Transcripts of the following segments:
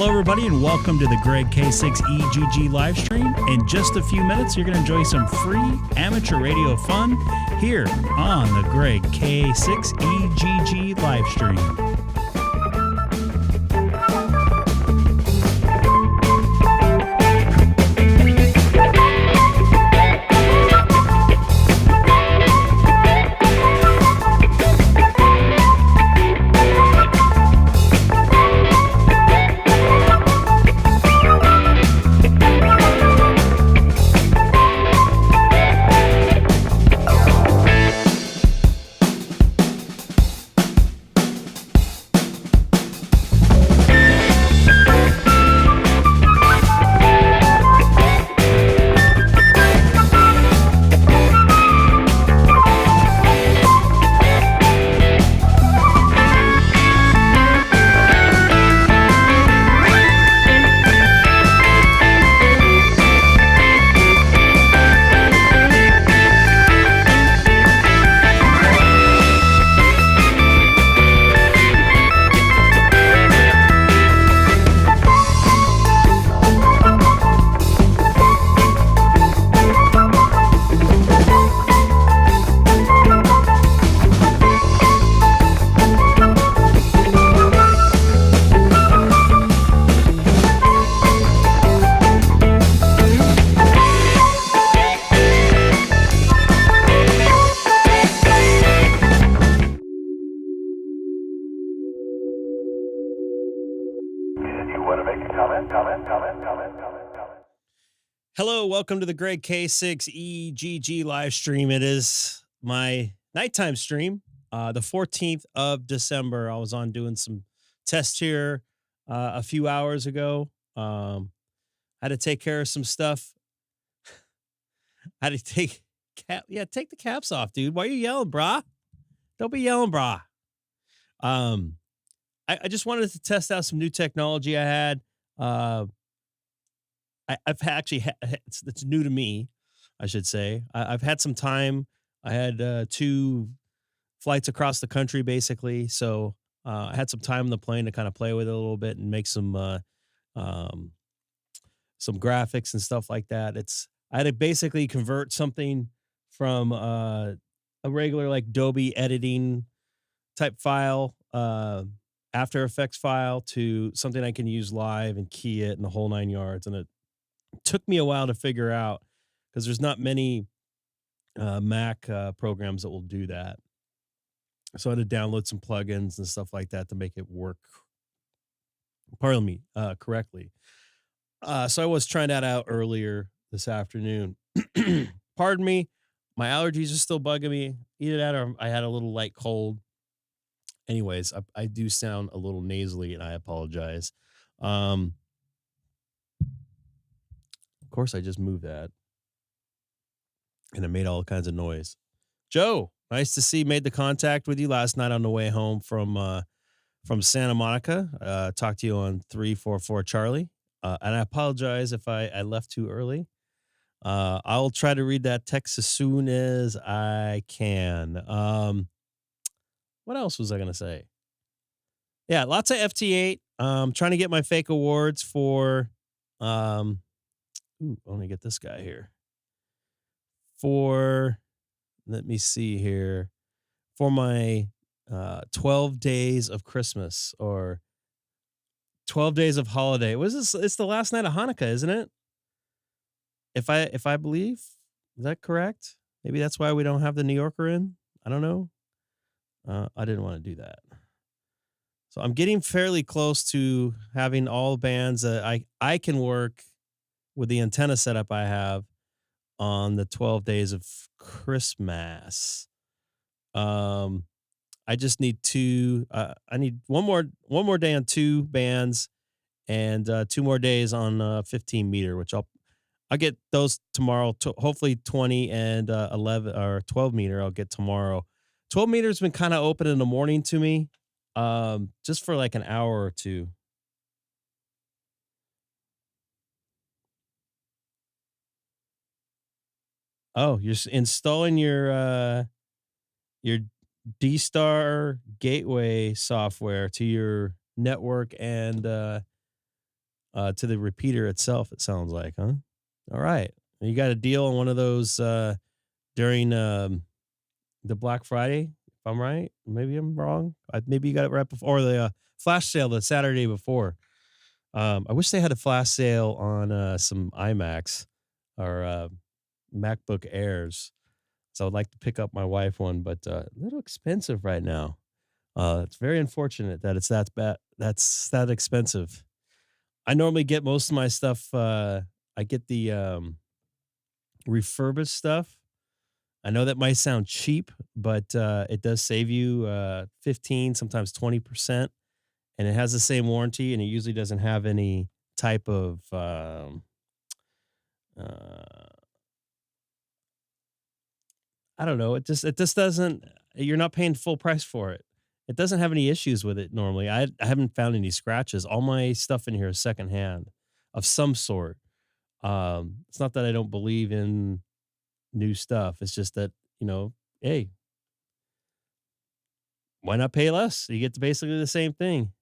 Hello, everybody, and welcome to the Greg K6EGG live stream. In just a few minutes, you're going to enjoy some free amateur radio fun here on the Greg K6EGG live stream. Hello, welcome to the Greg K6EGG live stream. It is my nighttime stream, the 14th of December. I was on doing some tests here a few hours ago. Had to take care of some stuff. Had to take the caps off, dude. Why are you yelling, brah? Don't be yelling, brah. I just wanted to test out some new technology I had. I've actually it's new to me, I should say. I've had some time. I had 2 flights across the country, basically. So I had some time on the plane to kind of play with it a little bit and make some graphics and stuff like that. I had to basically convert something from a regular like Adobe editing type file, After Effects file, to something I can use live and key it and the whole 9 yards. And it took me a while to figure out because there's not many Mac programs that will do that. So I had to download some plugins and stuff like that to make it work, correctly. So I was trying that out earlier this afternoon. Pardon me, my allergies are still bugging me. Either that or I had a little light cold. Anyways, I do sound a little nasally, and I apologize. Of course, I just moved that, and it made all kinds of noise. Joe, nice to see. Made the contact with you last night on the way home from Santa Monica. Talked to you on 344 Charlie, and I apologize if I left too early. I'll try to read that text as soon as I can. What else was I going to say? Yeah, lots of FT8. Trying to get my fake awards for, I want to get this guy here. Let me see here. For my 12 days of Christmas or 12 days of holiday. What is this? It's the last night of Hanukkah, isn't it? If I believe, is that correct? Maybe that's why we don't have the New Yorker in. I don't know. I didn't want to do that. So I'm getting fairly close to having all bands that I can work with the antenna setup I have on the 12 days of Christmas. I just need I need one more day on 2 bands and 2 more days on 15 meter, which I'll get those tomorrow. Hopefully 20 and 11 or 12 meter I'll get tomorrow. 12 meters been kind of open in the morning to me, just for like an hour or two. Oh, you're installing your DStar gateway software to your network and to the repeater itself, it sounds like, huh? All right. You got a deal on one of those during the Black Friday, if I'm right. Maybe I'm wrong. Maybe you got it right before or the flash sale the Saturday before. I wish they had a flash sale on some iMacs or MacBook Airs. So I'd like to pick up my wife one, but a little expensive right now. It's very unfortunate that it's that bad. That's that expensive. I normally get most of my stuff. I get the refurbished stuff. I know that might sound cheap, but it does save you 15, sometimes 20%, and it has the same warranty, and it usually doesn't have any type of uh, I don't know. It just doesn't. You're not paying full price for it. It doesn't have any issues with it normally. I haven't found any scratches. All my stuff in here is secondhand of some sort. It's not that I don't believe in new stuff. It's just that, hey, why not pay less? You get basically the same thing.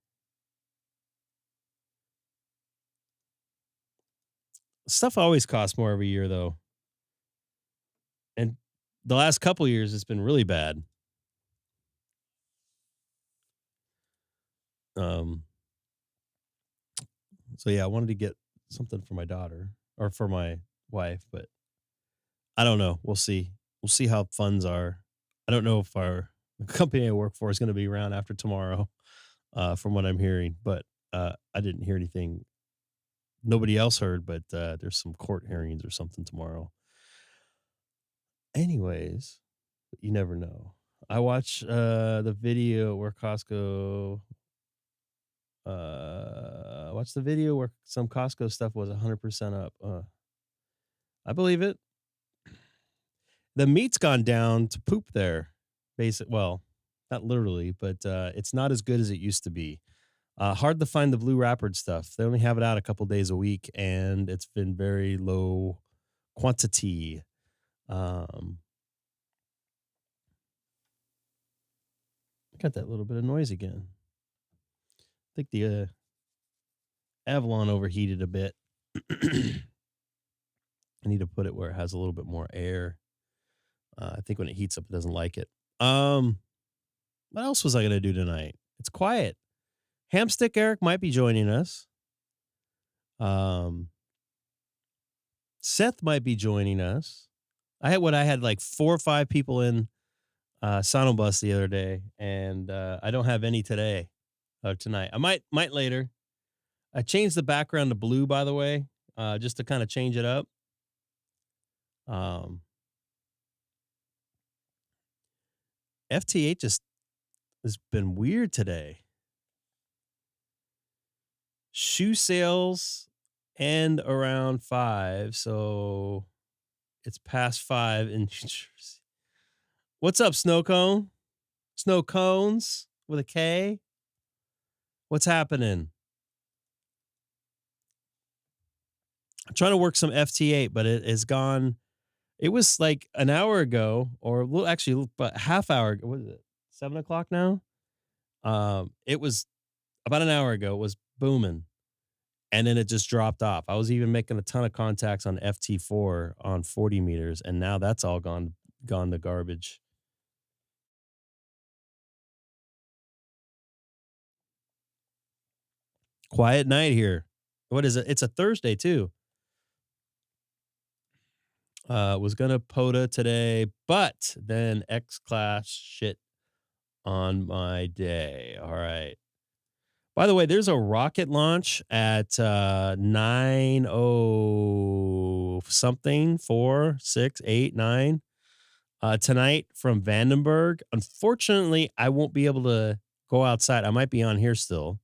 Stuff always costs more every year though. And the last couple years it's been really bad. Um so yeah, I wanted to get something for my daughter or for my wife, but I don't know. We'll see. We'll see how funds are. I don't know if our the company I work for is going to be around after tomorrow, from what I'm hearing. But I didn't hear anything. Nobody else heard, but there's some court hearings or something tomorrow. Anyways, you never know. I watch the video where Costco. Watch the video where some Costco stuff was 100% up. I believe it. The meat's gone down to poop there. Well, not literally, but it's not as good as it used to be. Hard to find the blue wrappered stuff. They only have it out a couple days a week, and it's been very low quantity. I got that little bit of noise again. I think the Avalon overheated a bit. I need to put it where it has a little bit more air. I think when it heats up, it doesn't like it. What else was I going to do tonight? It's quiet. Hamstick Eric might be joining us. Seth might be joining us. I had like 4 or 5 people in SonoBus the other day, and I don't have any today or tonight. I might later. I changed the background to blue, by the way, just to kind of change it up. FT8 just has been weird today. Shoe sales end around 5, so it's past 5 in New Jersey. What's up, Snow Cone? Snow Cones with a K? What's happening? I'm trying to work some FT8, but it is gone. It was like an hour ago, or actually, but half hour ago. What is it? 7:00 now? It was about an hour ago. It was booming. And then it just dropped off. I was even making a ton of contacts on FT4 on 40 meters, and now that's all gone to garbage. Quiet night here. What is it? It's a Thursday too. Was gonna POTA today, but then X class shit on my day. All right. By the way, there's a rocket launch at 9:00 something, 4, 6, 8, 9 tonight from Vandenberg. Unfortunately, I won't be able to go outside. I might be on here still.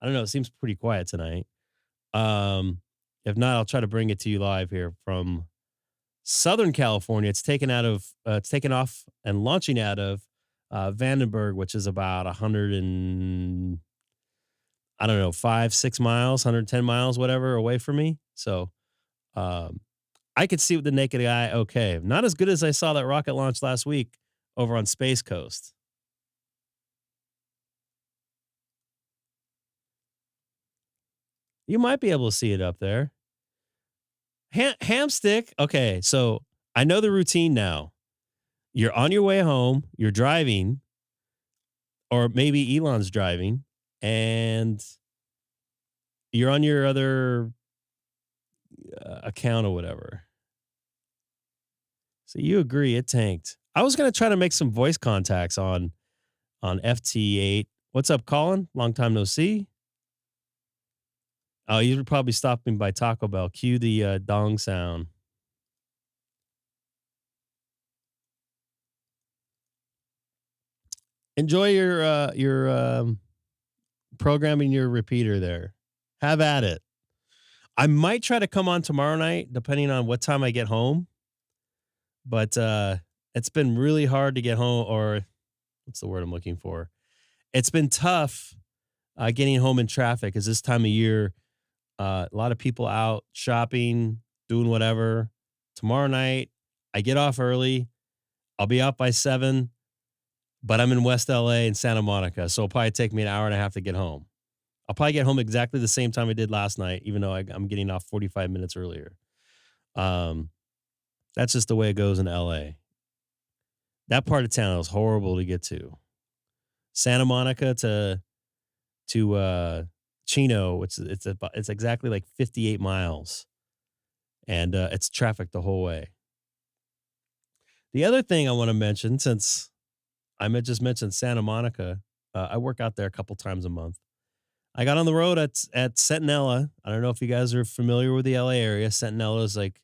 I don't know. It seems pretty quiet tonight. If not, I'll try to bring it to you live here from Southern California. It's taken off and launching out of Vandenberg, which is about 100 and I don't know, 5, 6 miles, 110 miles, whatever, away from me. So I could see with the naked eye, okay. Not as good as I saw that rocket launch last week over on Space Coast. You might be able to see it up there. Hamstick. Okay, so I know the routine now. You're on your way home, you're driving, or maybe Elon's driving, and you're on your other account or whatever. So you agree it tanked. I was going to try to make some voice contacts on FT8. What's up, Colin? Long time no see. Oh, you're probably stopping by Taco Bell. Cue the dong sound. Enjoy your programming your repeater there. Have at it. I might try to come on tomorrow night, depending on what time I get home. But it's been really hard to get home, or what's the word I'm looking for? It's been tough getting home in traffic, because this time of year, a lot of people out shopping, doing whatever. Tomorrow night, I get off early. I'll be out by 7, but I'm in West LA and Santa Monica, so it'll probably take me an hour and a half to get home. I'll probably get home exactly the same time I did last night, even though I'm getting off 45 minutes earlier. That's just the way it goes in LA. That part of town is horrible to get to. Santa Monica to Chino, it's exactly like 58 miles, and it's traffic the whole way. The other thing I want to mention, since I just mentioned Santa Monica, I work out there a couple times a month. I got on the road at Centinela. I don't know if you guys are familiar with the LA area. Centinela is like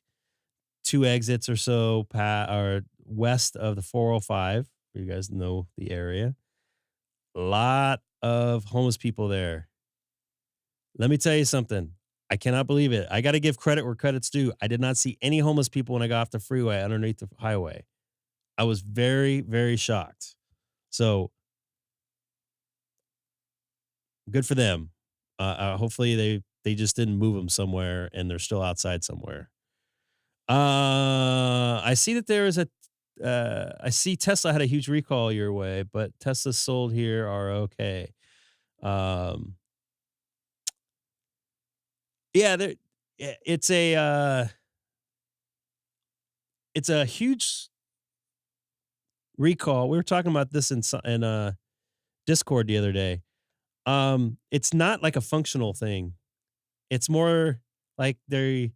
2 exits or so or west of the 405. You guys know the area. A lot of homeless people there. Let me tell you something. I cannot believe it. I got to give credit where credit's due. I did not see any homeless people when I got off the freeway underneath the highway. I was very, very shocked. So good for them. Hopefully they just didn't move them somewhere and they're still outside somewhere. I see that there is I see Tesla had a huge recall your way, but Teslas sold here are okay. Yeah, it's a huge recall. We were talking about this in Discord the other day. It's not like a functional thing. It's more like they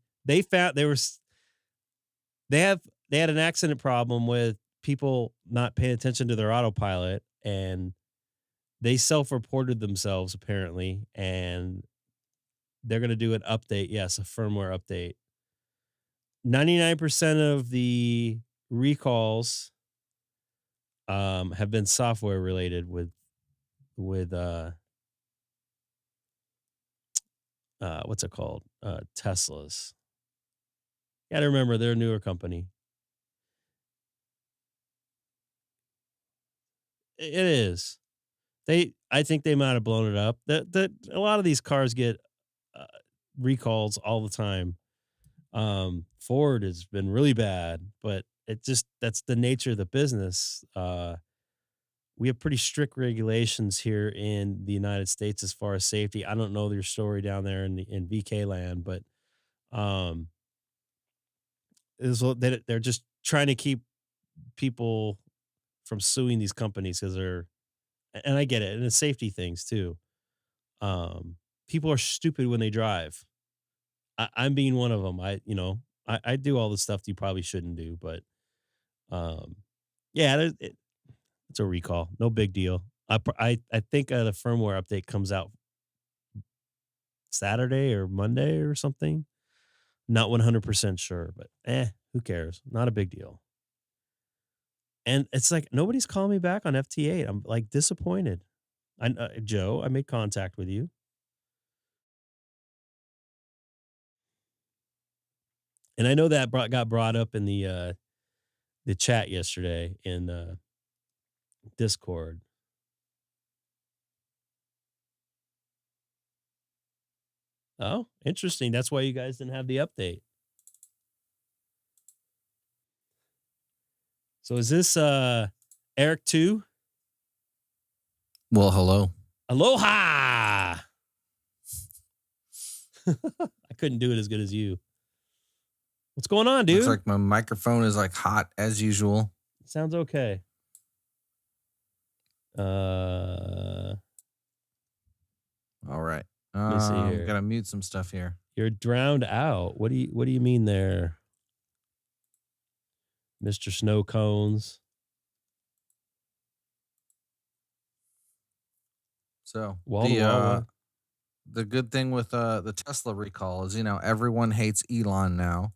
had an accident problem with people not paying attention to their autopilot, and they self-reported themselves apparently, and they're going to do an update. Yes, a firmware update. 99% of the recalls have been software related with what's it called? Teslas. You got to remember they're a newer company. It is. I think they might have blown it up. A lot of these cars get recalls all the time. Ford has been really bad, but that's the nature of the business. We have pretty strict regulations here in the United States as far as safety. I don't know your story down there in VK land, but they're just trying to keep people from suing these companies because and I get it, and it's safety things too. People are stupid when they drive. I'm being one of them. I do all the stuff that you probably shouldn't do, but yeah, it's a recall. No big deal. I think the firmware update comes out Saturday or Monday or something. Not 100% sure, but who cares? Not a big deal. And it's like nobody's calling me back on FT8. I'm like disappointed. Joe, I made contact with you. And I know that got brought up in the chat yesterday in Discord. Oh, interesting. That's why you guys didn't have the update. So is this Eric 2? Well, hello. Aloha. I couldn't do it as good as you. What's going on, dude? Looks like my microphone is like hot as usual. Sounds okay. All right. Let me see here. Gotta mute some stuff here. You're drowned out. What do you mean there, Mr. Snow Cones? So Walla. the good thing with the Tesla recall is, everyone hates Elon now.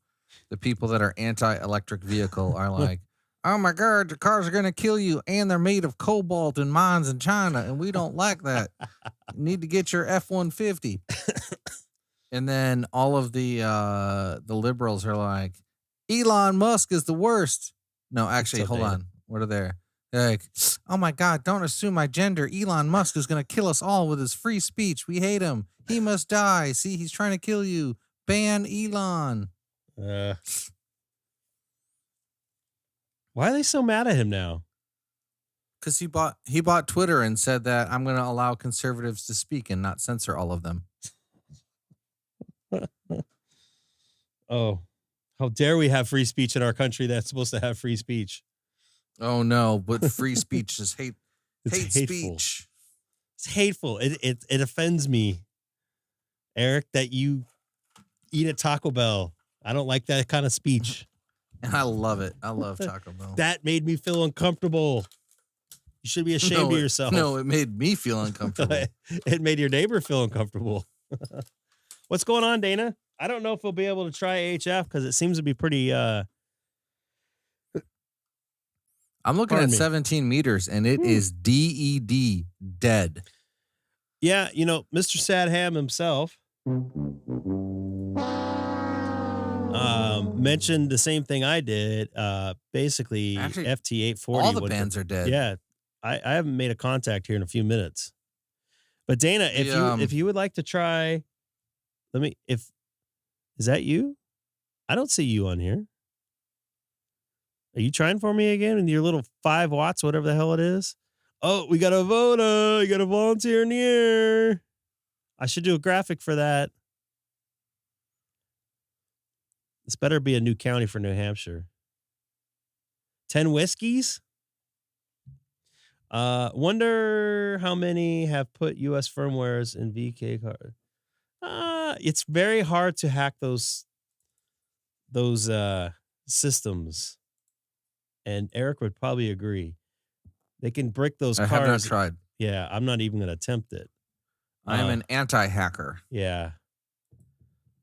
The people that are anti-electric vehicle are like, oh my God, the cars are gonna kill you, and they're made of cobalt in mines in China, and we don't like that. You need to get your F-150. And then all of the liberals are like, Elon Musk is the worst. No, actually, hold on. What are they? They're like, oh my God, don't assume my gender. Elon Musk is going to kill us all with his free speech. We hate him. He must die. See, he's trying to kill you. Ban Elon. Why are they so mad at him now? Because he bought Twitter and said that I'm going to allow conservatives to speak and not censor all of them. Oh, how dare we have free speech in our country that's supposed to have free speech? Oh no, but free speech is hate. It's hate hateful. Speech. It's hateful. It offends me, Eric, that you eat at Taco Bell. I don't like that kind of speech. And I love it. I love Taco Bell. That made me feel uncomfortable. You should be ashamed of yourself. No, it made me feel uncomfortable. It made your neighbor feel uncomfortable. What's going on, Dana? I don't know if we'll be able to try HF because it seems to be pretty... I'm looking at 17 meters, and it is DED, dead. Yeah, Mr. Sad Ham himself mentioned the same thing I did. Basically, actually, FT8 40. All the bands are dead. Yeah, I haven't made a contact here in a few minutes. But Dana, if you would like to try, is that you? I don't see you on here. Are you trying for me again in your little 5 watts, whatever the hell it is? Oh, we got a voter. You got a volunteer in the air. I should do a graphic for that. This better be a new county for New Hampshire. 10 whiskeys? Wonder how many have put U.S. firmwares in VK card. It's very hard to hack those systems. And Eric would probably agree. They can brick those cars. I have not tried. Yeah, I'm not even going to attempt it. I am an anti-hacker. Yeah.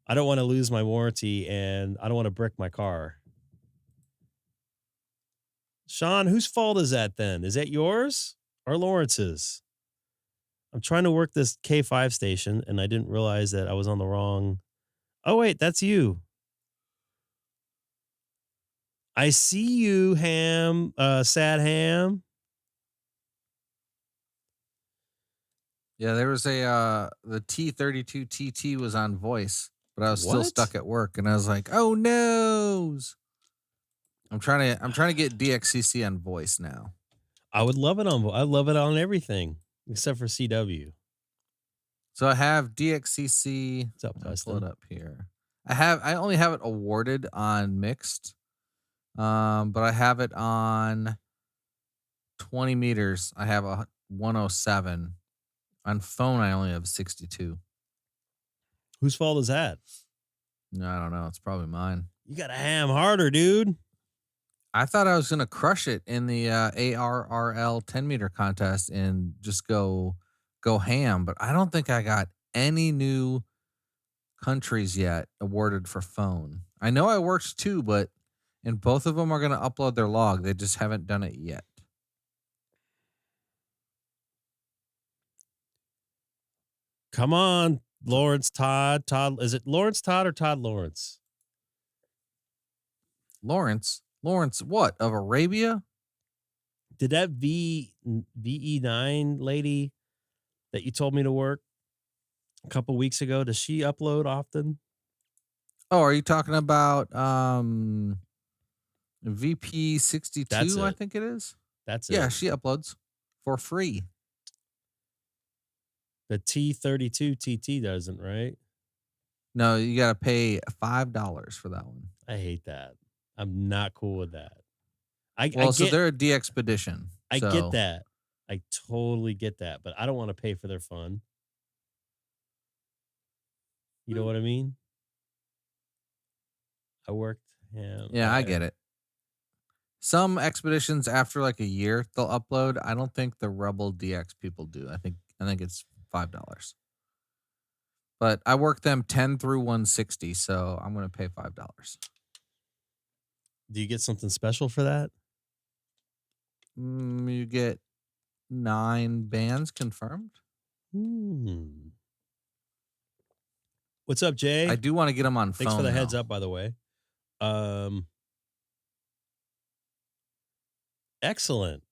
I don't want to lose my warranty, and I don't want to brick my car. Sean, whose fault is that then? Is that yours or Lawrence's? I'm trying to work this K5 station, and I didn't realize that I was on the wrong... Oh, wait, that's you. I see you, Ham, Sad Ham. Yeah, there was the T32 TT was on voice, but I was still stuck at work, and I was like, "Oh no!" I'm trying to get DXCC on voice now. I would love it on. I love it on everything except for CW. So I have DXCC. What's up, Dustin? Pull it up here. I only have it awarded on mixed. But I have it on 20 meters. I have a 107. On phone, I only have 62. Whose fault is that? No, I don't know. It's probably mine. You got to ham harder, dude. I thought I was going to crush it in the ARRL 10 meter contest and just go ham, but I don't think I got any new countries yet awarded for phone. I know I worked 2, and both of them are going to upload their log. They just haven't done it yet. Come on, Lawrence Todd. Is it Lawrence Todd or Todd Lawrence? Lawrence what? Of Arabia? Did that VE9 lady that you told me to work a couple weeks ago, does she upload often? Oh, are you talking about VP62, I think it is? That's it. Yeah, she uploads for free. The T32 TT doesn't, right? No, you got to pay $5 for that one. I hate that. I'm not cool with that. I Well, so get they're a DXpedition. I get So that. I totally get that, but I don't want to pay for their fun. You know what I mean? I worked. yeah, I get it. Some expeditions after like a year they'll upload. I don't think the Rebel DX people do. I think it's $5. But I work them 10 through 160, so I'm gonna pay $5. Do you get something special for that? You get 9 bands confirmed. What's up, Jay? I do want to get them on phone. Thanks for the heads though. up, by the way. Excellent.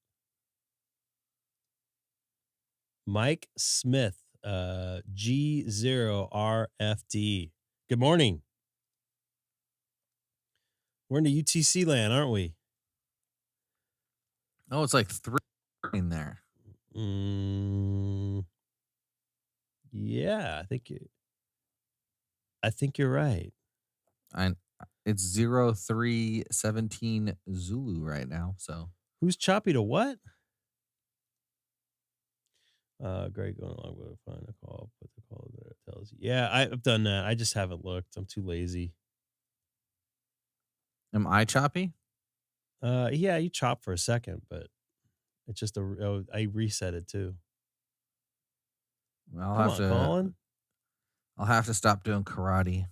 Mike Smith, G0RFD. Good morning. We're in the UTC land, aren't we? Oh, it's like 3 in there. Yeah, I think you're right. It's 0317 Zulu right now. So who's choppy to what? Greg going along with find a call, put the call there. It tells you. Yeah, I've done that. I just haven't looked. I'm too lazy. Am I choppy? Yeah, you chop for a second, but it's just I reset it too. I'll have to stop doing karate.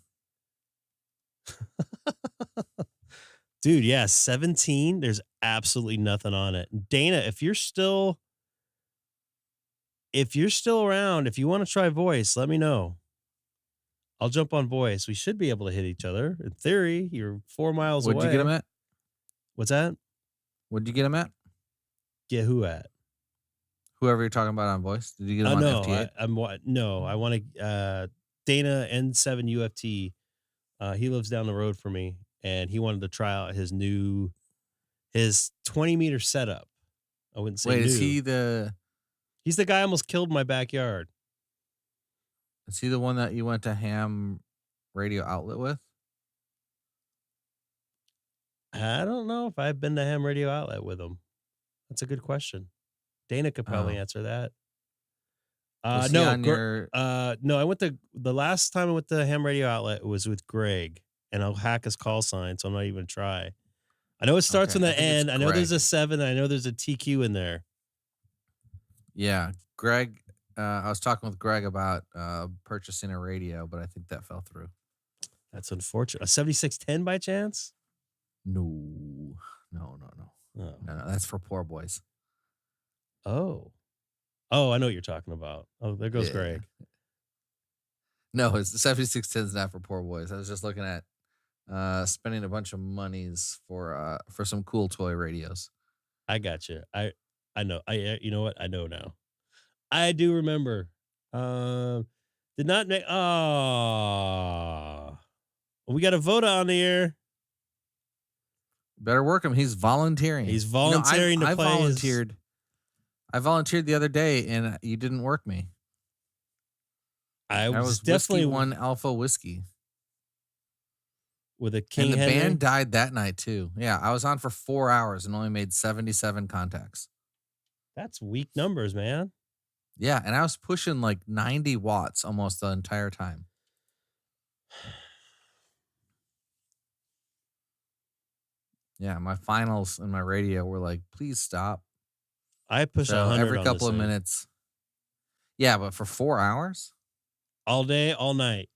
Dude, yeah, 17. There's absolutely nothing on it. Dana, if you're still around, if you want to try voice, let me know. I'll jump on voice. We should be able to hit each other. In theory, you're 4 miles away. What'd you get him at? What's that? What'd you get him at? Get who at? Whoever you're talking about on voice. Did you get him on FT8? No, I want to Dana N7 UFT. He lives down the road from me, and he wanted to try out his 20-meter setup. I wouldn't say. Wait, is he the? He's the guy almost killed in my backyard. Is he the one that you went to ham radio outlet with? I don't know if I've been to ham radio outlet with him. That's a good question. Dana could probably answer that. No, I went to the last time I went to ham radio outlet was with Greg, and I'll hack his call sign, so I'm not even try. I know it starts with an N. I know there's a 7. I know there's a TQ in there. Yeah, Greg. I was talking with Greg about purchasing a radio, but I think that fell through. That's unfortunate. A 7610 by chance? No. Oh. No, that's for poor boys. Oh, I know what you're talking about. Oh, there goes Greg. No, it's the 7610 is not for poor boys. I was just looking at spending a bunch of monies for some cool toy radios. I got you. I know. You know what? I know now. I do remember. Did not make. Oh, we got a Voda on the air. Better work him. He's volunteering. He's volunteering to play. I volunteered the other day, and you didn't work me. I was definitely Whiskey 1 Alpha Whiskey with a King. And the Henry band died that night too. Yeah, I was on for 4 hours and only made 77 contacts. That's weak numbers, man. Yeah, and I was pushing like 90 watts almost the entire time. Yeah, my finals in my radio were like, please stop. I push 100 every couple of minutes. Yeah, but for 4 hours? All day, all night.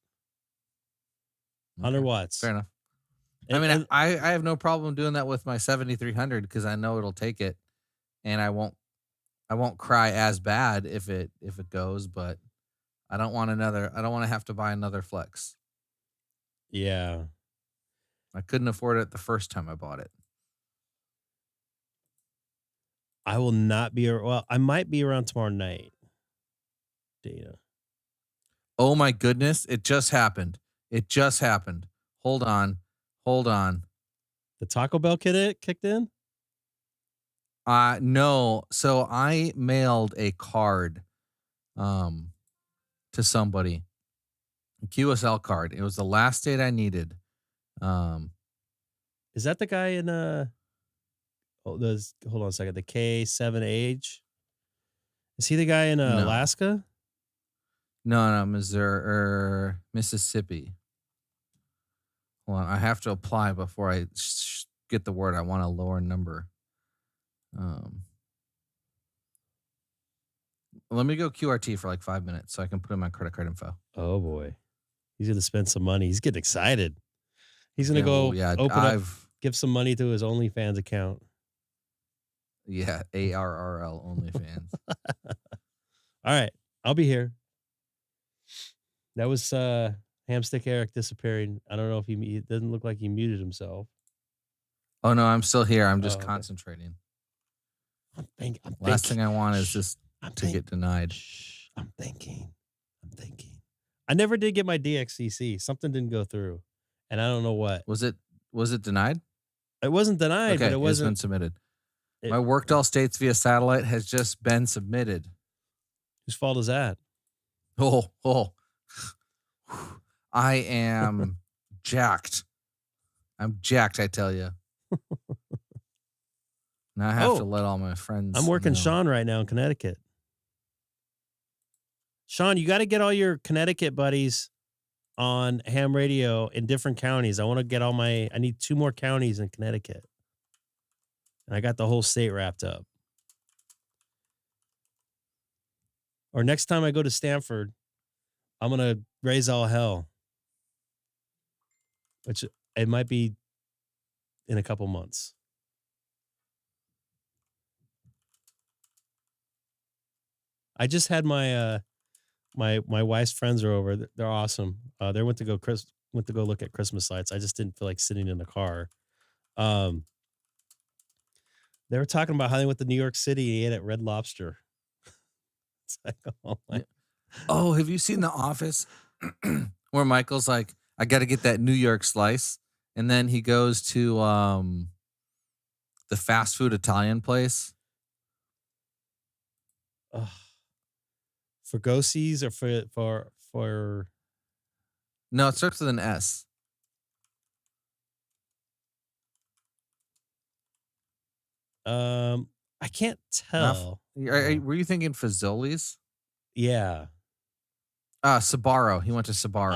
100 watts. Fair enough. I have no problem doing that with my 7300 because I know it'll take it, and I won't cry as bad if it goes, but I don't want to have to buy another Flex. Yeah. I couldn't afford it the first time I bought it. I will not be I might be around tomorrow night. Dana. Oh my goodness, it just happened. Hold on. The Taco Bell kicked in? No. So I mailed a card to somebody QSL card. It was the last date I needed. Is that the guy in hold on a second, the K7EGG? Is he the guy in No. Alaska? No, Missouri, Mississippi. Hold on, I have to apply before I get the word. I want a lower number. Let me go QRT for like 5 minutes so I can put in my credit card info. Oh boy, he's gonna spend some money. He's getting excited. He's gonna go open up, give some money to his OnlyFans account. Yeah, ARRL OnlyFans. All right, I'll be here. That was Hamstick Eric disappearing. I don't know if it doesn't look like he muted himself. Oh no, I'm still here. I'm just concentrating. Last thing I want is just to get denied. I'm thinking. I never did get my DXCC. Something didn't go through, and I don't know what. Was it denied? It wasn't denied, but it wasn't. It's been submitted. My worked all states via satellite has just been submitted. Whose fault is that? Oh. I am jacked. I'm jacked, I tell you. Now I have to let all my friends I'm working know. Sean right now in Connecticut. Sean, you got to get all your Connecticut buddies on ham radio in different counties. I want to get I need 2 more counties in Connecticut. And I got the whole state wrapped up. Or next time I go to Stanford, I'm going to raise all hell. Which it might be in a couple months. I just had my my wife's friends are over. They're awesome. They went to go look at Christmas lights. I just didn't feel like sitting in the car. They were talking about how they went to New York City and ate at Red Lobster. It's like, oh, have you seen The Office where Michael's like, I got to get that New York slice, and then he goes to the fast food Italian place. Fergosi's or for no, it starts with an S. I can't tell. Were you thinking Fazoli's? Yeah. Sbarro. He went to Sbarro.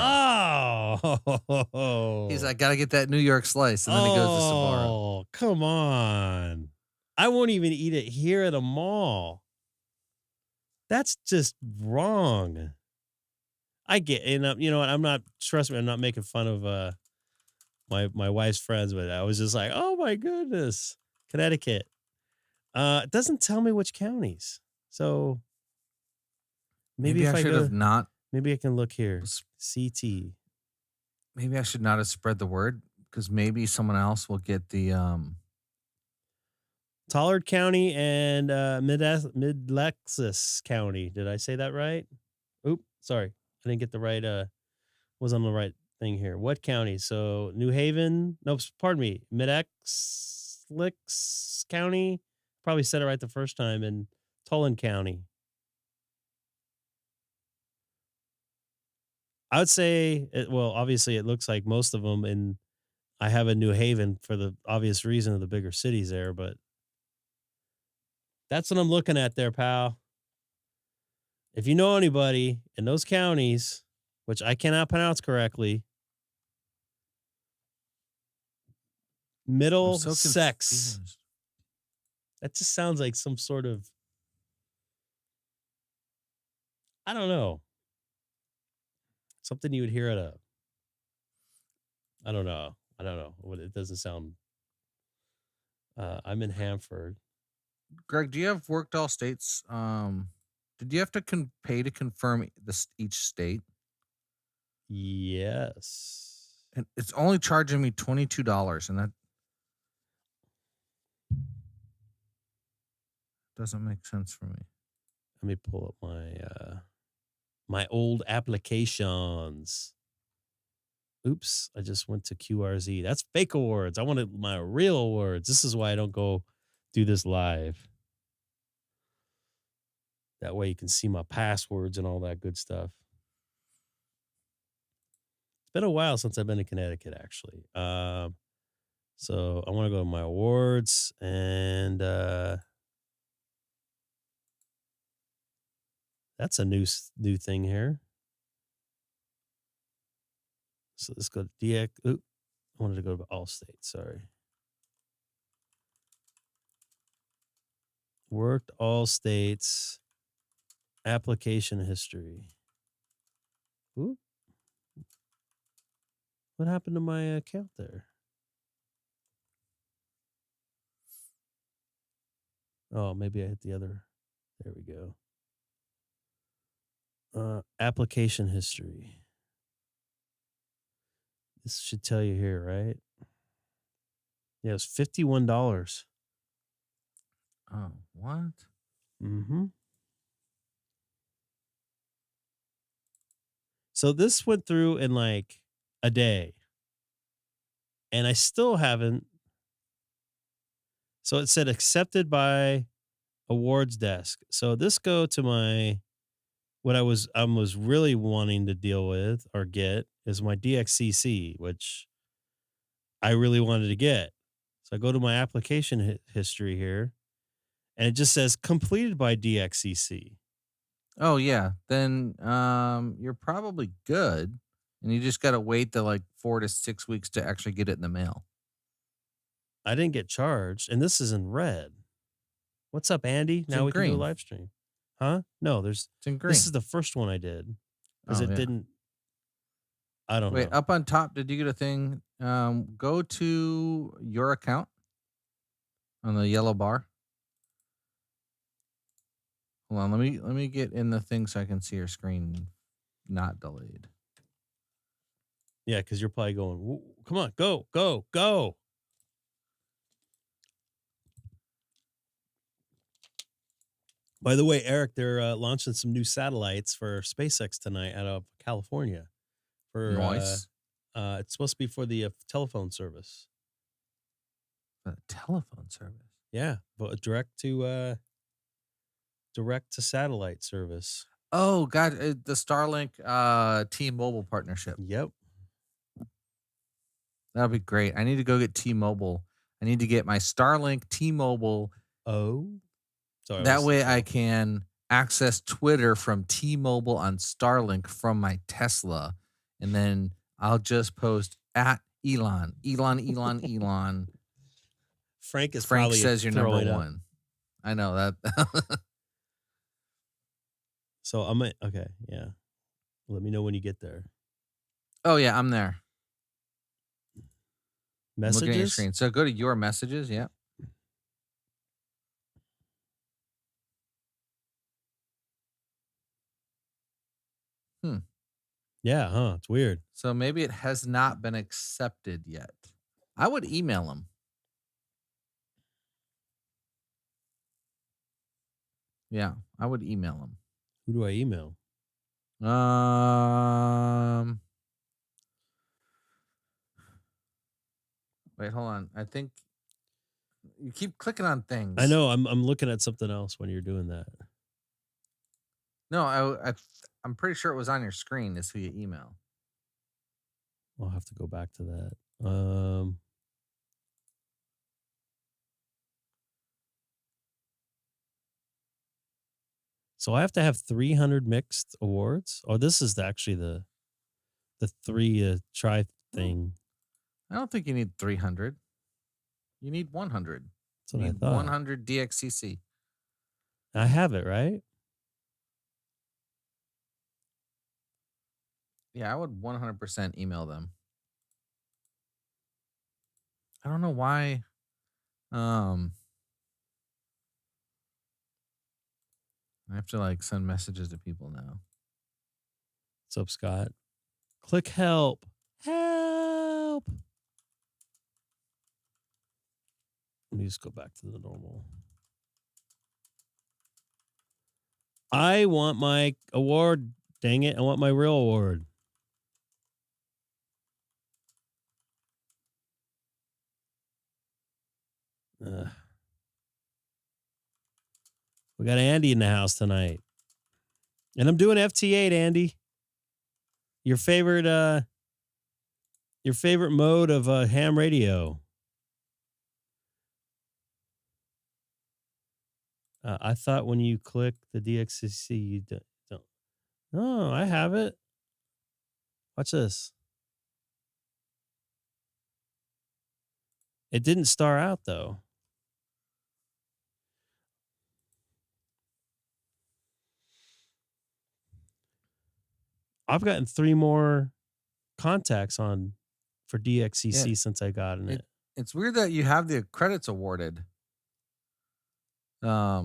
Oh. He's like, gotta get that New York slice, and then he goes to Sbarro. Oh, come on. I won't even eat it here at a mall. That's just wrong. I get, and you know what? Trust me, I'm not making fun of my wife's friends, but I was just like, oh my goodness, Connecticut. It doesn't tell me which counties, so maybe if I should have not. Maybe I can look here. CT. Maybe I should not have spread the word, because maybe someone else will get the Tollard County and Mid-Lexus County. Did I say that right? Oop, sorry. I didn't get the right was on the right thing here. What county? So New Haven, no, pardon me, Mid-Lexus County. Probably said it right the first time, in Tulin County. I would say, obviously it looks like most of them, and I have a New Haven for the obvious reason of the bigger cities there, but that's what I'm looking at there, pal. If you know anybody in those counties, which I cannot pronounce correctly, Middlesex. That just sounds like some sort of, I don't know, something you would hear at I don't know. It doesn't sound, I'm in Hanford. Greg, do you have worked all states? Did you have to pay to confirm each state? Yes. And it's only charging me $22, and that doesn't make sense for me. Let me pull up my old applications. Oops, I just went to QRZ. That's fake awards. I wanted my real awards. This is why I don't go do this live. That way you can see my passwords and all that good stuff. been a while since I've been to Connecticut, actually. So I want to go to my awards and that's a new thing here. So let's go to DX. Oop, I wanted to go to Allstate. Sorry. Worked all states. Application history. Oop. What happened to my account there? Oh, maybe I hit the other. There we go. Application history. This should tell you here, right? Yeah, it's $51. Oh, what? Mm-hmm. So this went through in like a day. And I still haven't. So it said accepted by awards desk. So this go to my what I was really wanting to deal with or get is my DXCC, which I really wanted to get. So I go to my application history here, and it just says completed by DXCC. Oh yeah, then you're probably good, and you just got to wait the like 4 to 6 weeks to actually get it in the mail. I didn't get charged, and this is in red. What's up, Andy? Now we can do a live stream. Huh? No, It's in green. This is the first one I did because it didn't. I don't know. Wait, up on top, did you get a thing? Go to your account on the yellow bar. Hold on, let me get in the thing so I can see your screen not delayed. Yeah, because you're probably going, come on, go, go, go. By the way, Eric, they're launching some new satellites for SpaceX tonight out of California. For nice. It's supposed to be for the telephone service. Telephone service? Yeah, but direct to satellite service. Oh God, the Starlink T-Mobile partnership. Yep. That'll be great. I need to go get T-Mobile. I need to get my Starlink T-Mobile. Oh. Sorry, that way I can access Twitter from T-Mobile on Starlink from my Tesla. And then I'll just post at Elon. Frank says you're number one. I know that. So okay, yeah. Let me know when you get there. Oh yeah, I'm there. Messages? I'm looking at your screen. So go to your messages, yeah. Yeah, huh? It's weird. So maybe it has not been accepted yet. I would email him. Yeah, I would email him. Who do I email? Wait, hold on. I think you keep clicking on things. I know. I'm looking at something else when you're doing that. No, I'm pretty sure it was on your screen. Is who you email. I'll have to go back to that. So I have to have 300 mixed awards. Oh, this is actually the 3 try thing. I don't think you need 300. You need 100. That's what you I need thought. 100 DXCC. I have it, right? Yeah, I would 100% email them. I don't know why. I have to like send messages to people now. What's up, Scott? Click help. Help. Let me just go back to the normal. I want my award. Dang it. I want my real award. We got Andy in the house tonight. And I'm doing FT8, Andy. Your favorite Your favorite mode of ham radio? I thought when you click the DXCC, you don't. No, I have it. Watch this. It didn't star out though. I've gotten 3 more contacts on for DXCC since I got in it. It's weird that you have the credits awarded. Yeah.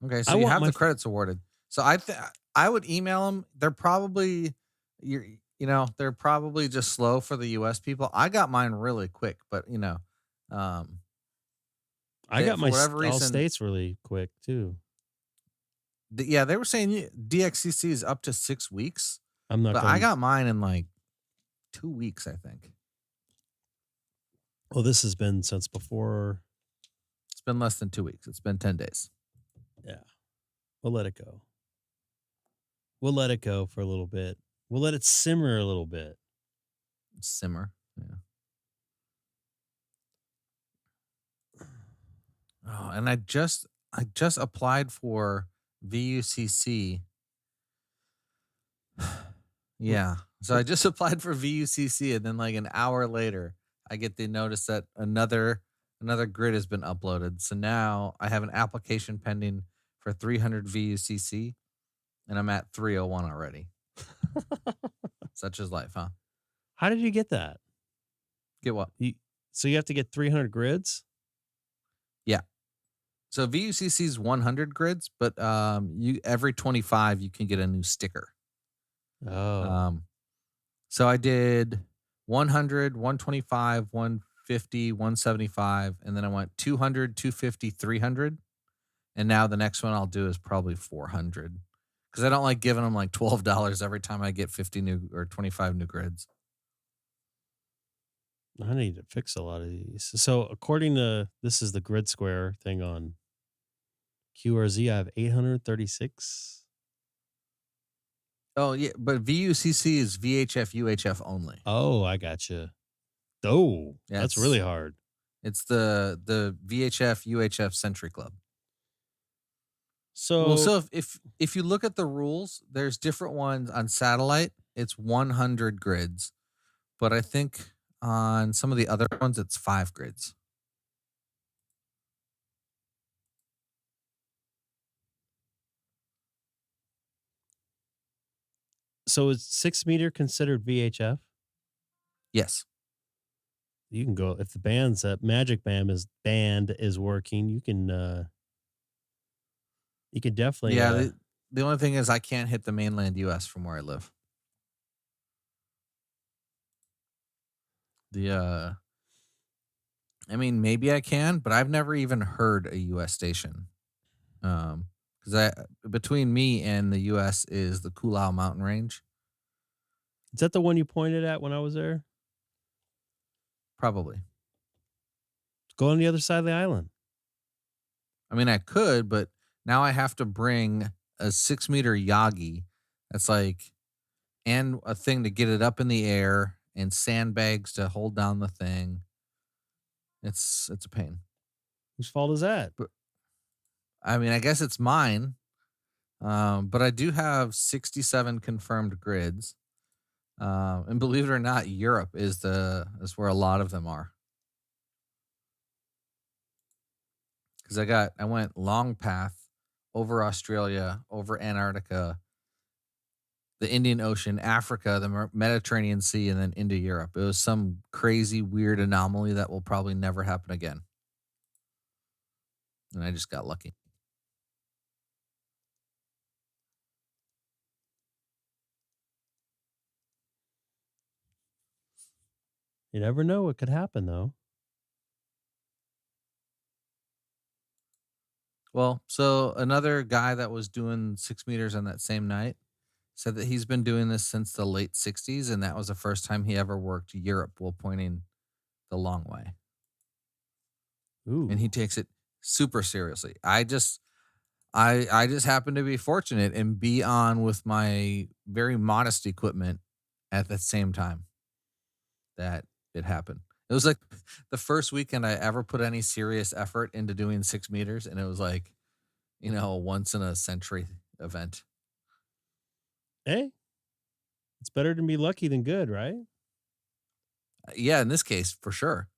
Okay, so you have the credits awarded. So I would email them. They're probably they're probably just slow for the US people. I got mine really quick, but I got my all states really quick too. Yeah, they were saying DXCC is up to 6 weeks. I got mine in like 2 weeks, I think. Well, this has been since before. It's been less than 2 weeks. It's been 10 days. Yeah. We'll let it go. We'll let it go for a little bit. We'll let it simmer a little bit. Simmer. Yeah. Oh, and I just applied for VUCC. Yeah. So I just applied for VUCC, and then like an hour later, I get the notice that another grid has been uploaded. So now I have an application pending for 300 VUCC, and I'm at 301 already. Such is life, huh? How did you get that? Get what? So you have to get 300 grids? Yeah. So VUCC is 100 grids, but you every 25 you can get a new sticker. Oh. So I did 100, 125, 150, 175, and then I went 200, 250, 300. And now the next one I'll do is probably 400. Because I don't like giving them like $12 every time I get 50 new or 25 new grids. I need to fix a lot of these. So according to, this is the grid square thing on QRZ, I have 836. Oh, yeah, but VUCC is VHF, UHF only. Oh, I gotcha. Oh, yeah, that's really hard. It's the VHF, UHF Century Club. So, if you look at the rules, there's different ones on satellite. It's 100 grids, but I think on some of the other ones, it's 5 grids. So is 6 meter considered VHF? Yes. You can go if the band's Magic Band is working. You can definitely. Yeah. The only thing is I can't hit the mainland U.S. from where I live. I mean, maybe I can, but I've never even heard a U.S. station. Because between me and the U.S. is the Koolau Mountain Range. Is that the one you pointed at when I was there? Probably. Go on the other side of the island. I mean, I could, but now I have to bring a 6 meter Yagi. That's like, and a thing to get it up in the air, and sandbags to hold down the thing. It's a pain. Whose fault is that? But, I mean, I guess it's mine. But I do have 67 confirmed grids. And believe it or not, Europe is where a lot of them are. Because I went long path over Australia, over Antarctica, the Indian Ocean, Africa, the Mediterranean Sea, and then into Europe. It was some crazy, weird anomaly that will probably never happen again. And I just got lucky. You never know what could happen, though. Well, so another guy that was doing 6 meters on that same night said that he's been doing this since the late 60s, and that was the first time he ever worked Europe while pointing the long way. Ooh. And he takes it super seriously. I I just happened to be fortunate and be on with my very modest equipment at the same time that it happened. It was like the first weekend I ever put any serious effort into doing 6 meters, and it was like, a once in a century event. Hey, it's better to be lucky than good, right? Yeah, in this case, for sure.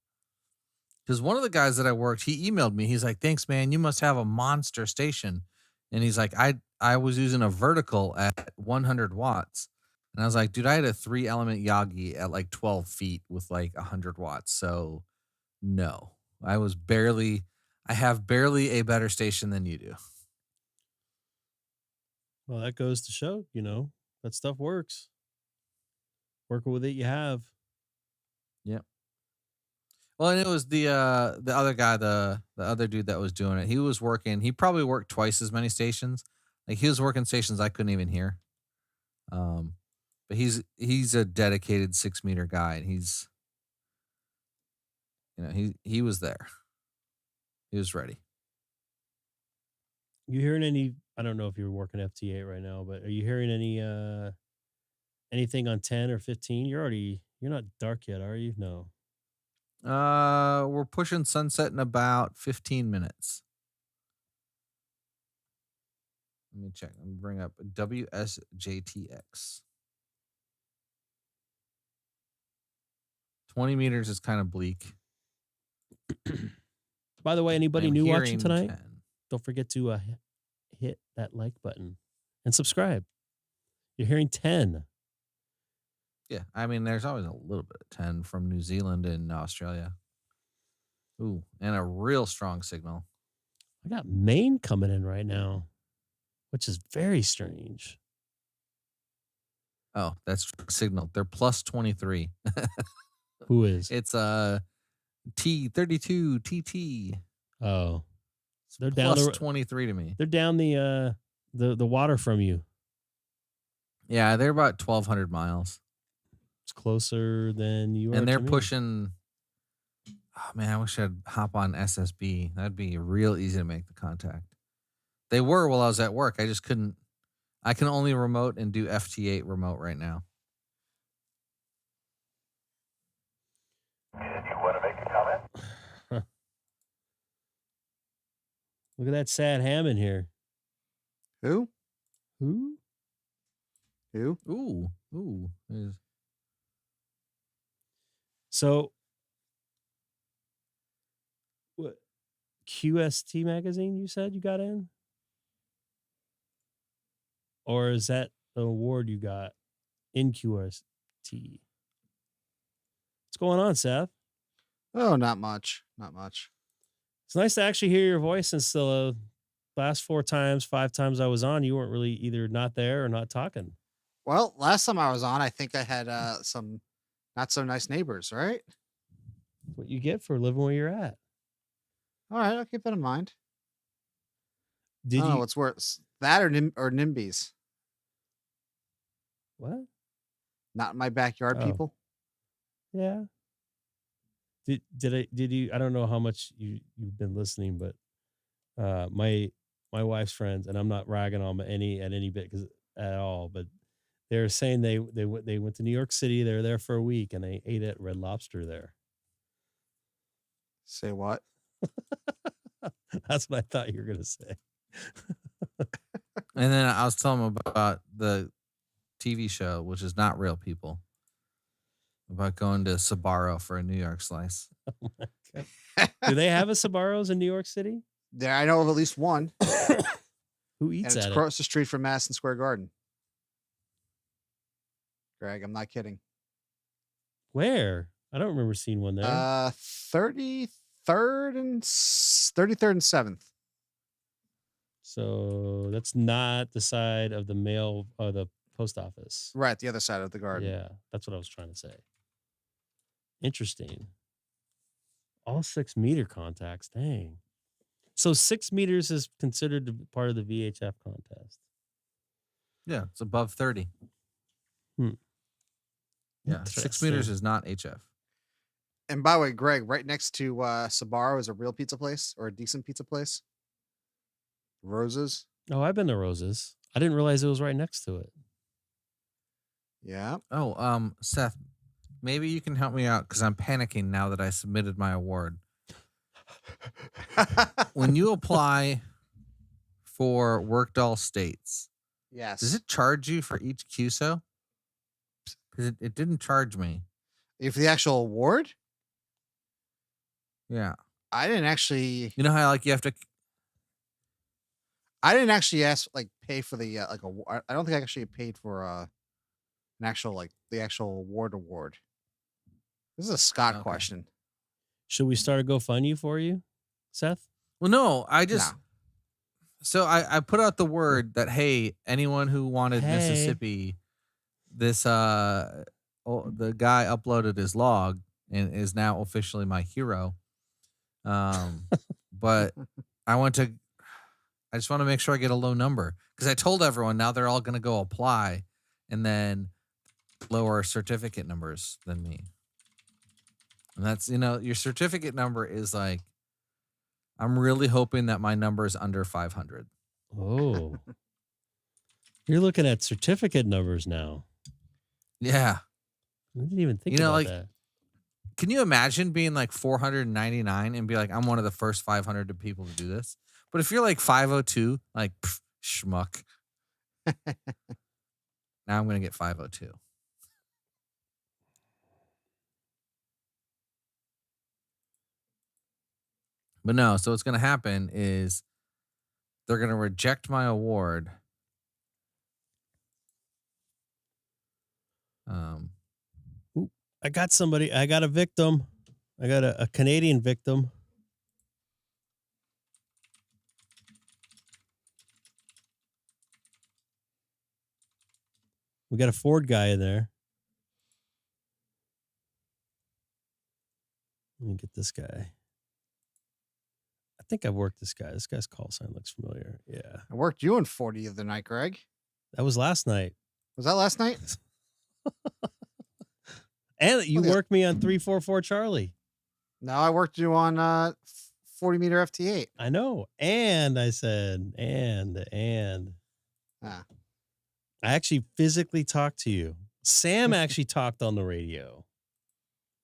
Because one of the guys that I worked, he emailed me. He's like, "Thanks, man. You must have a monster station." And he's like, I was using a vertical at 100 watts. And I was like, dude, I had a 3-element Yagi at like 12 feet with like 100 watts. So no, I have barely a better station than you do. Well, that goes to show, that stuff works. Working with it, you have. Yep. Well, and it was the other guy, the other dude that was doing it. He probably worked twice as many stations. Like he was working stations I couldn't even hear. But he's a dedicated 6 meter guy, and he was there. He was ready. You hearing any? I don't know if you're working FT8 right now, but are you hearing anything on 10 or 15? You're not dark yet, are you? No. We're pushing sunset in about 15 minutes. Let me check. Let me bring up wsjtx. 20 meters is kind of bleak. By the way, anybody new watching tonight, 10. don't forget to hit that like button and subscribe. You're hearing 10. Yeah, I mean, there's always a little bit of 10 from New Zealand and Australia. Ooh, and a real strong signal. I got Maine coming in right now, which is very strange. Oh, that's signal. They're plus 23. Who is? It's T32 TT. Oh, they're plus down 23 to me. They're down the water from you. Yeah, they're about 1,200 miles. It's closer than you are. And they're pushing. Oh man, I wish I'd hop on SSB. That'd be real easy to make the contact. They were while I was at work. I just couldn't. I can only remote and do FT8 remote right now. Did you want to make a comment? Look at that sad ham in here. Who? Who? Ooh. So, what? QST magazine? You said you got in, or is that the award you got in QST? What's going on, Seth? Oh, not much. It's nice to actually hear your voice. Since the last 5 times I was on, you weren't really either not there or not talking. Well, last time I was on, I think I had some not so nice neighbors, right? What you get for living where you're at. All right, I'll keep that in mind. I Did don't know you? what's worse, that or NIMBYs? What? Not in my backyard, Oh. people. Yeah. Did you? I don't know how much you've been listening, but my wife's friends, and I'm not ragging on them any bit at all, but they're saying they went to New York City. They're there for a week, and they ate at Red Lobster there. Say what? That's what I thought you were gonna say. And then I was telling them about the TV show, which is not real people, about going to Sbarro for a New York slice. Oh my God. Do they have a Sbarro's in New York City? There, I know of at least one. Who eats and it's at across the street from Madison Square Garden. Greg, I'm not kidding. Where? I don't remember seeing one there. 33rd and 7th. So that's not the side of the mail or the post office. Right, the other side of the garden. Yeah, that's what I was trying to say. Interesting. All 6 meter contacts. Dang. So 6 meters is considered to be part of the VHF contest. Yeah, it's above 30. Yeah, 6 meters is not HF. And by the way, Greg, right next to Sbarro is a real pizza place or a decent pizza place. Roses. Oh, I've been to Roses. I didn't realize it was right next to it. Yeah. Oh, Seth, maybe you can help me out because I'm panicking now that I submitted my award. When you apply for Worked All States, Yes. does it charge you for each QSO? Because it didn't charge me. If the actual award? Yeah. I didn't actually. You know how like you have to. I didn't actually pay for the I don't think I actually paid for an actual the actual award. This is a Scott question. Should we start a GoFundMe for you, Seth? Well, no, I just. No. So I put out the word that, hey, anyone who wanted Mississippi, this the guy uploaded his log and is now officially my hero. But I just want to make sure I get a low number because I told everyone now they're all going to go apply and then lower certificate numbers than me. And that's, your certificate number is like, I'm really hoping that my number is under 500. Oh. You're looking at certificate numbers now. Yeah. I didn't even think about that. Can you imagine being like 499 and be like, I'm one of the first 500 people to do this? But if you're like 502, like, schmuck. Now I'm going to get 502. But no, so what's going to happen is they're going to reject my award. Ooh, I got somebody. I got a victim. I got a Canadian victim. We got a Ford guy in there. Let me get this guy. I think I've worked this guy. This guy's call sign looks familiar. Yeah. I worked you in 40 the other night, Greg. That was last night. Was that last night? And you worked me on 344 Charlie. No, I worked you on 40 meter FT8. I know. And I said, and. Ah. I actually physically talked to you. Sam actually talked on the radio.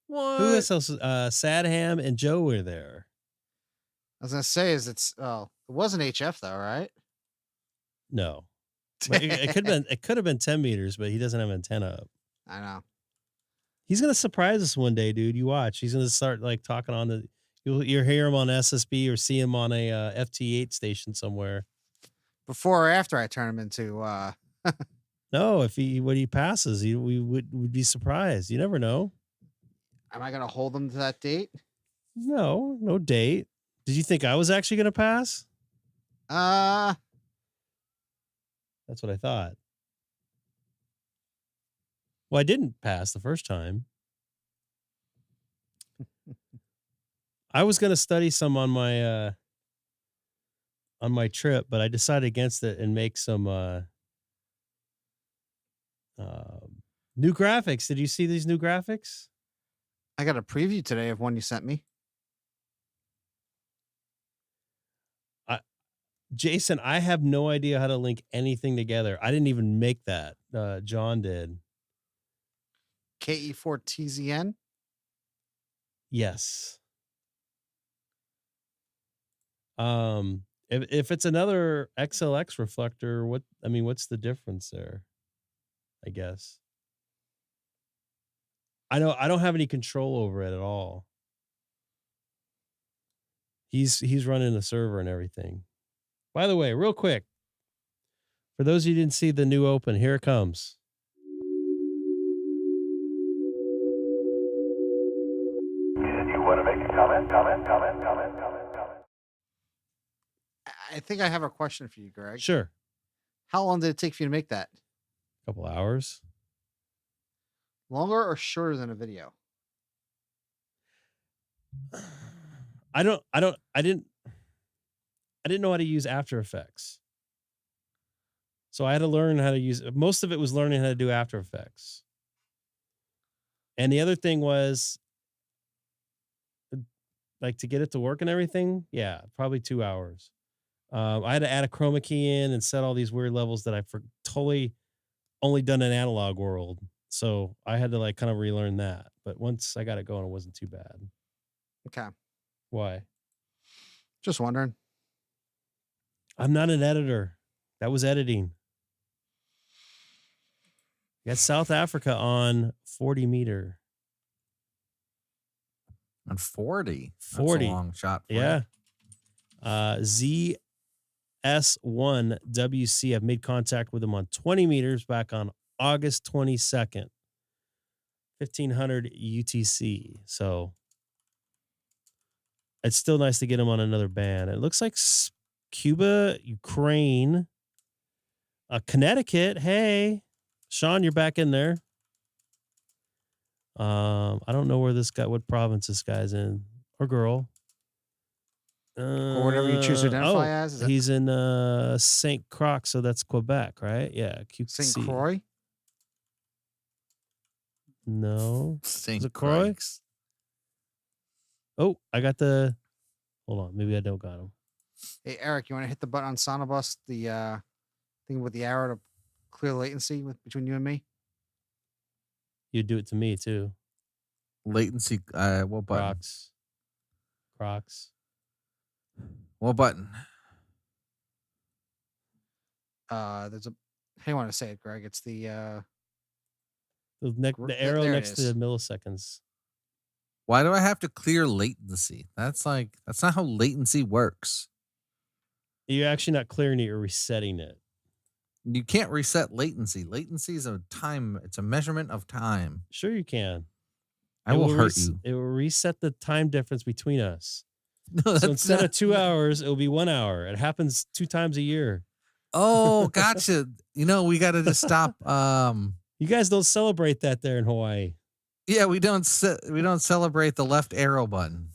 What? Who else? Sadham and Joe were there. I was gonna say, it wasn't HF though, right? No, but it could have been. It could have been 10 meters, but he doesn't have an antenna up. I know. He's gonna surprise us one day, dude. You watch. He's gonna start like talking on the. You'll hear him on SSB or see him on a FT8 station somewhere. Before or after I turn him into. No, when he passes, we would be surprised. You never know. Am I gonna hold him to that date? No date. Did you think I was actually gonna pass? That's what I thought. Well, I didn't pass the first time. I was going to study some on my trip, but I decided against it and make some new graphics. Did you see these new graphics? I got a preview today of one you sent me. Jason, I have no idea how to link anything together. I didn't even make that. John did. KE4TZN? Yes. If it's another XLX reflector, what's the difference there? I guess. I don't have any control over it at all. He's running the server and everything. By the way, real quick, for those of you who didn't see the new open, here it comes. You want to make a comment? I think I have a question for you, Greg. Sure. How long did it take for you to make that? A couple hours. Longer or shorter than a video? I didn't know how to use After Effects. So I had to learn how to use it. Most of it was learning how to do After Effects. And the other thing was, like, to get it to work and everything, yeah, probably 2 hours. I had to add a chroma key in and set all these weird levels that I totally only done in analog world. So I had to like kind of relearn that. But once I got it going, it wasn't too bad. Okay. Why? Just wondering. I'm not an editor. That was editing. You got South Africa on 40 meter. On 40. 40. That's a long shot. For Yeah. you. ZS1WC. I've made contact with him on 20 meters back on August 22nd. 1500 UTC. So it's still nice to get him on another band. It looks like Cuba, Ukraine, Connecticut. Hey, Sean, you're back in there. I don't know where this guy, what province this guy's in, or girl. Or whatever you choose to identify as. He's in St. Croix, so that's Quebec, right? Yeah, QC. St. Croix? No. St. Is it Croix? Croix. Oh, I got the. Hold on, maybe I don't got him. Hey, Eric, you want to hit the button on SonoBus, the thing with the arrow to clear latency between you and me? You do it to me too. Latency. What button? Crocs. What button? There's a. How do you want to say it, Greg? It's the The arrow there it next to is. the milliseconds. Why do I have to clear latency? That's not how latency works. You're actually not clearing it, you're resetting it. You can't reset latency. Latency is a time. It's a measurement of time. Sure you can. I will hurt you. It will reset the time difference between us. No, So instead of 2 hours, it'll be 1 hour. It happens 2 times a year. Oh, gotcha. We got to just stop. You guys don't celebrate that there in Hawaii. Yeah, we don't celebrate the left arrow button.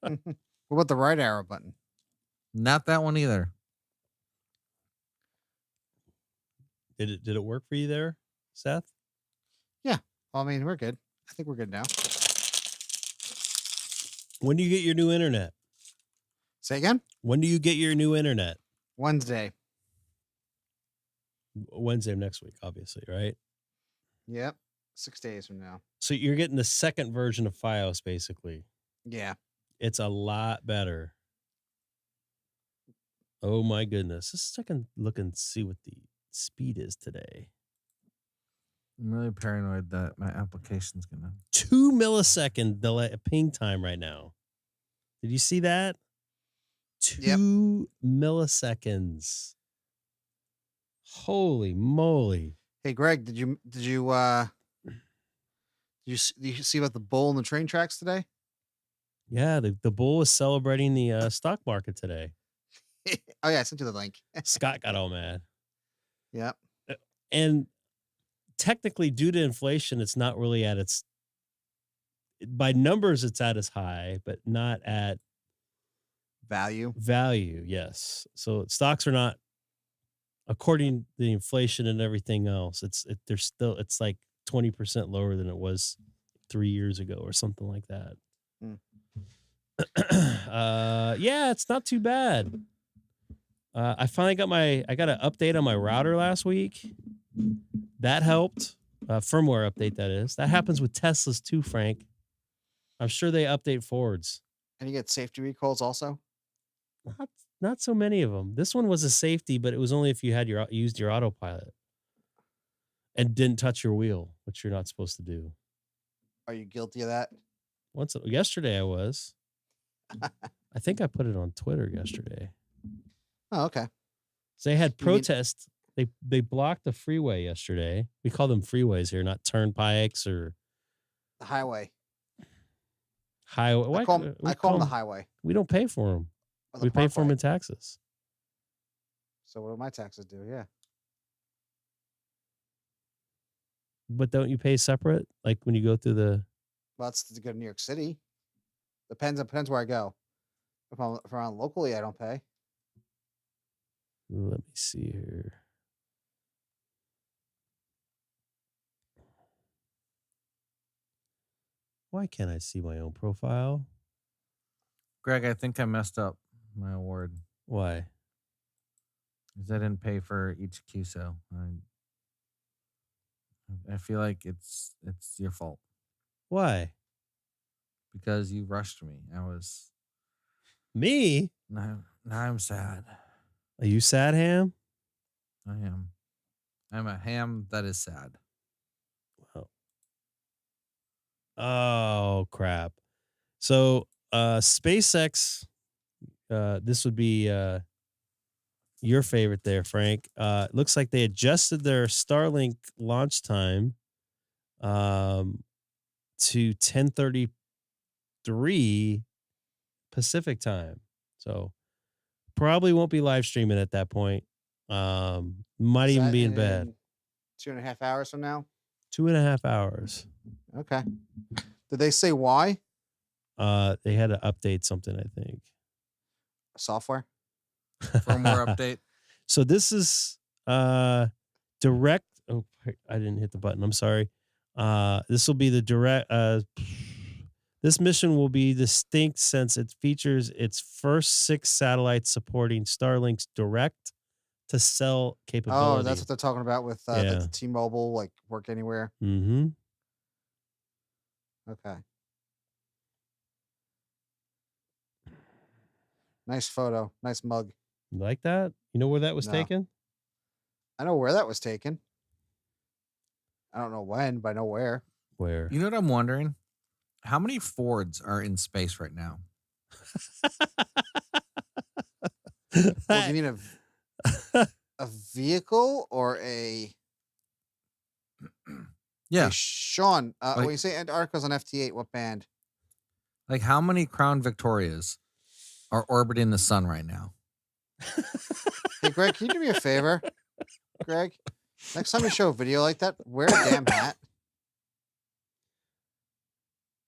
What about the right arrow button? Not that one either. Did it work for you there, Seth? Yeah. Well, I mean, we're good. I think we're good now. When do you get your new internet? Say again? When do you get your new internet? Wednesday. Wednesday of next week, obviously, right? Yep. 6 days from now. So you're getting the second version of FiOS, basically. Yeah. It's a lot better. Oh my goodness. Let's look and see what the speed is today. I'm really paranoid that my application's gonna 2 millisecond delay ping time right now. Did you see that? 2 milliseconds. Holy moly. Hey, Greg, did you see about the bull in the train tracks today? Yeah, the bull is celebrating the stock market today. Oh yeah, I sent you the link. Scott got all mad. Yep. And technically, due to inflation, it's not really at its, by numbers, it's at its high, but not at Value. Yes. So stocks are not, according to the inflation and everything else, it's like 20% lower than it was 3 years ago or something like that. Yeah, it's not too bad. I finally got I got an update on my router last week. That helped. Firmware update, that is. That happens with Teslas too, Frank. I'm sure they update forwards. And you get safety recalls also? Not so many of them. This one was a safety, but it was only if you had used your autopilot and didn't touch your wheel, which you're not supposed to do. Are you guilty of that? Yesterday I was. I think I put it on Twitter yesterday. Oh, okay. So they had protests. They blocked the freeway yesterday. We call them freeways here, not turnpikes or the highway. Highway. I call them the highway. We don't pay for them. We pay for them in taxes. So what do my taxes do? Yeah. But don't you pay separate? Like when you go through the... Well, that's to go to New York City. Depends where I go. If I'm around locally, I don't pay. Let me see here. Why can't I see my own profile? Greg, I think I messed up my award. Why? Because I didn't pay for each QSO. I feel like it's your fault Why? because you rushed me. Me? Now I'm sad. Are you sad, Ham? I am. I'm a ham that is sad. Oh crap. So SpaceX, this would be your favorite there, Frank. Looks like they adjusted their Starlink launch time to 10:33 Pacific time. So probably won't be live streaming at that point. Might Is even that be in bed. 2.5 hours from now. 2.5 hours. Okay. Did they say why? They had to update something, I think. Software. Firmware update. So this is direct. Oh, I didn't hit the button. I'm sorry. This will be the direct. This mission will be distinct since it features its first 6 satellites supporting Starlink's direct to cell capability. Oh, that's what they're talking about with Yeah. like the T-Mobile, like work anywhere. Mm-hmm. Okay. Nice photo. Nice mug. You like that? You know where that was No. taken? I know where that was taken. I don't know when, but I know where. Where? You know what I'm wondering? How many Fords are in space right now? Well, do you mean a vehicle or a? Yeah. Hey, Sean, when Like- you say Antarctica's on FT8, what band? Like how many Crown Victorias are orbiting the sun right now? Hey, Greg, can you do me a favor? Greg, next time you show a video like that, wear a damn hat.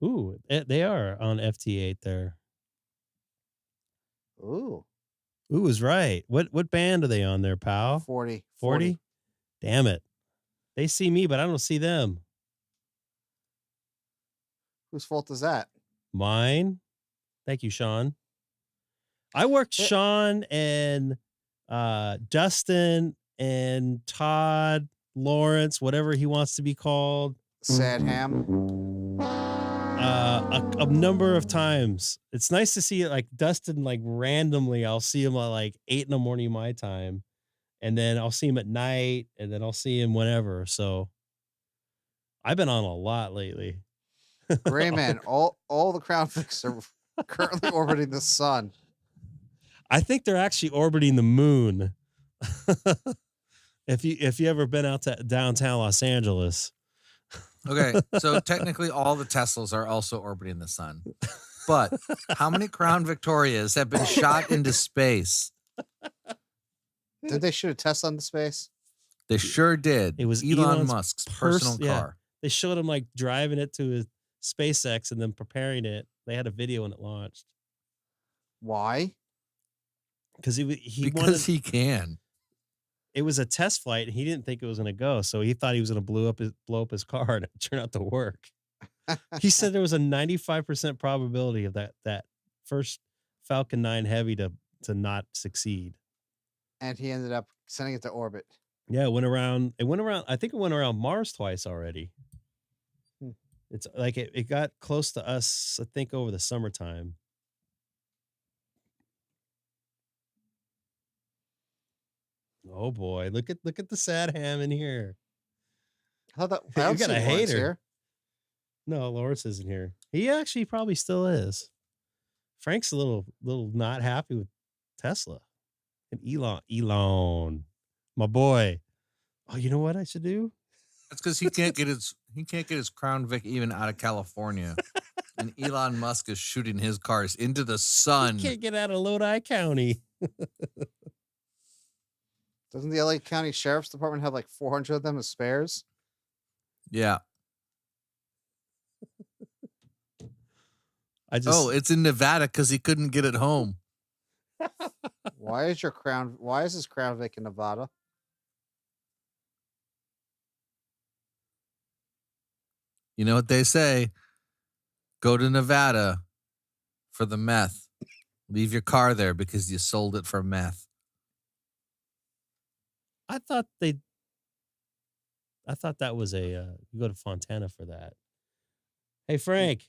Ooh, they are on FT8 there. Ooh, Ooh is right. What band are they on there, pal? 40. 40? Damn it. They see me, but I don't see them. Whose fault is that? Mine. Thank you, Sean. I worked Yeah. Sean and Dustin and Todd, Lawrence, whatever he wants to be called, Sad ham. a number of times. It's nice to see it like Dustin, like randomly. I'll see him at like 8 in the morning my time, and then I'll see him at night, and then I'll see him whenever. So I've been on a lot lately. Gray man, all the Crown Vics are currently orbiting the sun. I think they're actually orbiting the moon. If you ever been out to downtown Los Angeles. Okay, so technically all the Teslas are also orbiting the sun. But how many Crown Victorias have been shot into space? Did they shoot a Tesla into space? They sure did. It was Elon Elon's Musk's personal yeah. car. They showed him like driving it to his SpaceX and then preparing it. They had a video when it launched Why? because he Because wanted. he can. It was a test flight and he didn't think it was going to go, so he thought he was going to blow up his car, and it turned out to work. He said there was a 95% probability of that first Falcon 9 Heavy to not succeed. And he ended up sending it to orbit. Yeah, it went around. I think it went around Mars twice already. Hmm. It's like it got close to us, I think, over the summertime. Oh boy, look at the sad ham in here. I thought that You I don't got see a Lawrence hater. here. No, Lawrence isn't here. He actually probably still is. Frank's a little not happy with Tesla. And Elon, my boy. Oh, you know what I should do? That's because he can't get his Crown Vic even out of California. And Elon Musk is shooting his cars into the sun. He can't get out of Lodi County. Doesn't the LA County Sheriff's Department have like 400 of them as spares? Yeah. Oh, it's in Nevada because he couldn't get it home. Why is his Crown Vic in Nevada? You know what they say? Go to Nevada for the meth. Leave your car there because you sold it for meth. I thought that was a you go to Fontana for that. Hey Frank.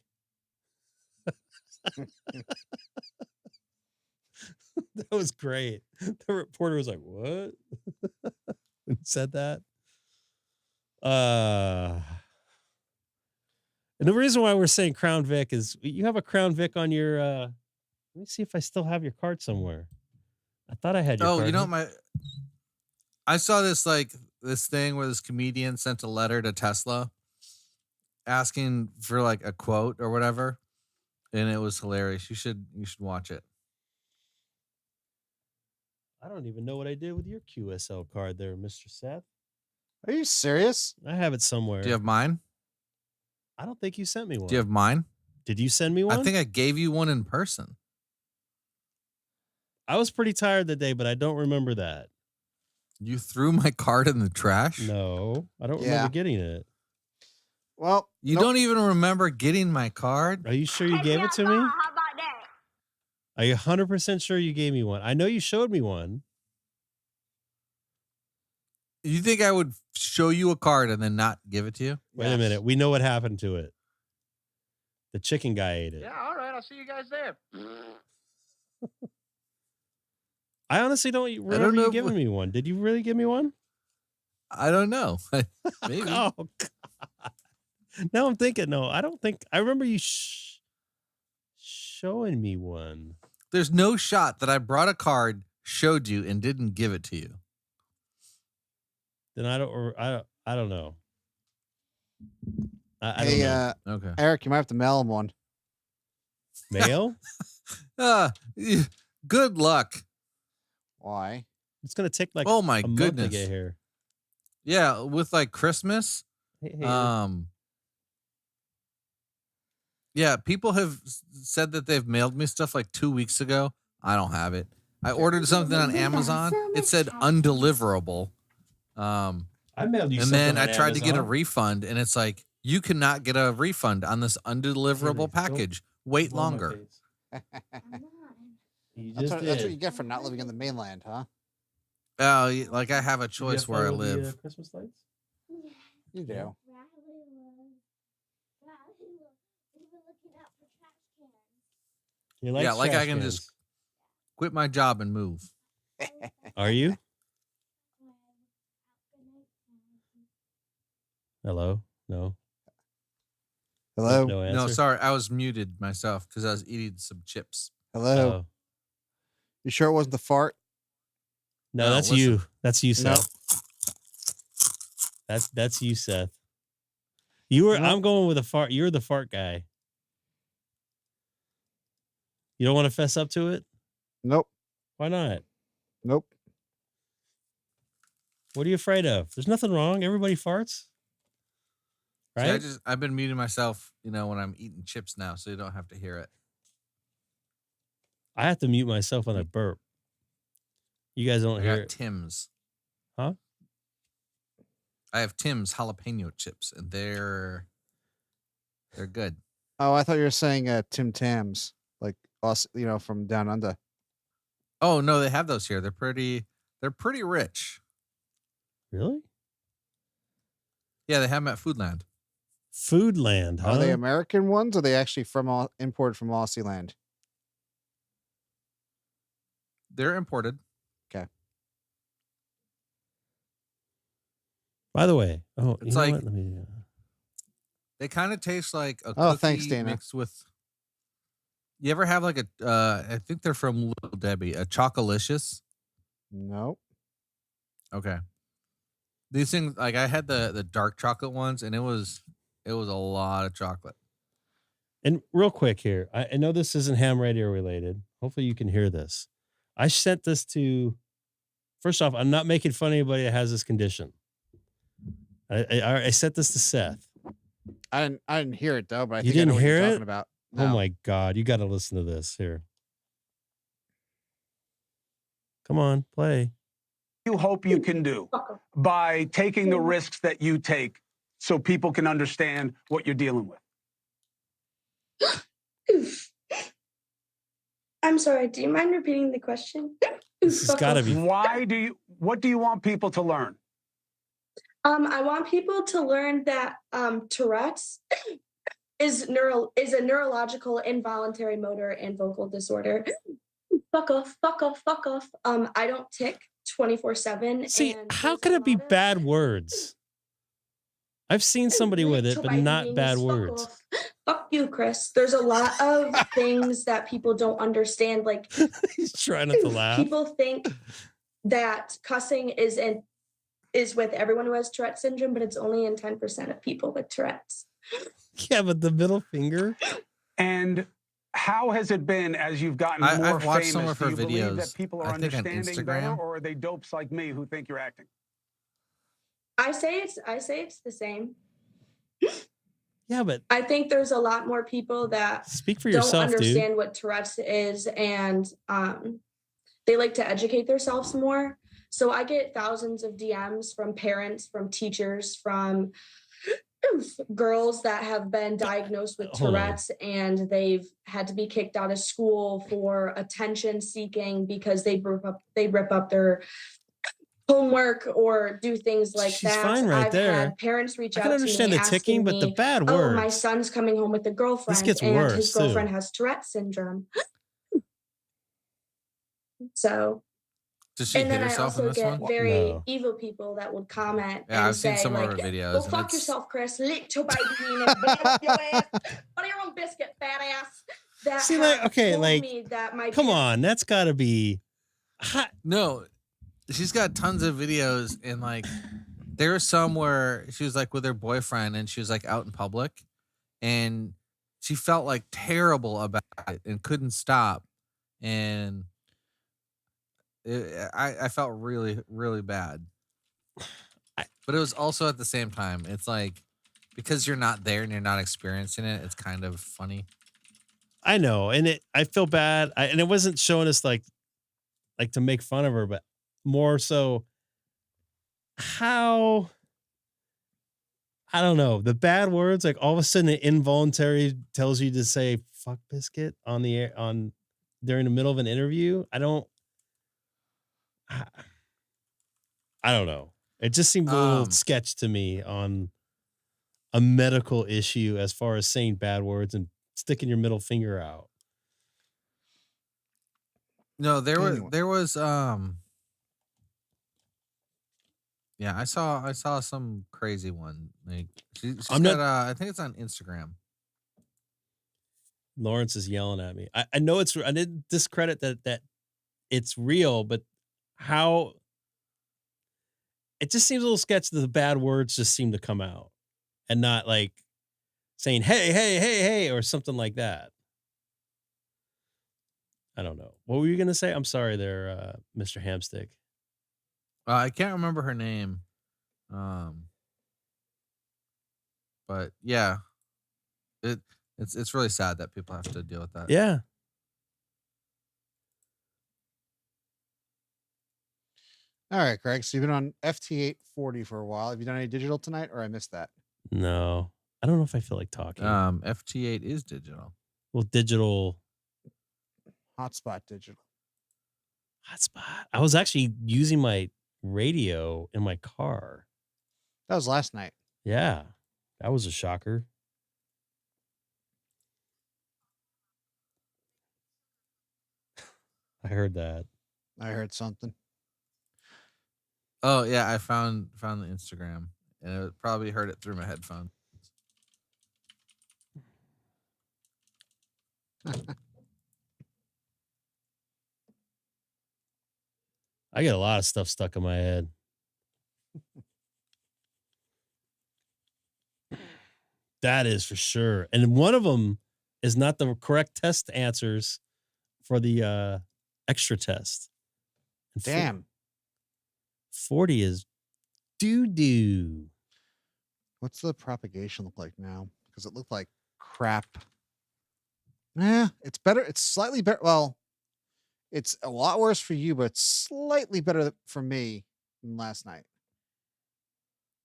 That was great. The reporter was like, "What?" when he said that. And the reason why we're saying Crown Vic is you have a Crown Vic on your let me see if I still have your card somewhere. I thought I had your card. You know, I saw this thing where this comedian sent a letter to Tesla asking for like a quote or whatever, and it was hilarious. You should watch it. I don't even know what I did with your QSL card there, Mr. Seth. Are you serious? I have it somewhere. Do you have mine? I don't think you sent me one. Do you have mine? Did you send me one? I think I gave you one in person. I was pretty tired that day, but I don't remember that. You threw my card in the trash? No, I don't remember getting it. Well, you don't even remember getting my card? Are you sure you gave it to me? How about that? Are you 100% sure you gave me one? I know you showed me one. You think I would show you a card and then not give it to you? Wait a minute. We know what happened to it. The chicken guy ate it. Yeah, all right. I'll see you guys there. I honestly don't remember you giving me one. Did you really give me one? I don't know. Maybe. Oh, God. Now I'm thinking, no, I don't think. I remember you showing me one. There's no shot that I brought a card, showed you, and didn't give it to you. Then I don't know. I Hey, don't know. Okay. Eric, you might have to mail him one. Mail? Good luck. Why? It's gonna take like oh my a month goodness to get here. Yeah, with like Christmas. Hey, yeah, people have said that they've mailed me stuff like 2 weeks ago. I don't have it. I ordered something on Amazon. It said undeliverable. I mailed you and something then I on tried to get a Amazon. refund, and it's like, you cannot get a refund on this undeliverable package. Wait longer. That's what you get for not living in the mainland, huh? Oh, like I have a choice where I live. Christmas lights? You do. You Yeah, like trash I can cans. just quit my job and move. Are you? Hello? No. Hello? No answer? No, sorry, I was muted myself because I was eating some chips. Hello? Oh. You sure it wasn't the fart? No, No, that's listen. you. That's you, No. Seth. That's you, Seth. You were. No. I'm going with a fart. You're the fart guy. You don't want to fess up to it? Nope. Why not? Nope. What are you afraid of? There's nothing wrong. Everybody farts. See, Right? I've been muting myself, when I'm eating chips now, so you don't have to hear it. I have to mute myself when I burp. You guys don't I hear got it. Tim's. Huh? I have Tim's jalapeno chips, and they're good. Oh, I thought you were saying Tim Tams, like us, from down under. Oh no, they have those here. They're pretty rich. Really? Yeah, they have them at Foodland. Foodland, huh? Are they American ones? Or are they actually imported from Aussie land? They're imported. Okay. By the way, It's like- what? Let me, They kind of taste like a Oh, cookie thanks, Dana. mixed with. You ever have like I think they're from Little Debbie, a Chocolicious? Nope. Okay. These things, like I had the dark chocolate ones, and it was a lot of chocolate. and real quick here, I know this isn't ham radio related. Hopefully you can hear this. I sent this to. First off, I'm not making fun of anybody that has this condition. I sent this to Seth. I didn't hear it though, but I You think I know didn't what you're hear it? talking about. Oh No. my God, you got to listen to this here. Come on, play. You hope you can do by taking the risks that you take so people can understand what you're dealing with? I'm sorry, do you mind repeating the question? This has got to be. What do you want people to learn? I want people to learn that Tourette's is a neurological involuntary motor and vocal disorder. Fuck off. I don't tick 24/7. See, and how there's could a it be lot of- bad words? I've seen somebody with it, but not means bad fuck words. off. Fuck you, Chris. There's a lot of things that people don't understand. Like, He's trying not to laugh. people think that cussing is with everyone who has Tourette's syndrome, but it's only in 10% of people with Tourette's. Yeah, but the middle finger. And how has it been as you've gotten more I've watched famous? some of her Do you believe videos, that people are I think on understanding better, Instagram. or are they dopes like me who think you're acting? I say it's the same. Yeah, but I think there's a lot more people that speak for don't yourself, understand dude. what Tourette's is, and they like to educate themselves more. So I get thousands of DMs from parents, from teachers, from girls that have been diagnosed with hold on. Tourette's, and they've had to be kicked out of school for attention seeking because they rip up their homework or do things like She's that. fine right I've there. had parents reach I out can to understand me the ticking, asking but the me, bad "Oh, words. my son's coming home with a girlfriend, gets and worse, his too. girlfriend has Tourette's syndrome." So, Does she and hit then I herself in also this get one? very No. evil people that would comment Yeah, and I've seen say, some of like, her videos, "Go and fuck it's- yourself, Chris. Lick your baby and blow up your ass. Butter your own biscuit, fat ass." That See, like, have okay, told like, me that my come parents- on, that's got to be. Hot. No, she's got tons of videos, and like there was some where she was like with her boyfriend and she was like out in public and she felt like terrible about it and couldn't stop. And I felt really, really bad. But it was also at the same time, it's like because you're not there and you're not experiencing it, it's kind of funny. I know, and I feel bad, and it wasn't showing us like to make fun of her, but more so how, I don't know, the bad words, like all of a sudden it involuntary tells you to say fuck biscuit on the air during the middle of an interview. I don't know. It just seemed a little sketch to me on a medical issue as far as saying bad words and sticking your middle finger out. No, there was yeah, I saw some crazy one. Like she's got I think it's on Instagram. Lawrence is yelling at me. I know I didn't discredit that it's real, but how it just seems a little sketchy that the bad words just seem to come out and not like saying hey or something like that. I don't know. What were you gonna say? I'm sorry there, Mr. Hamstick. I can't remember her name. But yeah. It's really sad that people have to deal with that. Yeah. All right, Greg. So you've been on FT8 40 for a while. Have you done any digital tonight, or I missed that? No. I don't know if I feel like talking. FT8 is digital. Well, digital Hotspot digital. hotspot. I was actually using my radio in my car. That was last night. Yeah. That was a shocker. I heard that. I heard something. Oh yeah, I found the Instagram, and it probably heard it through my headphone. I get a lot of stuff stuck in my head. That is for sure. And one of them is not the correct test answers for the extra test. And Damn. 40 is doo-doo. What's the propagation look like now? Because it looked like crap. Yeah, it's better. It's slightly better. Well, it's a lot worse for you, but it's slightly better for me than last night.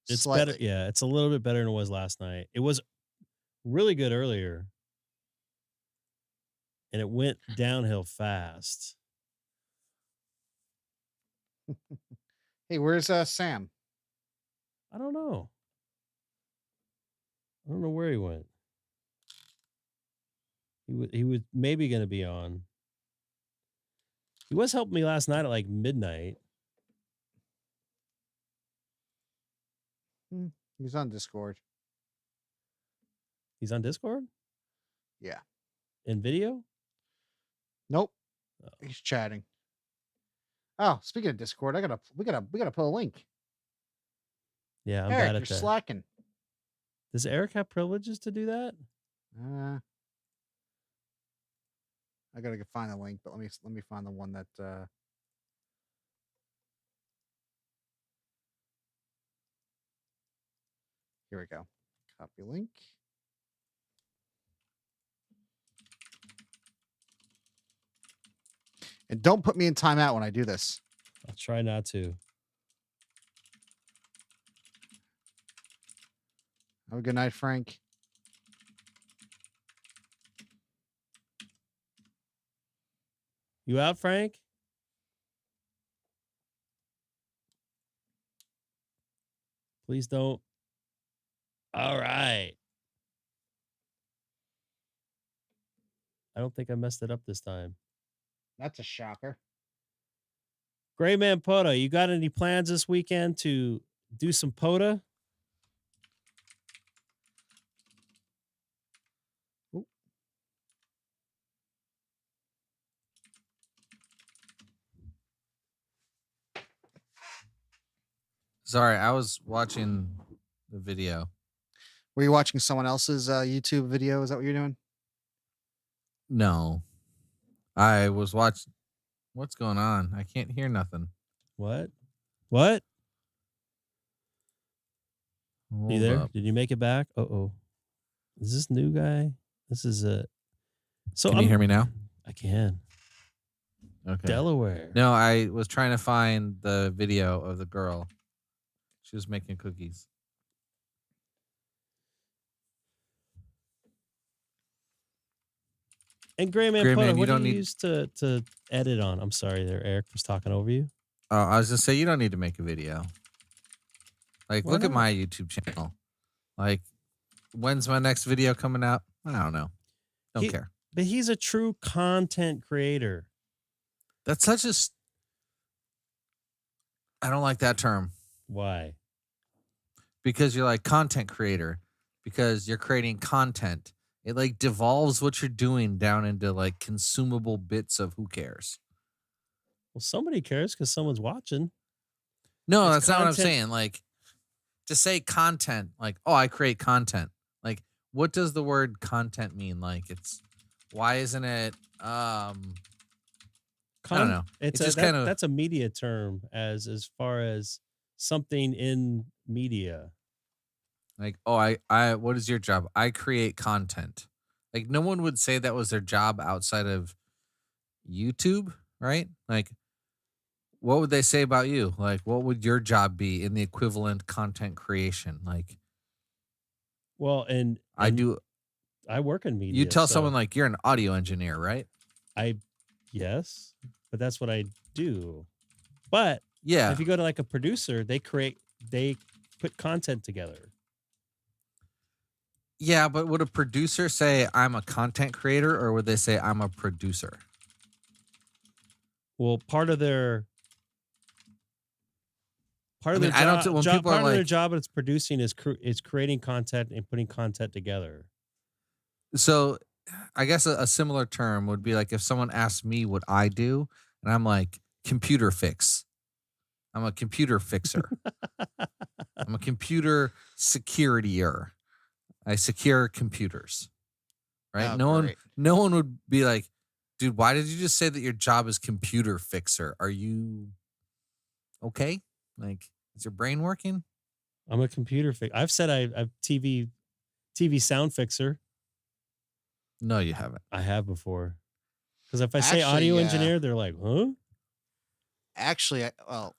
It's Slightly. better. Yeah, it's a little bit better than it was last night. It was really good earlier. And it went downhill fast. Hey, where's Sam? I don't know. I don't know where he went. He was maybe going to be on. He was helping me last night at like midnight. He's on Discord. He's on Discord? Yeah. In video? Nope. Oh. He's chatting. Oh, speaking of Discord, we gotta put a link. Yeah, I'm Eric, bad you're at that. slacking. Does Eric have privileges to do that? I gotta find the link, but let me find the one that here we go. Copy link. And don't put me in timeout when I do this. I'll try not to. Have a good night, Frank. You out, Frank? Please don't. All right. I don't think I messed it up this time. That's a shocker. Gray Man Pota, you got any plans this weekend to do some Pota? Sorry, I was watching the video. Were you watching someone else's YouTube video? Is that what you're doing? No. I was watching. What's going on? I can't hear nothing. What? What? Hold You there? up. Did you make it back? Uh-oh. Is this new guy? This is a... So Can you hear me now? I can. Okay. Delaware. No, I was trying to find the video of the girl. She was making cookies. And Gray Man, Gray Man, Pota, you what do don't you need- use to edit on? I'm sorry there, Eric was talking over you. Oh, I was just saying, you don't need to make a video. Like, Why look at not? my YouTube channel. Like, when's my next video coming out? I don't know. Don't care. But he's a true content creator. That's such a... I don't like that term. Why? Because you're like content creator. Because you're creating content. It like devolves what you're doing down into like consumable bits of who cares. Well, somebody cares because someone's watching. No, It's that's not what I'm content. saying. Like, to say content, like, oh, I create content. Like, what does the word content mean? Like, it's... Why isn't it... I don't know. It's just kind kinda- that's a media term as far as something in media. Like, oh, I what is your job? I create content. Like, no one would say that was their job outside of YouTube, right? Like, what would they say about you? Like, what would your job be in the equivalent content creation? Like, Well, and I do. I work in media. You tell so someone like you're an audio engineer, right? yes, but that's what I do. But Yeah. if you go to like a producer, they put content together. Yeah, but would a producer say I'm a content creator, or would they say I'm a producer? Well, part of their I mean, I don't job, when people are part of their like- job it's producing is creating content and putting content together. So I guess a similar term would be like if someone asks me what I do, and I'm like, computer fix. I'm a computer fixer. I'm a computer securitier. I secure computers. Right? Oh, great. No one would be like, dude, why did you just say that your job is computer fixer? Are you okay? Like, is your brain working? I'm a computer I've said I'm TV sound fixer. No, you haven't. I have before. Because if I say Actually, audio engineer, they're like, huh? Actually,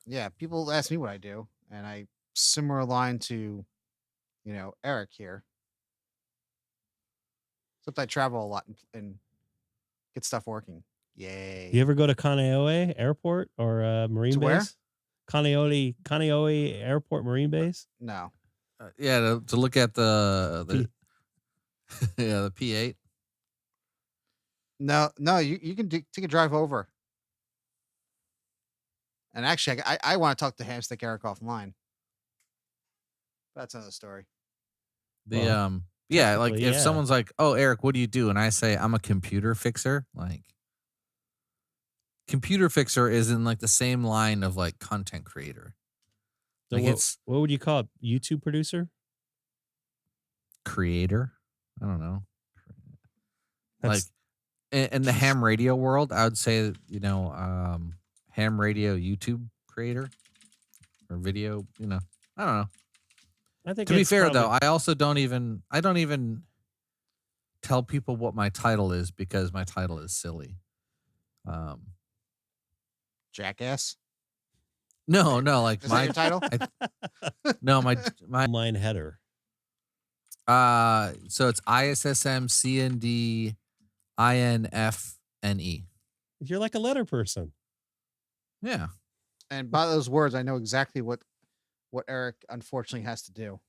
yeah, people ask me what I do, and I similar line to, Eric here. Except I travel a lot and get stuff working. Yay. You ever go to Kaneohe Airport or Marine To Base? where? Kaneohe Airport Marine Base. No. Yeah, to look at the yeah, the P8. No, you can take a drive over. And actually, I want to talk to Hamstick Eric offline. That's another story. The yeah, like technically, if yeah. someone's like, "Oh, Eric, what do you do?" and I say I'm a computer fixer, like computer fixer is in like the same line of like content creator. So Like what would you call it? YouTube producer? creator. I don't know. Like That's- in the ham radio world, I would say, ham radio YouTube creator or video, I don't know. I think To be it's fair probably- though, I also don't even tell people what my title is because my title is silly. Jackass. No, like Is that your title? no, my online header. so it's ISSM CND INFNE. You're like a letter person. Yeah. And by those words, I know exactly what Eric unfortunately has to do.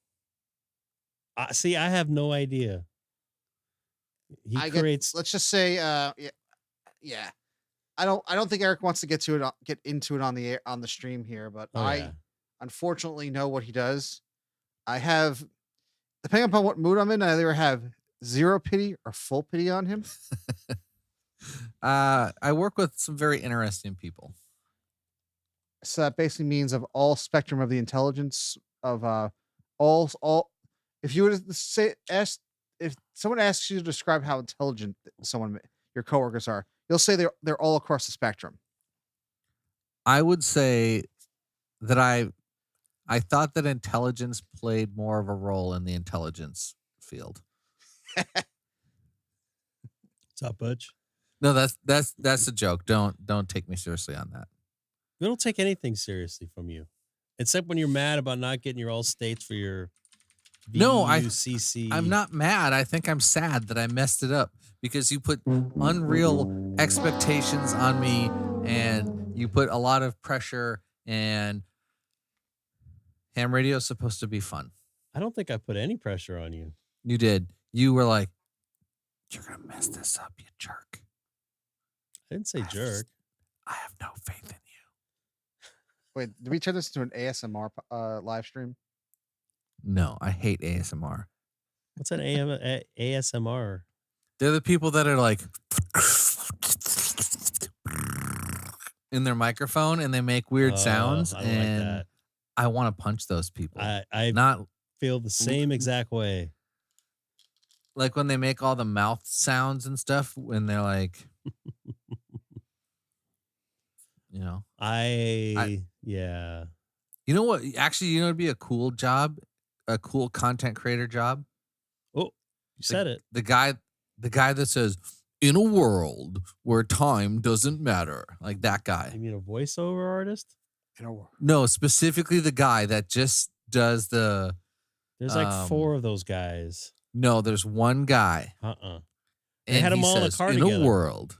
See, I have no idea. He creates. Let's just say, yeah. I don't think Eric wants to get into it on the air, on the stream here, but Oh, I yeah. unfortunately know what he does. I have, depending upon what mood I'm in, I either have zero pity or full pity on him. I work with some very interesting people. So that basically means of all spectrum of the intelligence of all. If you were to say if someone asks you to describe how intelligent your coworkers are, you'll say they're all across the spectrum. I would say that I thought that intelligence played more of a role in the intelligence field. What's up, Butch? No, that's a joke. Don't take me seriously on that. We don't take anything seriously from you, except when you're mad about not getting your all states for your No, VUCC. I'm not mad. I think I'm sad that I messed it up because you put unreal expectations on me and you put a lot of pressure, and ham radio is supposed to be fun. I don't think I put any pressure on you. You did. You were like, "You're going to mess this up, you jerk." I didn't say jerk. I have no faith in you. Wait, did we turn this into an ASMR live stream? No, I hate ASMR. What's an ASMR? They're the people that are like in their microphone and they make weird sounds. I don't and like that. I want to punch those people. I Not feel the same exact way. like when they make all the mouth sounds and stuff when they're like, Yeah. You know what? Actually, it'd be a cool job, a cool content creator job. Oh, you said it. The guy that says, "In a world where time doesn't matter," like that guy. You mean a voiceover artist? No, specifically the guy that just does the. There's like 4 of those guys. No, there's one guy. They had and them he all in a says, car in together. a world.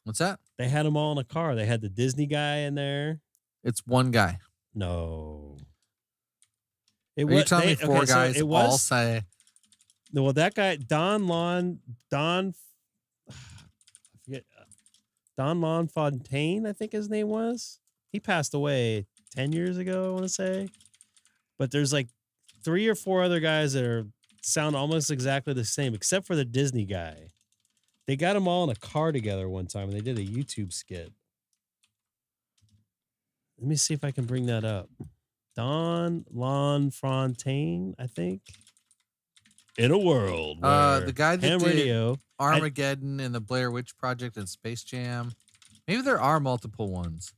What's that? They had them all in a car. They had the Disney guy in there. It's one guy. No. Are you telling me 4 guys it all was, say? No, well, that guy, Don Fontaine, I think his name was. He passed away 10 years ago, I want to say. But there's like 3 or 4 other guys that sound almost exactly the same, except for the Disney guy. They got them all in a car together one time, and they did a YouTube skit. Let me see if I can bring that up. Don Fontaine, I think. In a world where The guy that ham did radio, Armageddon and the Blair Witch Project and Space Jam. Maybe there are multiple ones.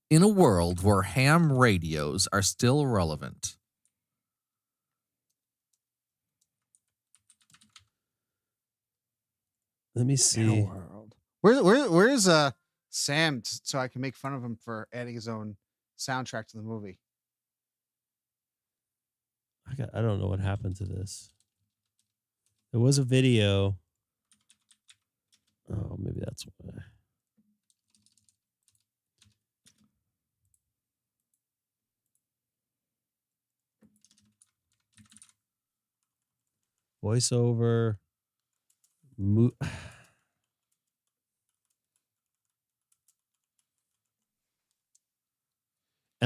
In a world where ham radios are still relevant. let me see. World. Where's Sam so I can make fun of him for adding his own soundtrack to the movie? I don't know what happened to this. There was a video. Oh, maybe that's why. Voiceover. And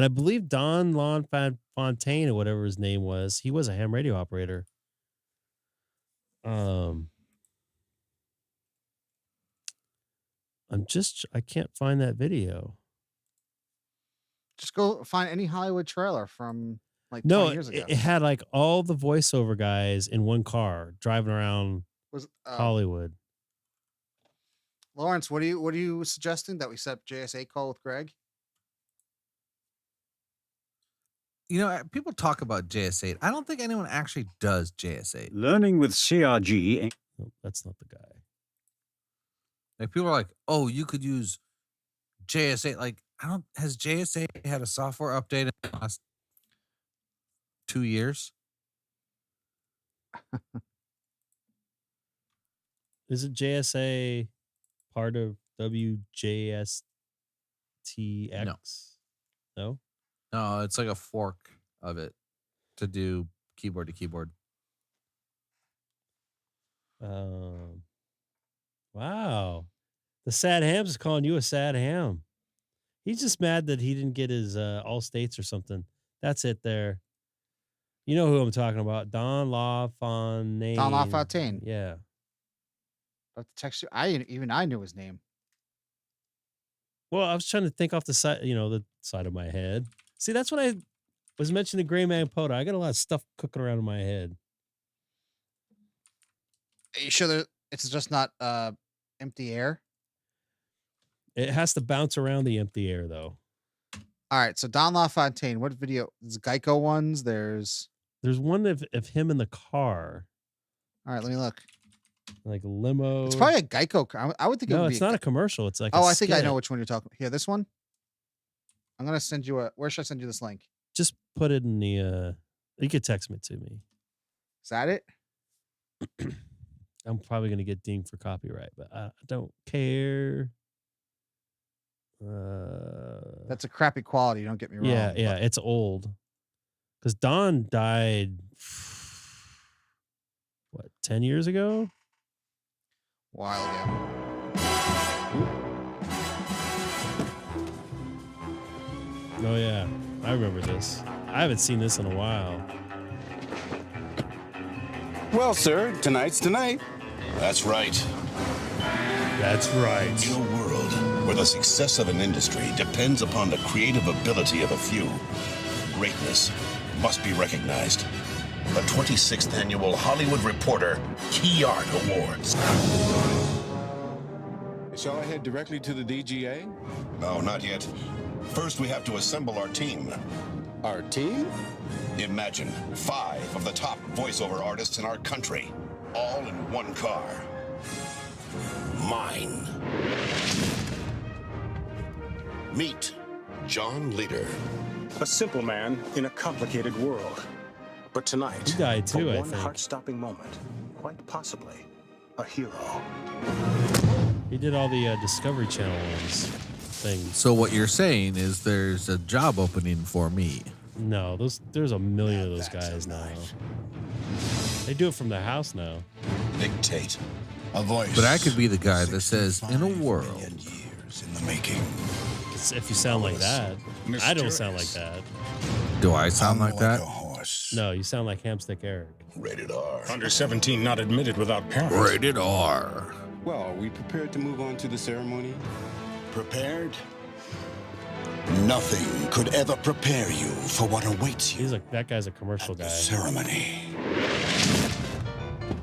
I believe Don Lon Fontaine, or whatever his name was, he was a ham radio operator. I can't find that video. Just go find any Hollywood trailer from like 20 No, years ago. it had like all the voiceover guys in one car driving around Was Hollywood. Lawrence, what are you suggesting that we set up JS8 call with Greg? You know, people talk about JS8. I don't think anyone actually does JS8. Learning with CRG. No, that's not the guy. Like people are like, oh, you could use JS8. Like, has JS8 had a software update in the last 2 years? Is it JSA part of wsjtx-x? No? No, it's like a fork of it to do keyboard to keyboard. Wow. The Sad Hams is calling you a sad ham. He's just mad that he didn't get his all states or something. That's it there. You know who I'm talking about. Don LaFontaine. Don LaFontaine. Yeah. I have to text you. I knew his name. Well, I was trying to think off the side, the side of my head. See, that's what I was mentioning to Gray Man Poto. I got a lot of stuff cooking around in my head. Are you sure it's just not empty air? It has to bounce around the empty air, though. All right. So Don LaFontaine, what video? There's Geico ones. There's one of him in the car. All right. Let me look. Like a limo. It's probably a Geico. I would think it would be. No, it's not a commercial. It's like I think I know which one you're talking about. Here, this one. I'm going to send you where should I send you this link? Just put it in the, you could text it to me. Is that it? I'm probably going to get dinged for copyright, but I don't care. That's a crappy quality. Don't get me wrong. Yeah, it's old. Because Don died, 10 years ago? A while ago. Oh, yeah. I remember this. I haven't seen this in a while. Well, sir, tonight's tonight. That's right. That's right. In a world where the success of an industry depends upon the creative ability of a few, greatness must be recognized. The 26th Annual Hollywood Reporter Key Art Awards. Shall I head directly to the DGA? No, not yet. First, we have to assemble our team. Our team? Imagine 5 of the top voiceover artists in our country, all in one car. Mine. Meet John Leader. A simple man in a complicated world. But tonight, He died too, for I one think. heart-stopping moment, quite possibly a hero. He did all the Discovery Channel things. So what you're saying is there's a job opening for me. No, there's a million of those guys now. They do it from their house now. Dictate. A voice. But I could be the guy that says, in a world. Years in the making. If you sound like that. I don't sound like that. Do I sound like that? A horse. No, you sound like Hamstick Eric. Rated R. Under 17 not admitted without parents. Rated R. Well, are we prepared to move on to the ceremony? Prepared? Nothing could ever prepare you for what awaits you. That guy's a commercial guy. Ceremony.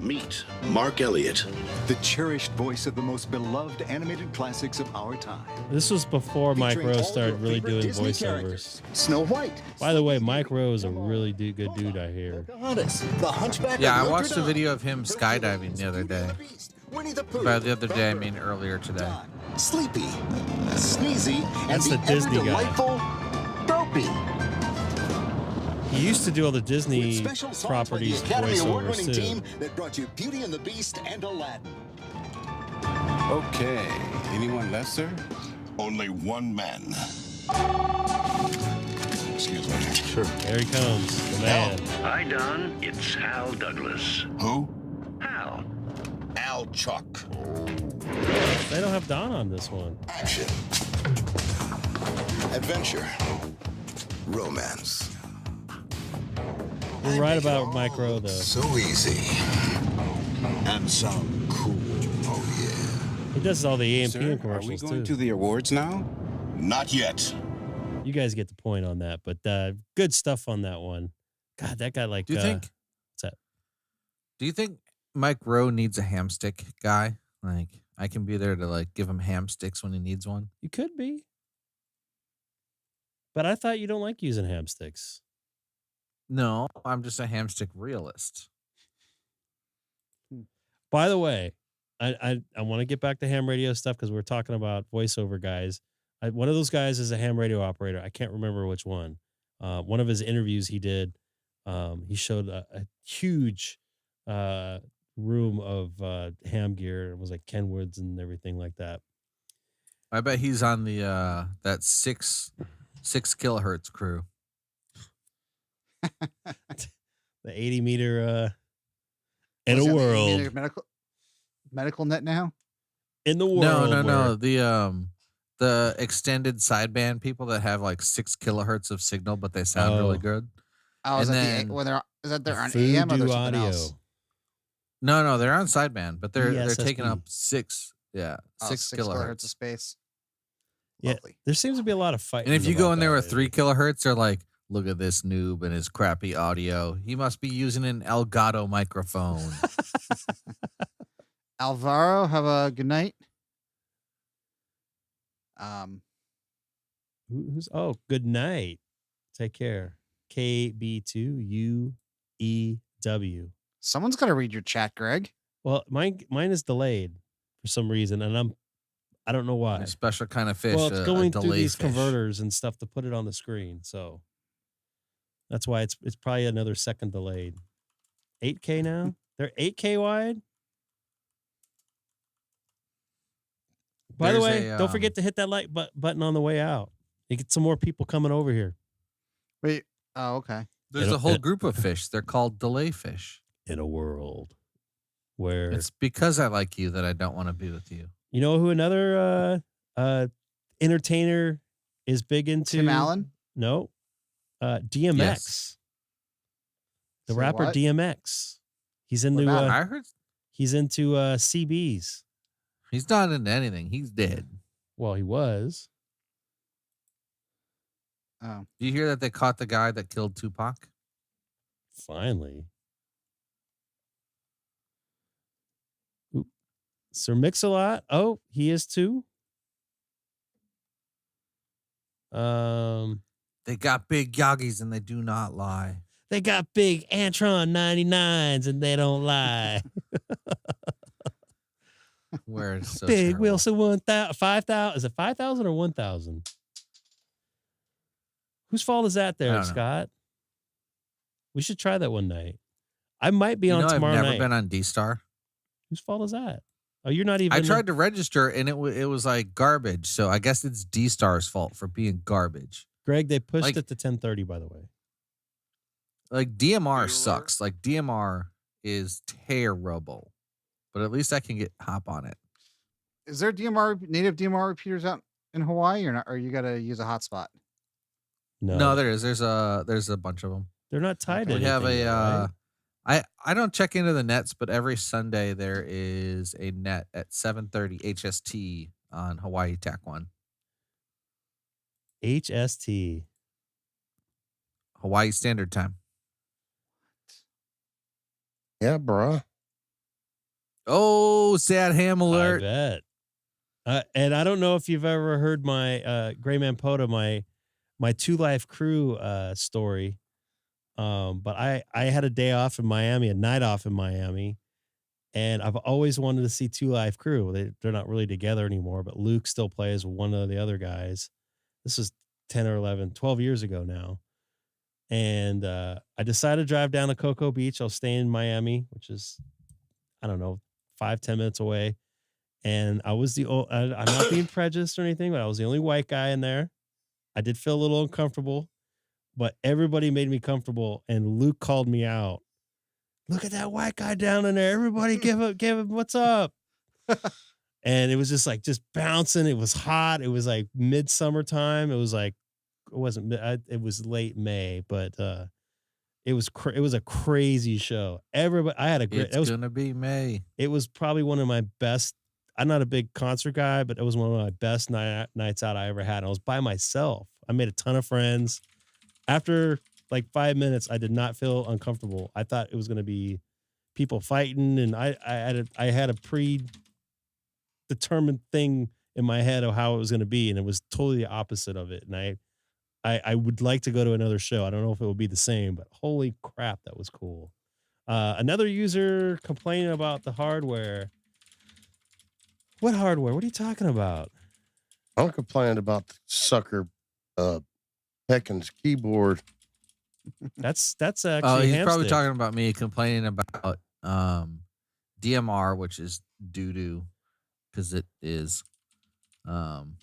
Meet Mark Elliott. The cherished voice of the most beloved animated classics of our time. This was before Mike Featuring Rowe all started your really favorite doing Disney voiceovers. characters. Snow White. By the way, Mike Rowe is a really good dude, I hear. Pocahontas, the Hunchback Yeah, of I watched Notre a Dame, video of him skydiving the other day. Winnie the Pooh, By the other day, I Thumper, mean earlier today. Don, Sleepy, Sneezy, and That's the the Disney guy. ever-delightful Dopey. He used to do all the Disney With special songs by properties the Academy voiceovers Award-winning too. team that brought you Beauty and the Beast and Aladdin. Okay. Anyone left, sir? Only one man. Excuse me. There he comes, the man. Hi, Don. It's Hal Douglas. Who? Chuck. They don't have Don on this one. Action. Adventure. Romance. You're right about Micro, though. So easy. And sound cool. Oh, yeah. He does all the AMPM Sir, are we commercials, going too. to the awards now? Not yet. You guys get the point on that, but good stuff on that one. God, that guy like. Do you think? What's that? Do you think Mike Rowe needs a ham stick guy? Like, I can be there to like give him ham sticks when he needs one. You could be, but I thought you don't like using ham sticks. No, I'm just a ham stick realist. By the way, I want to get back to ham radio stuff because we're talking about voiceover guys. One of those guys is a ham radio operator. I can't remember which one. One of his interviews he did, he showed a huge room of ham gear. It was like Kenwoods and everything like that. I bet he's on the that six kilohertz crew. The 80 meter in a world. Medical net now? In the world. No. The extended sideband people that have like 6 kilohertz of signal, but they sound really good. Oh, is And that they're on AM or there's something audio. else? No, they're on sideband, but they're ESSP. taking up 6 kilohertz of space. Yeah, Lovely. there seems to be a lot of fighting. And if you go about in there that with 3 kilohertz, they're like, look at this noob and his crappy audio. He must be using an Elgato microphone. Alvaro, have a good night. Who's good night. Take care. KB2UEW. Someone's got to read your chat, Greg. Well, mine is delayed for some reason, and I don't know why. A special kind of fish. Well, it's going through delay these fish. converters and stuff to put it on the screen, so that's why it's probably another second delayed. 8K now? They're 8K wide? By the way, don't forget to hit that like button on the way out. You get some more people coming over here. Wait. Oh, okay. There's a whole group of fish. They're called delay fish. In a world where It's because I like you that I don't want to be with you. you know who another entertainer is big into? Tim Allen? No. DMX. Yes. The Say rapper what? DMX. He's What into about him? I heard he's into CBs. he's not into anything. He's dead. Well, he was. Oh. Do you hear that they caught the guy that killed Tupac? Finally. Oop. Sir Mix-a-Lot. Oh, he is too. They got big Yagis and they do not lie. They got big Antron 99s and they don't lie. Where it's so Big terrible. Wilson 1,000, 5,000. Is it 5,000 or 1,000? Whose fault is that I there, don't know. Scott? We should try that one night. I might be You on know, tomorrow I've never night. been on DStar. Whose fault is that? Oh, you're not even. I tried to register and it was like garbage. So I guess it's DStar's fault for being garbage. Greg, they pushed like- it to 10:30, by the way. Like DMR sucks. Like DMR is terrible. But at least I can hop on it. Is there native DMR repeaters out in Hawaii or not? Or you got to use a hotspot? No, there is. There's a bunch of them. They're not tied to We have anything, though, right? I don't check into the nets, but every Sunday there is a net at 7:30 HST on Hawaii Tac 1. HST. Hawaii Standard Time. Yeah, bruh. Oh, sad ham alert. I bet. And I don't know if you've ever heard my Gray Man Poda, my 2 Life Crew story. But I had a day off in Miami, a night off in Miami, and I've always wanted to see 2 Life Crew. They're not really together anymore, but Luke still plays with one of the other guys. This was 10 or 11, 12 years ago now. And I decided to drive down to Cocoa Beach. I'll stay in Miami, which is, I don't know, 5-10 minutes away. And I was I'm not being prejudiced or anything, but I was the only white guy in there. I did feel a little uncomfortable, but everybody made me comfortable. And Luke called me out. Look at that white guy down in there. Everybody give him what's up. And it was just bouncing. It was hot. It was like midsummer time. It was like, it wasn't, it was late May, but it was a crazy show. Everybody, I had a great, It's gonna be May. it was probably one of my best. I'm not a big concert guy, but it was one of my best nights out I ever had. I was by myself. I made a ton of friends. After like 5 minutes, I did not feel uncomfortable. I thought it was going to be people fighting, and I had a predetermined thing in my head of how it was going to be, and it was totally the opposite of it. And I would like to go to another show. I don't know if it will be the same, but holy crap, that was cool. Another user complaining about the hardware. What hardware? What are you talking about? I'm complaining about the sucker Pekin's keyboard. That's actually. Oh, he's probably Hamstick. talking about me complaining about DMR, which is doo-doo, because it is. And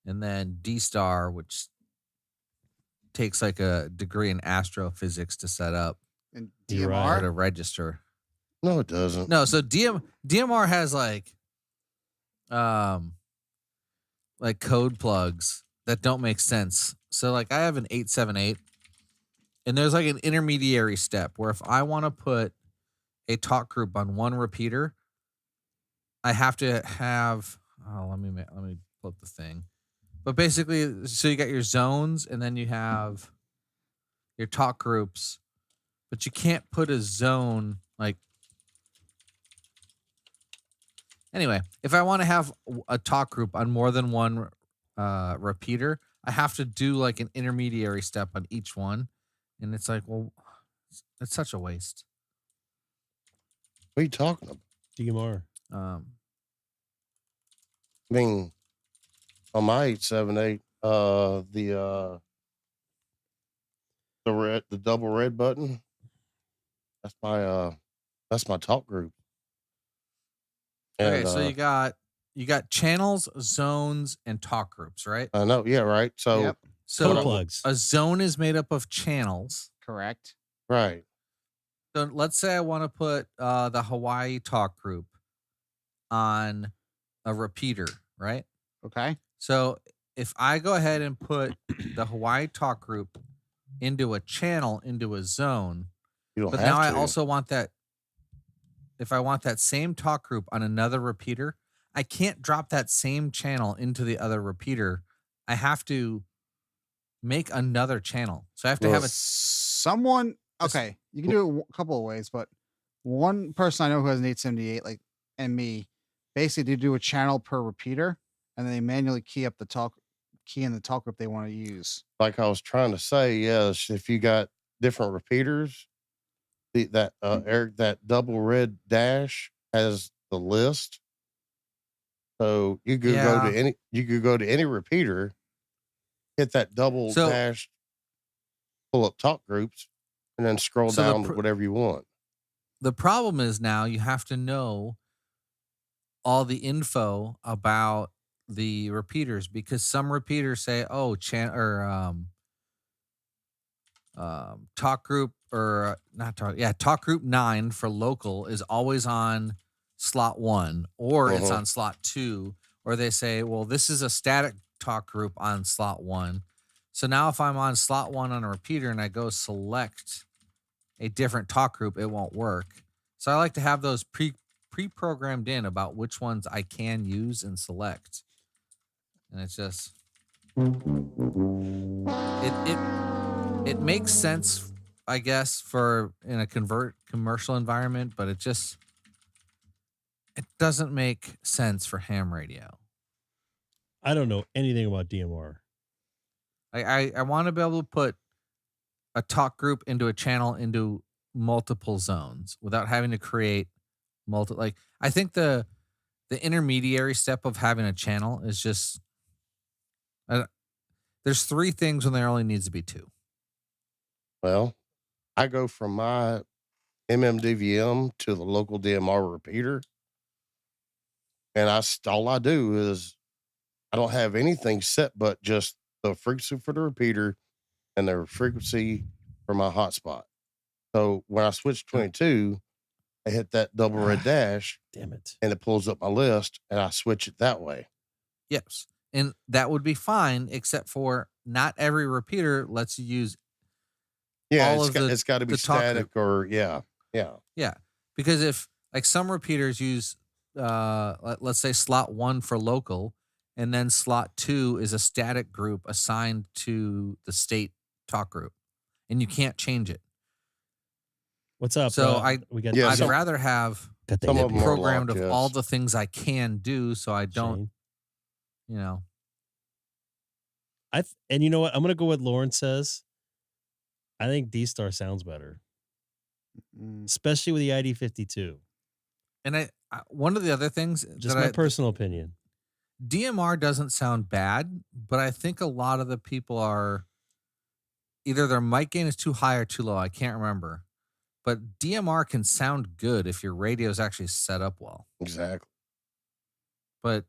then DStar, which takes like a degree in astrophysics to set up And You're DMR. or to register. No, it doesn't. No, so DMR has like code plugs that don't make sense. So like I have an 878, and there's like an intermediary step where if I want to put a talk group on one repeater, I have to have let me pull up the thing. But basically, so you got your zones, and then you have your talk groups, but you can't put a zone like. Anyway, if I want to have a talk group on more than one repeater, I have to do like an intermediary step on each one. And it's like, well, it's such a waste. What are you talking about? DMR. I mean, on my 878, the double red button, that's my talk group. Okay, And, so you got channels, zones, and talk groups, right? I know, yeah, right. So, Yep. So Code plugs. a zone is made up of channels. Correct. right. So let's say I want to put the Hawaii talk group on a repeater, right? Okay. So if I go ahead and put the Hawaii talk group into a channel, into a zone, You don't but have now I to. also want that. If I want that same talk group on another repeater, I can't drop that same channel into the other repeater. I have to make another channel. So I have to have a Someone. Okay, you can do it a couple of ways, but one person I know who has an 878, like, and me, basically do a channel per repeater, and then they manually key in the talk group they want to use. Like I was trying to say, yes, if you got different repeaters, that double red dash has the list. So you could go to any repeater, hit that double dash, pull up talk groups, and then scroll down to whatever you want. The problem is now you have to know all the info about the repeaters, because some repeaters say, oh, talk group or not talk. Yeah. Talk group 9 for local is always on slot 1, or it's on slot 2, or they say, well, this is a static talk group on slot 1. So now if I'm on slot 1 on a repeater and I go select a different talk group, it won't work. So I like to have those pre-programmed in about which ones I can use and select. And it's just it makes sense, I guess, for in a commercial environment, but it doesn't make sense for ham radio. I don't know anything about DMR. I want to be able to put a talk group into a channel into multiple zones without having to create I think the intermediary step of having a channel is just there's 3 things when there only needs to be 2. Well, I go from my MMDVM to the local DMR repeater, and all I do is I don't have anything set but just the frequency for the repeater and the frequency for my hotspot. So when I switch 22 I hit that double red dash, Damn it. and it pulls up my list, and I switch it that way. Yes. And that would be fine, except for not every repeater lets you use Yeah, all it's got to be the talk static group. or yeah. Yeah. Because if like some repeaters use let's say slot 1 for local, and then slot 2 is a static group assigned to the state talk group, and you can't change it. What's up? So we got I'd rather have got the some it of them are programmed locked, of yes. all the things I can do, so I don't, Shane. you know. And you know what? I'm gonna go with Lauren says. I think DStar sounds better, especially with the ID52. And I one of the other things, Just my personal opinion. DMR doesn't sound bad, but I think a lot of the people are either their mic gain is too high or too low. I can't remember. But DMR can sound good if your radio is actually set up well. Exactly. But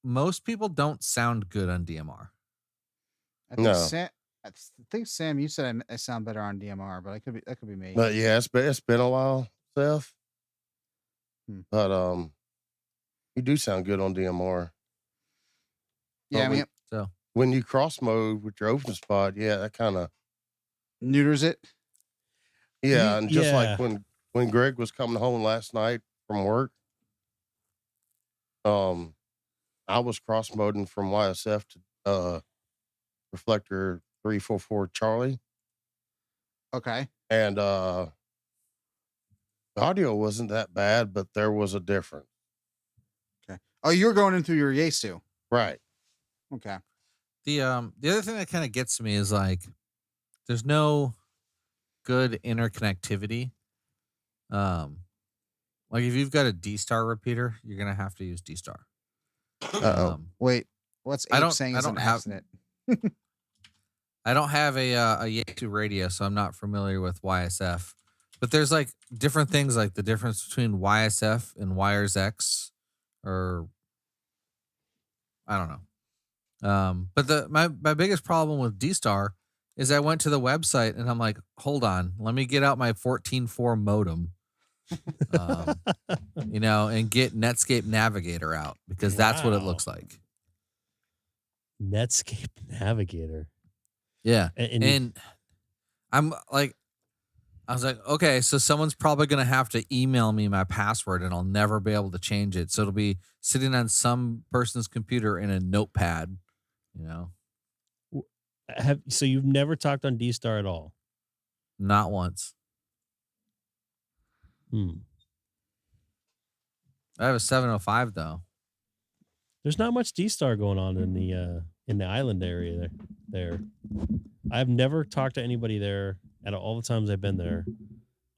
most people don't sound good on DMR. I think Sam, you said I sound better on DMR, but that could be me. But yeah, it's been a while, Seth. But you do sound good on DMR. Yeah, I mean, so when you cross mode with your open spot, yeah, that kind of neuters it. Yeah, and just like when Greg was coming home last night from work, I was cross moding from YSF to reflector 344 Charlie. Okay. And the audio wasn't that bad, but there was a difference. Okay. Oh, you're going in through your Yaesu. Right. Okay. The other thing that kind of gets me is like there's no good interconnectivity. Like if you've got a DStar repeater, you're gonna have to use DStar. Wait, what's Abe saying is an accident? I don't have a Yaesu radio, so I'm not familiar with YSF. But there's like different things, like the difference between YSF and wsjtx-x, or I don't know. But my biggest problem with DStar is I went to the website and I'm like, hold on, let me get out my 14.4 modem, and get Netscape Navigator out, because that's what it looks like. Netscape Navigator. Yeah. And I'm like, I was like, okay, so someone's probably going to have to email me my password and I'll never be able to change it. So it'll be sitting on some person's computer in a notepad, So you've never talked on DStar at all? Not once. I have a 705 though. There's not much DStar going on in the island area there. I've never talked to anybody there at all the times I've been there.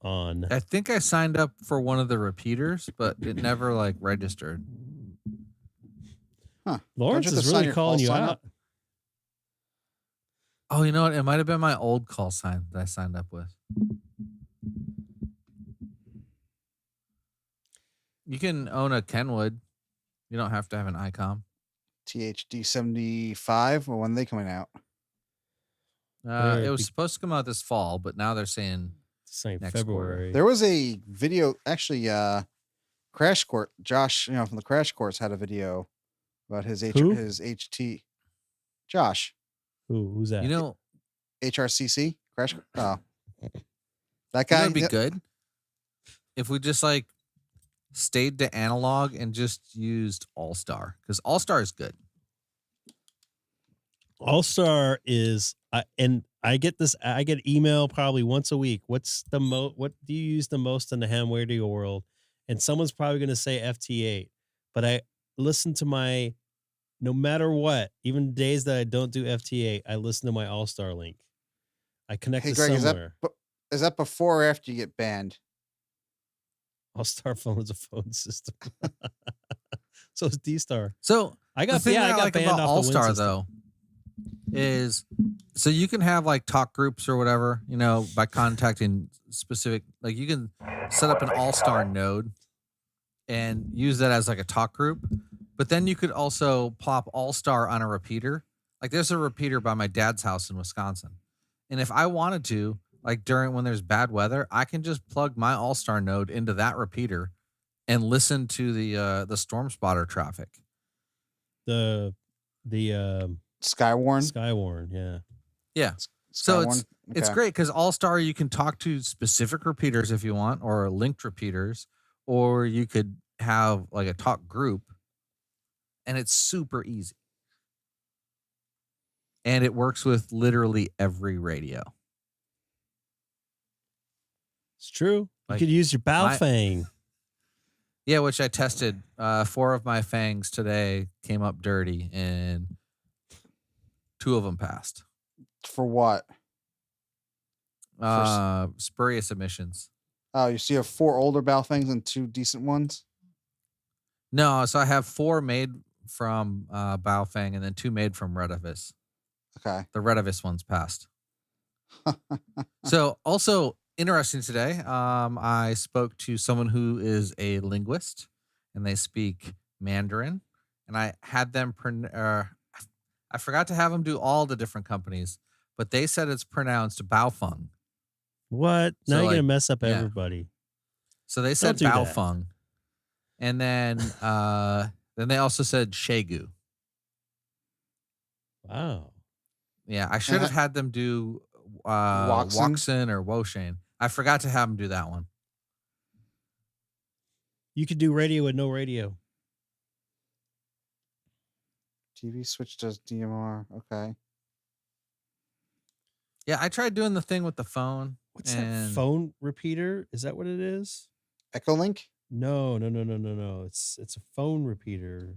I think I signed up for one of the repeaters, but it never like registered. Huh. Lawrence is really calling you out. Oh, you know what? It might have been my old call sign that I signed up with. You can own a Kenwood. You don't have to have an Icom. THD 75, or when are they coming out? It was supposed to come out this fall, but now they're saying next February. quarter. There was a video, actually, Crash Course. Josh, from the Crash Course had a video about his HT. Josh. Who's that? HRCC Crash. Oh, that guy would be good if we just like stayed to analog and just used Allstar, because Allstar is good. Allstar is, and I get email probably once a week. What do you use the most in the ham radio world? And someone's probably going to say FT8, but I listen to no matter what, even days that I don't do FT8, I listen to my Allstar link. I connect to Greg, somewhere. Is that before or after you get banned? Allstar phone is a phone system. So it's DStar. So I got banned about off the Allstar though is so you can have like talk groups or whatever, by contacting specific, like you can set up an Allstar node and use that as like a talk group. But then you could also plop Allstar on a repeater. Like there's a repeater by my dad's house in Wisconsin. And if I wanted to, like during when there's bad weather, I can just plug my Allstar node into that repeater and listen to the storm spotter traffic. The Skywarn. yeah. Yeah. So Skywarn? it's Okay. great because Allstar, you can talk to specific repeaters if you want, or linked repeaters, or you could have like a talk group, and it's super easy. And it works with literally every radio. It's true. Like, you could use your Baofeng. Yeah, which I tested. 4 of my fangs today came up dirty, and 2 of them passed. For what? Spurious emissions. Oh, you see, you have 4 older Baofengs and 2 decent ones. No, so I have 4 made from Baofeng and then 2 made from Redivis. Okay. The Redivis one's passed. So also interesting today, I spoke to someone who is a linguist, and they speak Mandarin, and I had them I forgot to have them do all the different companies, but they said it's pronounced Baofeng. What? Now So, you're gonna like, mess up yeah. everybody. So they said do that. Baofeng, and then they also said Shegu. Wow. Yeah, I should have had them do Waxen or Woshane. I forgot to have them do that one. You could do radio with no radio. TV switch does DMR. Okay. Yeah, I tried doing the thing with the phone. What's that phone repeater? Is that what it is? Echolink? No. It's a phone repeater.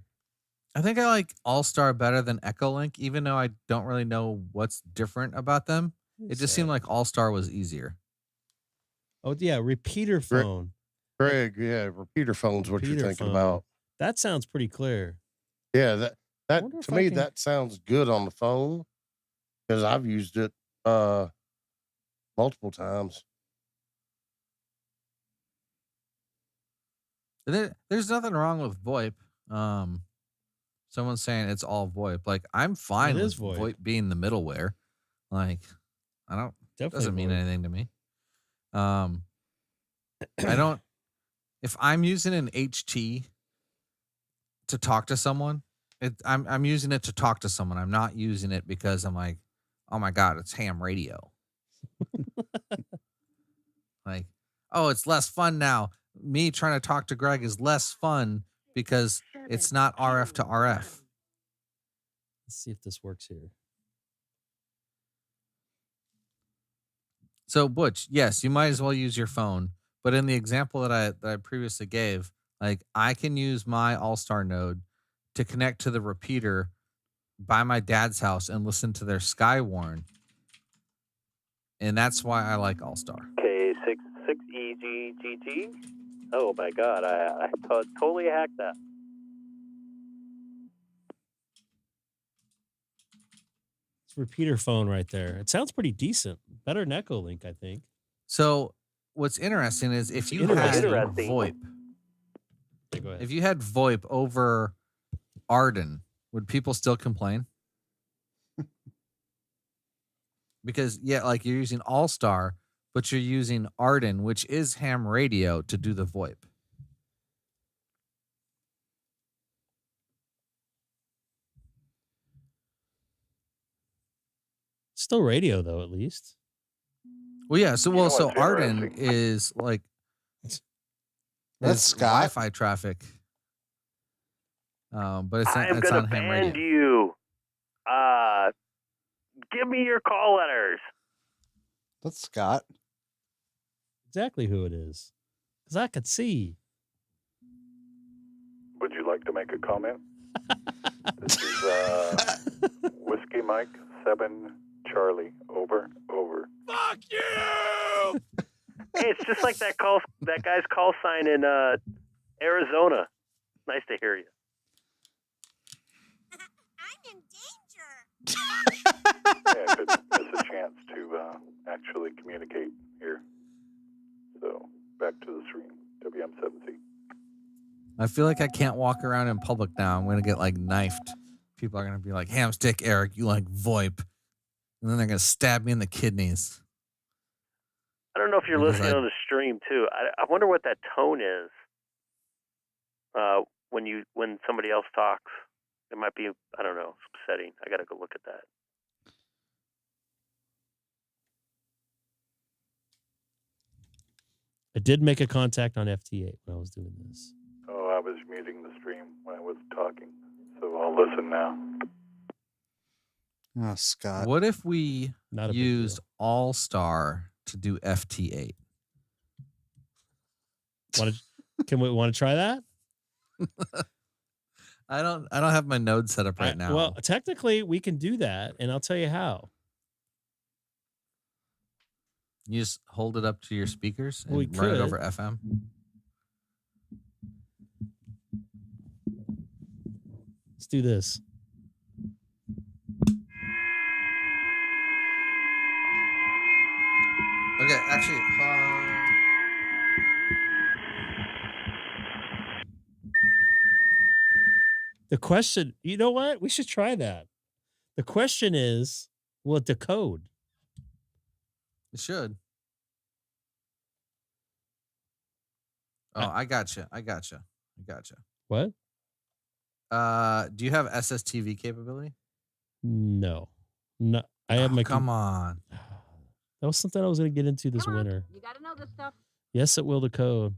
I think I like Allstar better than Echolink, even though I don't really know what's different about them. It just seemed like Allstar was easier. Oh yeah, repeater phone. Greg, yeah, repeater phone's what Repeater you're thinking phone. about. That sounds pretty clear. Yeah, that wonder if to I me can- that sounds good on the phone because I've used it multiple times. There's nothing wrong with VoIP. Someone's saying it's all VoIP. Like, I'm fine It with is VoIP. VoIP being the middleware. Like, I don't Definitely doesn't mean VoIP. anything to me. I don't. If I'm using an HT to talk to someone, I'm using it to talk to someone. I'm not using it because I'm like, oh my god, it's ham radio. Like, oh, it's less fun now. Me trying to talk to Greg is less fun because it's not RF to RF. Let's see if this works here. So, Butch, yes, you might as well use your phone. But in the example that I previously gave, like, I can use my Allstar node to connect to the repeater by my dad's house and listen to their Skywarn. And that's why I like Allstar. K6EGG. Oh my god, I totally hacked that. It's repeater phone right there. It sounds pretty decent. Better than Echolink, I think. So what's interesting is if you had Interesting. VoIP, Okay, go ahead. if you had VoIP over Arden, would people still complain? Because, yeah, like you're using Allstar, but you're using Arden, which is ham radio, to do the VoIP. Still radio though, at least. Well, yeah. So, You know well, so what's Arden interesting? is like That's is Scott. Wi-Fi traffic, but it's I am it's gonna on ham ban radio. you. Give me your call letters. That's Scott. Exactly who it is. Because I could see. Would you like to make a comment? This is Whiskey Mike 7 Charlie. Over. Fuck you! Hey, it's just like that guy's call sign in Arizona. Nice to hear you. I'm in danger. Yeah, I could miss a chance to actually communicate here. So, back to the stream. WM7C. I feel like I can't walk around in public now. I'm gonna get like knifed. People are gonna be like, "Hamstick Eric, you like VoIP," and then they're gonna stab me in the kidneys. I don't know if you're Because listening on the stream too. I wonder what that tone is when somebody else talks. It might be, I don't know, some setting. I got to go look at that. I did make a contact on FT8 when I was doing this. Oh, I was muting the stream when I was talking, so I'll listen now. Oh, Scott. What if we Not a big used Allstar to do FT8? Can we want to try that? I don't have my node set up right now. Well, technically we can do that, and I'll tell you how. You just hold it up to your speakers and We run it could. over FM. Let's do this. Okay, actually, The question, you know what? We should try that. The question is, will it decode? it should. Oh, I gotcha. What? Do you have SSTV capability? No. I have my. Come on. That was something I was going to get into this winter. You gotta know this stuff. Yes, it will decode.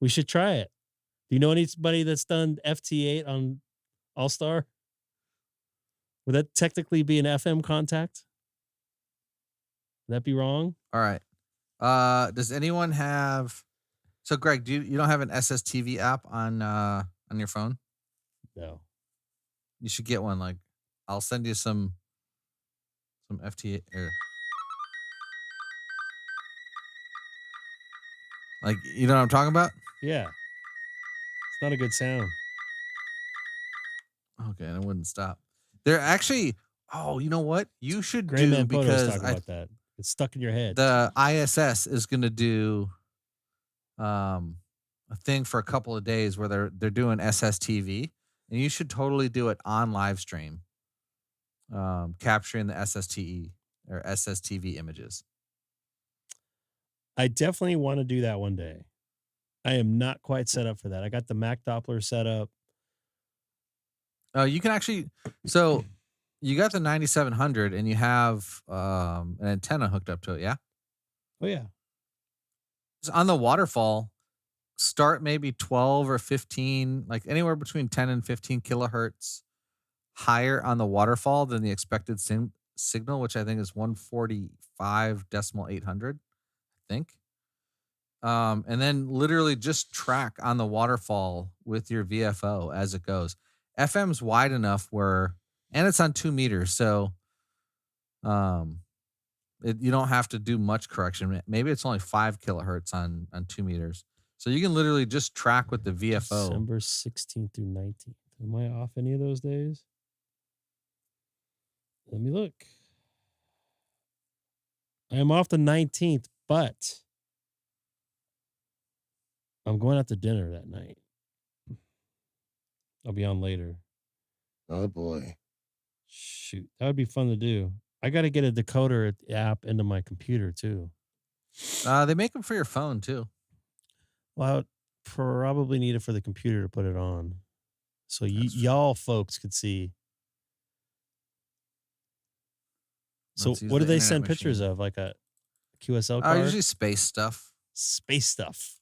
We should try it. Do you know anybody that's done FT8 on Allstar? Would that technically be an FM contact? Would that be wrong? All right. Does anyone have? So, Greg, you don't have an SSTV app on your phone? No. You should get one. Like, I'll send you some FT8. Like, you know what I'm talking about? Yeah. It's not a good sound. Okay, and it wouldn't stop. They're actually. Oh, you know what? You should Gray do Man Photo was because talking about that. It's stuck in your head. the ISS is going to do a thing for a couple of days where they're doing SSTV, and you should totally do it on live stream, capturing the SSTE or SSTV images. I definitely want to do that one day. I am not quite set up for that. I got the Mac Doppler set up. You can actually. So you got the 9700, and you have an antenna hooked up to it. Yeah. Oh yeah. So on the waterfall, start maybe 12 or 15, like anywhere between 10 and 15 kilohertz higher on the waterfall than the expected signal, which I think is 145.800, I think. And then literally just track on the waterfall with your VFO as it goes. FM's wide enough where, and it's on 2 meters, so you don't have to do much correction. Maybe it's only 5 kilohertz on 2 meters. So you can literally just track with the VFO. December 16th through 19th. Am I off any of those days? Let me look. I am off the 19th, but I'm going out to dinner that night. I'll be on later. Oh boy. Shoot. That would be fun to do. I got to get a decoder app into my computer too. They make them for your phone too. Well, I would probably need it for the computer to put it on. So y'all folks could see. So Let's use what do the they internet send pictures machine. of? Like a QSL card? Usually space stuff. Space stuff.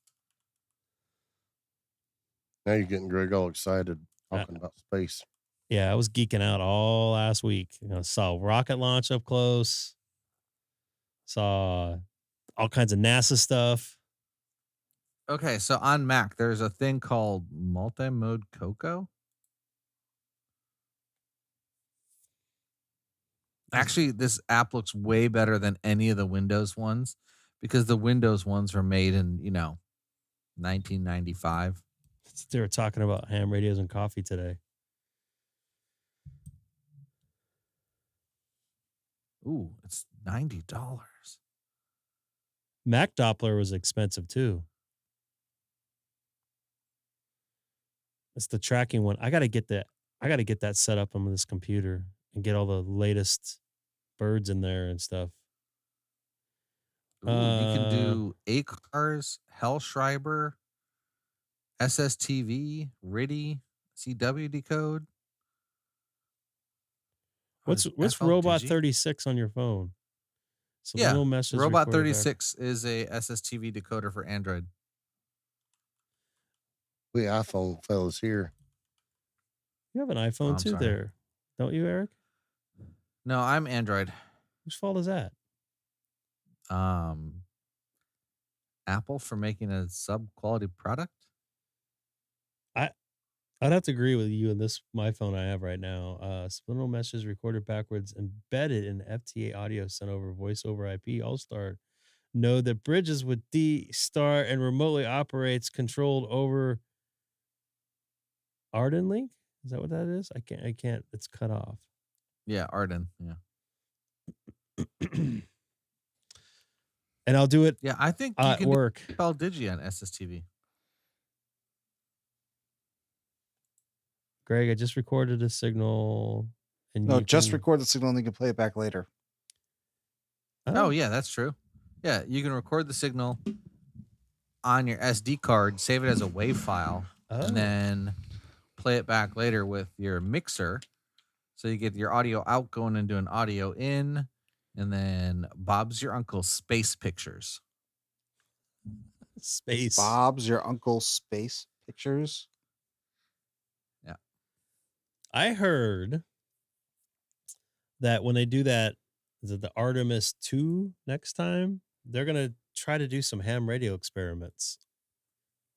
Now you're getting Greg all excited talking about space. Yeah, I was geeking out all last week. Saw rocket launch up close. Saw all kinds of NASA stuff. Okay, so on Mac, there's a thing called multi-mode Coco. Actually, this app looks way better than any of the Windows ones because the Windows ones were made in, 1995. They were talking about ham radios and coffee today. Ooh, it's $90. Mac Doppler was expensive too. It's the tracking one. I got to get that set up on this computer and get all the latest birds in there and stuff. Ooh, you can do ACARS, Hellschreiber, SSTV, RIDI, CW decode. What's FL Robot Digi? 36 on your phone? Yeah, Subliminal message Robot recorded back. 36 is a SSTV decoder for Android. We iPhone fellas here. You have an iPhone I'm too sorry. there, don't you, Eric? No, I'm Android. Whose fault is that? Apple for making a sub-quality product. I'd have to agree with you in this my phone I have right now. Subliminal messages recorded backwards, embedded in FT8 audio sent over voice over IP. Allstar node that bridges with DStar and remotely operates controlled over Arden Link. Is that what that is? I can't. It's cut off. Yeah, Arden. Yeah. And I'll do it. Yeah, I think you at can work. do FL Digi on SSTV. Greg, I just recorded a signal. And No, you just can- record the signal and you can play it back later. Oh, yeah, that's true. Yeah, you can record the signal on your SD card, save it as a WAV file, and then play it back later with your mixer. So you get your audio out going into an audio in, and then Bob's your uncle space pictures. Space. Bob's your uncle's space pictures. Yeah. I heard that when they do that, is it the Artemis 2 next time? They're going to try to do some ham radio experiments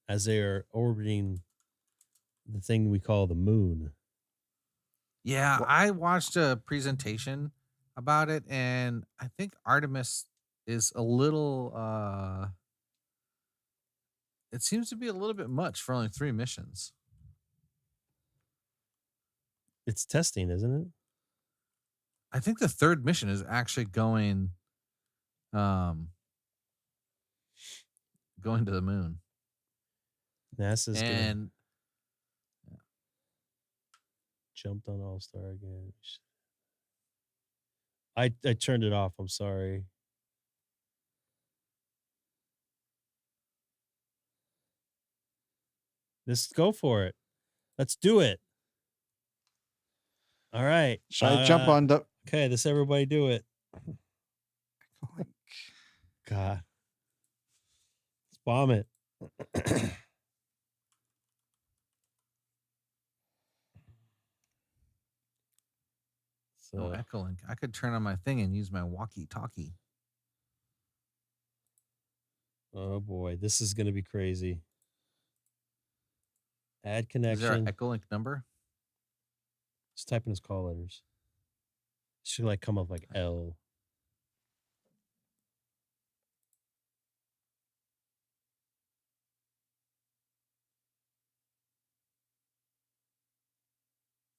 as they are orbiting the thing we call the moon. Yeah, I watched a presentation about it, and I think Artemis is a little it seems to be a little bit much for only 3 missions. It's testing, isn't it? I think the 3rd mission is actually going to the moon. NASA's and jumped on Allstar again. I turned it off. I'm sorry. Let's go for it. Let's do it. All right. Should I jump on the... Okay, let's everybody do it. God. Let's bomb it. Oh, Echolink. I could turn on my thing and use my walkie-talkie. Oh boy, this is going to be crazy. Add connection. Is there an Echolink number? Just type in his call letters. It should like come up like L.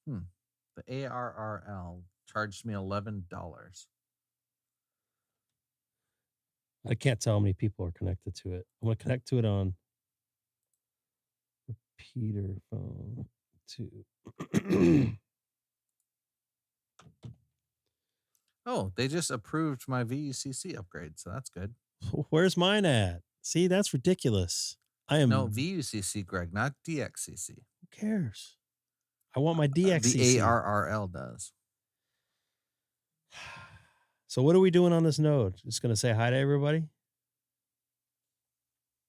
The ARRL charged me $11. I can't tell how many people are connected to it. I'm going to connect to it on repeater phone 2. Oh, they just approved my VUCC upgrade, so that's good. Where's mine at? See, that's ridiculous. I am. No, VUCC, Greg, not DXCC. Who cares? I want my DXCC. The ARRL does. So what are we doing on this node? Just going to say hi to everybody? I'm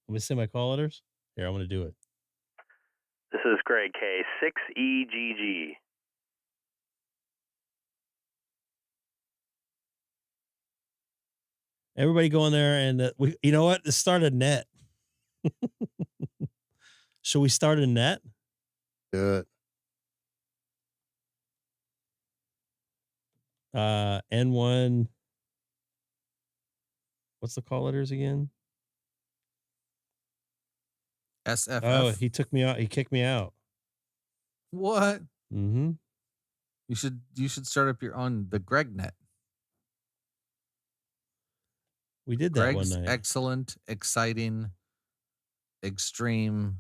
going to say my call letters? Here, I'm going to do it. This is Greg, K6EGG. Everybody go in there and you know what? Let's start a net. Should we start a net? Do it. N1. What's the call letters again? SFF. Oh, he took me out. He kicked me out. What? Mm-hmm. You should start up your own, the GregNet. We did that Greg's one night. excellent, exciting, extreme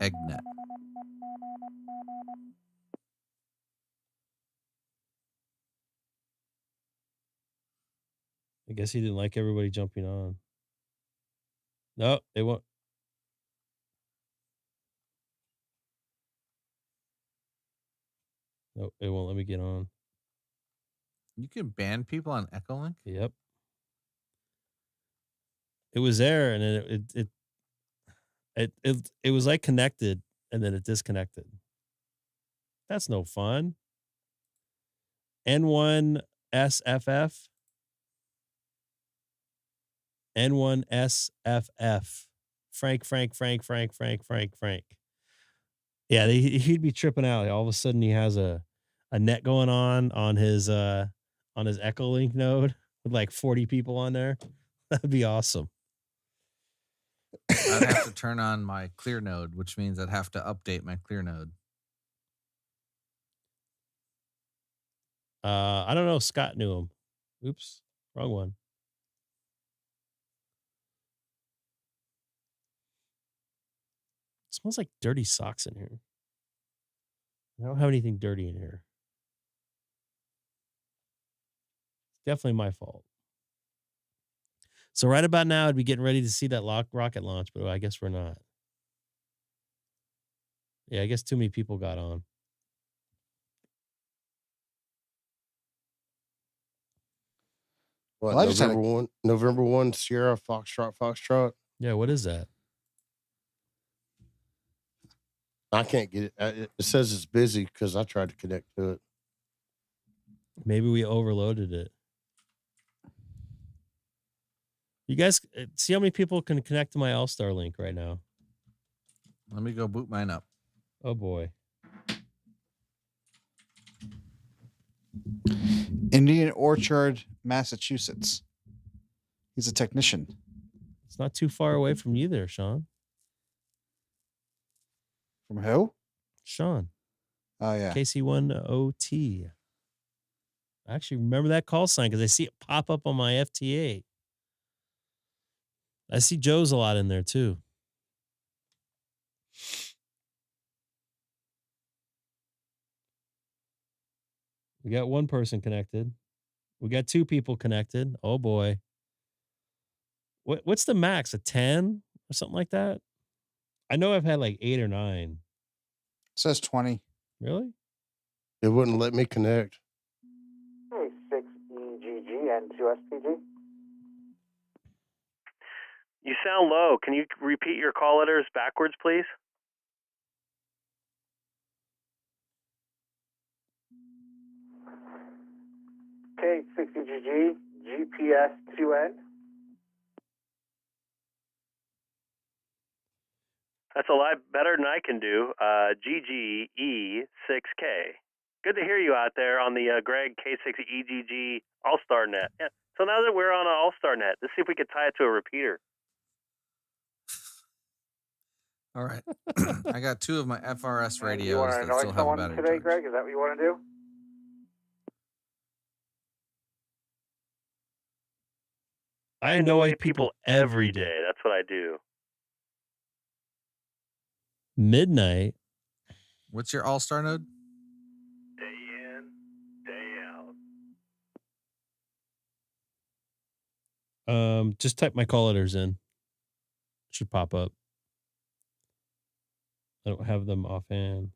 eggnet. I guess he didn't like everybody jumping on. No, they won't. Nope, it won't let me get on. You can ban people on Echolink? Yep. It was there, and then it was like connected, and then it disconnected. That's no fun. N1SFF. N1SFF. Frank. Yeah, he'd be tripping out. All of a sudden, he has a net going on his Echolink node with like 40 people on there. That'd be awesome. I'd have to turn on my clear node, which means I'd have to update my clear node. I don't know. Scott knew him. Oops, wrong one. It smells like dirty socks in here. I don't have anything dirty in here. Definitely my fault. So right about now, I'd be getting ready to see that rocket launch, but I guess we're not. Yeah, I guess too many people got on. What, Well, I just had November 1, Sierra Foxtrot? Yeah, what is that? I can't get it. It says it's busy because I tried to connect to it. Maybe we overloaded it. You guys see how many people can connect to my Allstar link right now? Let me go boot mine up. Oh, boy. Indian Orchard, Massachusetts. He's a technician. It's not too far away from you there, Sean. From who? Sean. Oh, yeah. KC10T. I actually remember that call sign because I see it pop up on my FT8. I see Joe's a lot in there, too. We got one person connected. We got two people connected. Oh, boy. What's the max? A 10 or something like that? I know I've had like 8 or 9. It says 20. Really? It wouldn't let me connect. K6EGG and 2SPG. You sound low. Can you repeat your call letters backwards, please? K6EGG, GPS 2N. That's a lot better than I can do. GGE6K. Good to hear you out there on the Greg K6EGG Allstar net. Yeah. So now that we're on an Allstar net, let's see if we can tie it to a repeater. All right. I got 2 of my FRS radios You want to that annoy still have a someone battery today, charge. Greg? Is that what you want to do? I annoy people every day. That's what I do. Midnight. What's your Allstar node? Day in, day out. Just type my call letters in. Should pop up. I don't have them offhand.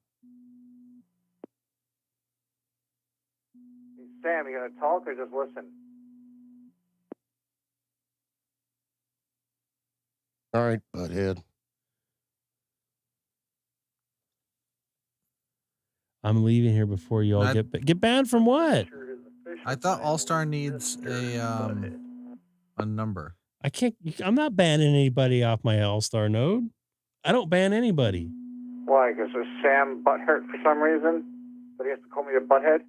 Sam, you going to talk or just listen? All right, butthead. I'm leaving here before you all get banned from what? I thought Allstar needs a number. I can't. I'm not banning anybody off my Allstar node. I don't ban anybody. Why? Because there's Sam butthurt for some reason? But he has to call me a butthead?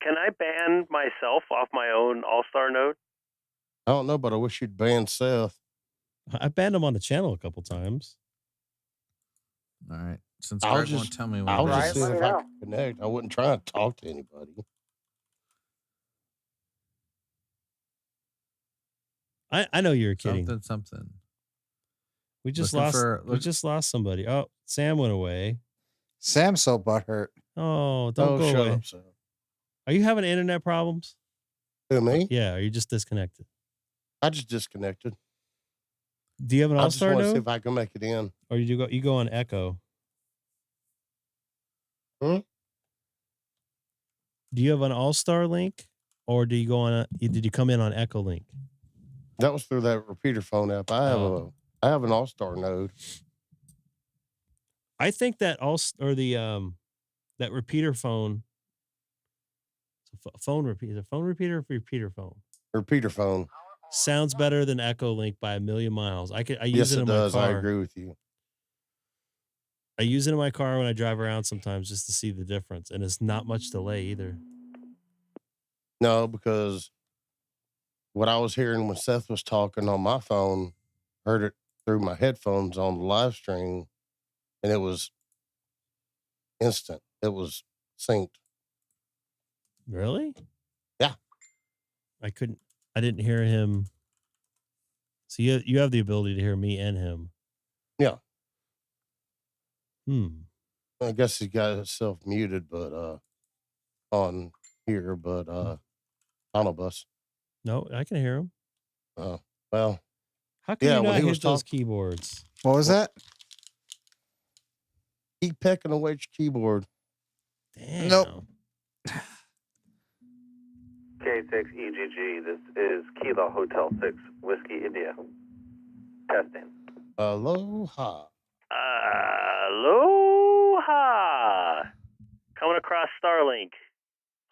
Can I ban myself off my own Allstar node? I don't know, but I wish you'd ban Seth. I banned him on the channel a couple times. All right. Since Greg won't tell me what I was it just is. seeing if I could connect. I wasn't trying to talk to anybody. I know you're kidding. Something. We just Looking lost somebody. Oh, Sam went away. Sam's so butthurt. Oh, don't go shut away. up, Sam. Are you having internet problems? Who, me? Yeah. Are you just disconnected? I just disconnected. Do you have an I just Allstar want to see node? if I can make it in. Or you go on Echo? Hmm? Do you have an Allstar link, or do you go on? Did you come in on Echo Link? That was through that repeater phone app. I have an Allstar node. I think that that repeater phone. Phone repeater. Is it phone repeater or repeater phone? Repeater phone. Sounds better than Echo Link by a million miles. I use Yes, it it in does. my car. I agree with you. I use it in my car when I drive around sometimes just to see the difference, and it's not much delay either. No, because what I was hearing when Seth was talking on my phone, heard it through my headphones on the live stream, and it was instant. It was synced. Really? Yeah. I didn't hear him. So you have the ability to hear me and him. Yeah. I guess he got himself muted, but on here, but SonoBus. No, I can hear him. Oh, well. How can you when not he hit was those keyboards? What was that? Keep pecking away at your keyboard. Damn. Nope. K6EGG, this is Kilo Hotel 6, Whiskey, India. Testing. Aloha. Aloha. Coming across Starlink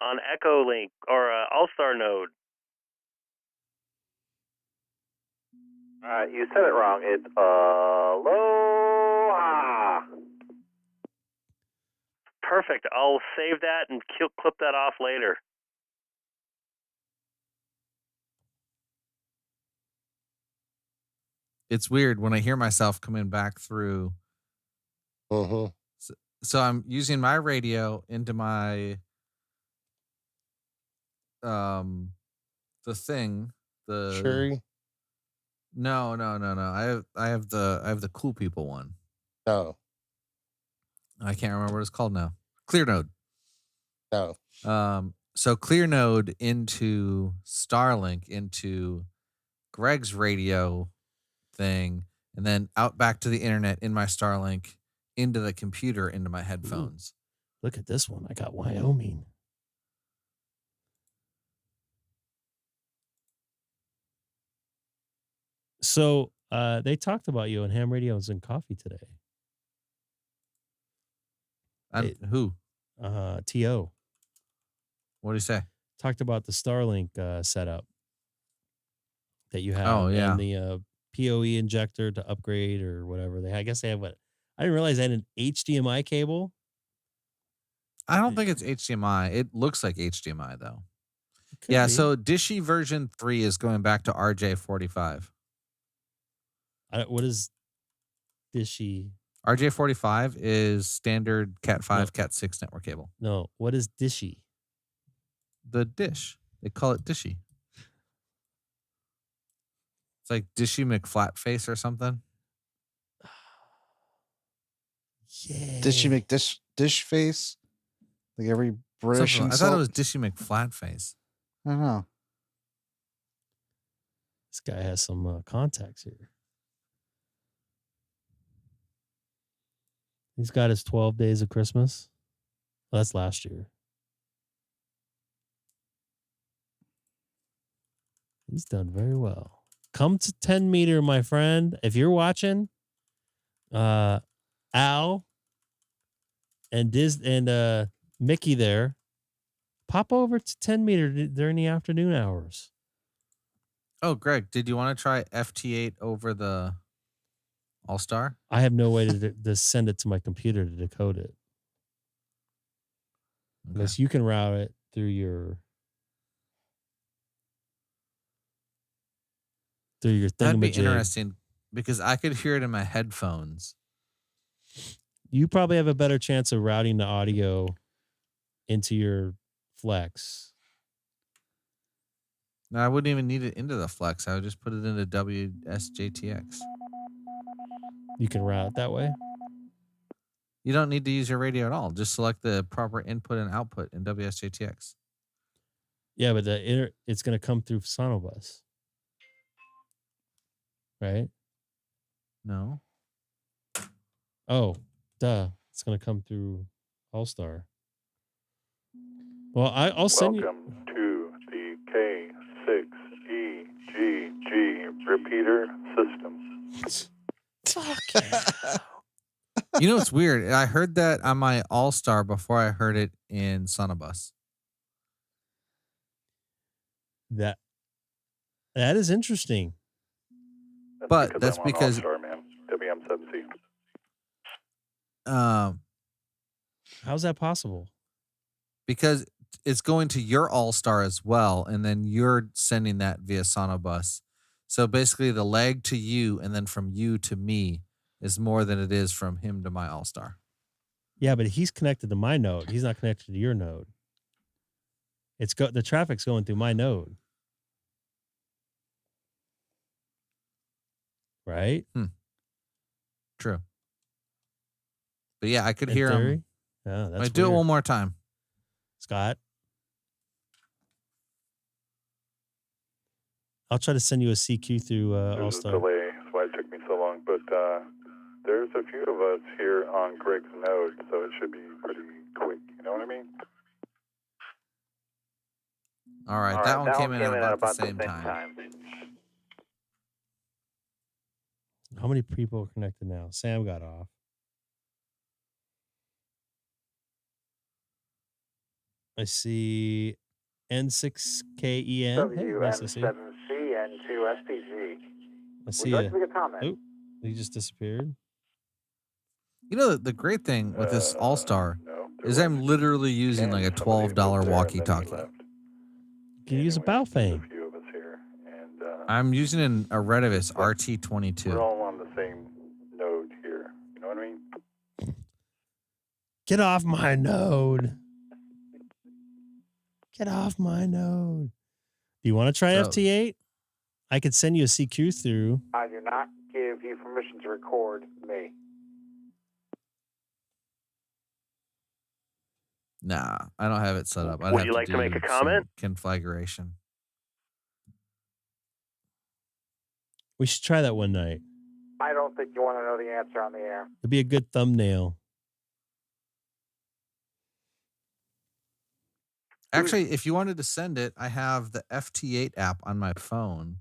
on Echo Link or Allstar node. You said it wrong. It's Aloha. Perfect. I'll save that and clip that off later. It's weird when I hear myself coming back through. Uh-huh. So I'm using my radio into my the thing. The Sherry? No. I have the cool people one. No. I can't remember what it's called now. Clear Node. No. So Clear Node into Starlink into Greg's radio thing, and then out back to the internet in my Starlink into the computer into my headphones. Ooh, look at this one. I got Wyoming. So they talked about you on Ham Radios and Coffee today. And who? T.O. What did he say? Talked about the Starlink setup that you have. Oh, yeah. And the PoE injector to upgrade or whatever. I guess they have what? I didn't realize they had an HDMI cable. I don't think it's HDMI. It looks like HDMI though. Yeah, be. so Dishy version 3 is going back to RJ45. What is Dishy? RJ45 is standard Cat 5, Cat 6 network cable. No, what is Dishy? The dish. They call it Dishy. It's like Dishy McFlatface or something. Yeah. Dishy McDish face? Like every British I insult? thought it was Dishy McFlatface. I don't know. This guy has some contacts here. He's got his 12 days of Christmas. Well, that's last year. He's done very well. Come to 10 meter, my friend. If you're watching, Al and Mickey there, pop over to 10 meter during the afternoon hours. Oh, Greg, did you want to try FT8 over the Allstar? I have no way to send it to my computer to decode it. Unless you can route it through your That'd be thingamajig. interesting because I could hear it in my headphones. You probably have a better chance of routing the audio into your Flex. No, I wouldn't even need it into the Flex. I would just put it into wsjtx. You can route it that way? You don't need to use your radio at all. Just select the proper input and output in wsjtx. Yeah, but it's going to come through SonoBus, right? No. Oh, duh. It's going to come through Allstar. Well, I'll send you. Welcome to the K6EGG repeater system. Fuck yeah. You know, it's weird. I heard that on my Allstar before I heard it in SonoBus. That is interesting. But that's I'm because on Allstar, man. WM7C. How's that possible? Because it's going to your Allstar as well, and then you're sending that via SonoBus. So basically the lag to you and then from you to me is more than it is from him to my Allstar. Yeah, but he's connected to my node. He's not connected to your node. The traffic's going through my node. Right? True. But yeah, I could hear him. Yeah, that's I do it one more time. Scott. I'll try to send you a CQ through There's Allstar. a delay. That's why it took me so long. But there's a few of us here on Greg's node, so it should be pretty quick. You know what I mean? All right, that one came in at about the same time. How many people are connected now? Sam got off. I see N6KEN. Hey, nice to see you. WM7C-N2SPG. I see Would you like you. to make a comment? Oh, he just disappeared. You know, the great thing with this Allstar is I'm literally using like a $12 walkie-talkie. You can use a Baofeng. I'm using a Redivis RT22. We're all on the same node here. You know what I mean? Get off my node. Get off my node. Do you want to try FT8? I could send you a CQ through. I do not give you permission to record me. Nah, I don't have it set up. I'd Would have you like to do make a some comment? Configuration. We should try that one night. I don't think you want to know the answer on the air. It'd be a good thumbnail. Actually, if you wanted to send it, I have the FT8 app on my phone.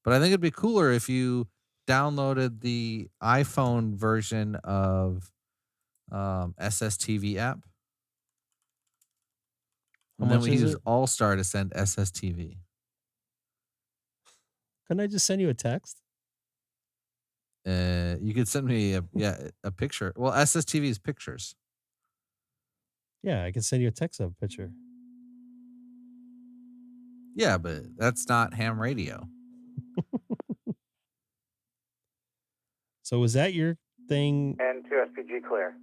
But I think it'd be cooler if you downloaded the iPhone version of SSTV app. And then we use Allstar to send SSTV. Couldn't I just send you a text? You could send me a picture. Well, SSTV is pictures. Yeah, I can send you a text of a picture. Yeah, but that's not ham radio. So was that your thing? N2SPG clear.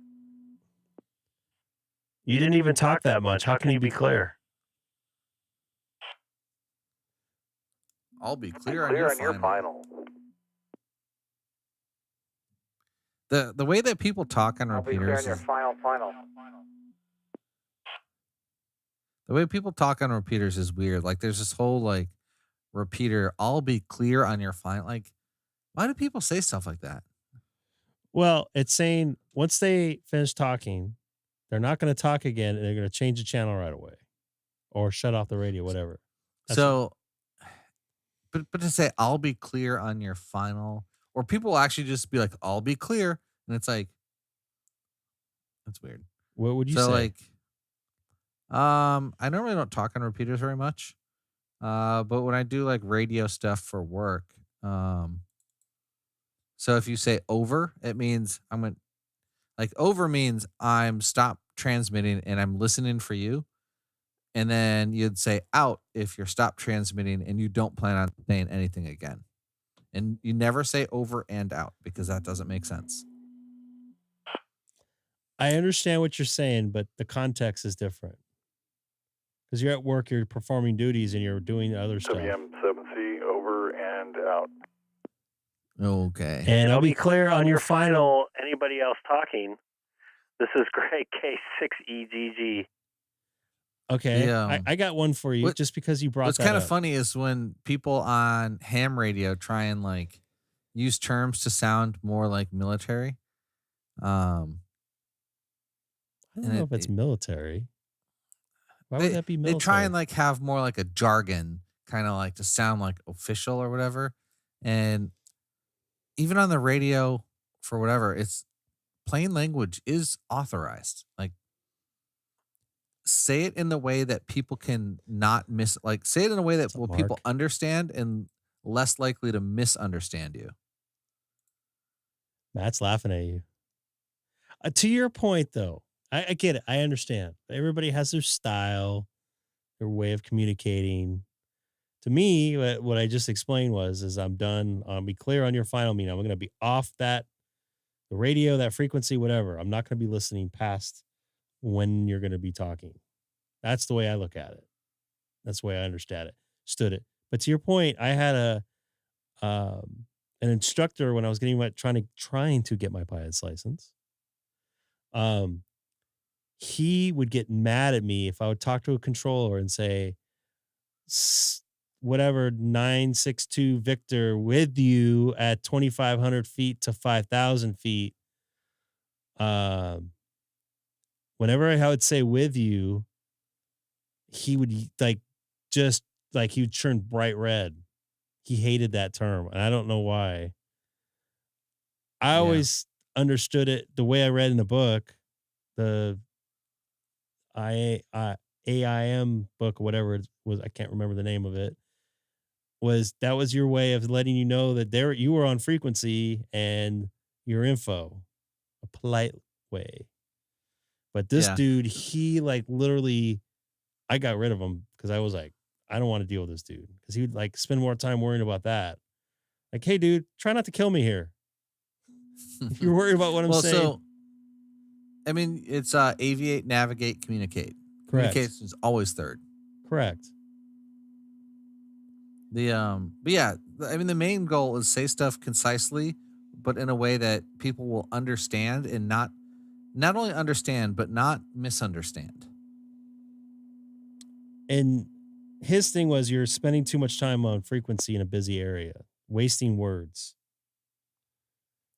You didn't even talk that much. How can you be clear? I'll be clear, Clear on your final. The way that people talk on I'll be clear repeaters on your final. the way people talk on repeaters is weird. Like there's this whole like repeater, I'll be clear on your final. Like, why do people say stuff like that? Well, it's saying once they finish talking, they're not going to talk again and they're going to change the channel right away or shut off the radio, whatever. But to say, I'll be clear on your final, or people will actually just be like, I'll be clear. And it's like, that's weird. What would you say? Like, I normally don't talk on repeaters very much. But when I do like radio stuff for work, so if you say over, it means over means I'm stopped transmitting and I'm listening for you. And then you'd say out if you're stopped transmitting and you don't plan on saying anything again. And you never say over and out because that doesn't make sense. I understand what you're saying, but the context is different. Because you're at work, you're performing duties and you're doing other stuff. WM7C over and out. Okay. And I'll be clear on your final. Anybody else talking? This is Greg K6EGG. Okay, I got one for you just because you brought What's that kind of up. funny is when people on ham radio try and like use terms to sound more like military. I don't know if it's military. Why would that be military? They try and like have more like a jargon, kind of like to sound like official or whatever. And even on the radio for whatever, it's plain language is authorized. Like say it in the way that people can not say it in a way that people understand and less likely to misunderstand you. Matt's laughing at you. To your point, though, I get it. I understand. Everybody has their style, their way of communicating. To me, what I just explained is I'm done. I'll be clear on your final meeting. I'm going to be off the radio, that frequency, whatever. I'm not going to be listening past when you're going to be talking. That's the way I look at it. That's the way I understand it. Stood it. But to your point, I had an instructor when I was trying to get my pilot's license. He would get mad at me if I would talk to a controller and say, whatever, 962 Victor with you at 2,500 feet to 5,000 feet. Whenever I would say with you, he would he would turn bright red. He hated that term, and I don't know why. I always understood it the way I read in the book, the AIM book, or whatever it was. I can't remember the name of it. That was your way of letting you know that you were on frequency and your info, a polite way. But this dude, he like literally, I got rid of him because I was like, I don't want to deal with this dude because he would like spend more time worrying about that. Like, hey, dude, try not to kill me here. If you're worried about what I'm saying. So, I mean, it's aviate, navigate, communicate. Correct. Communication is always third. Correct. But yeah, I mean, the main goal is say stuff concisely, but in a way that people will understand and not only understand, but not misunderstand. And his thing was you're spending too much time on frequency in a busy area, wasting words.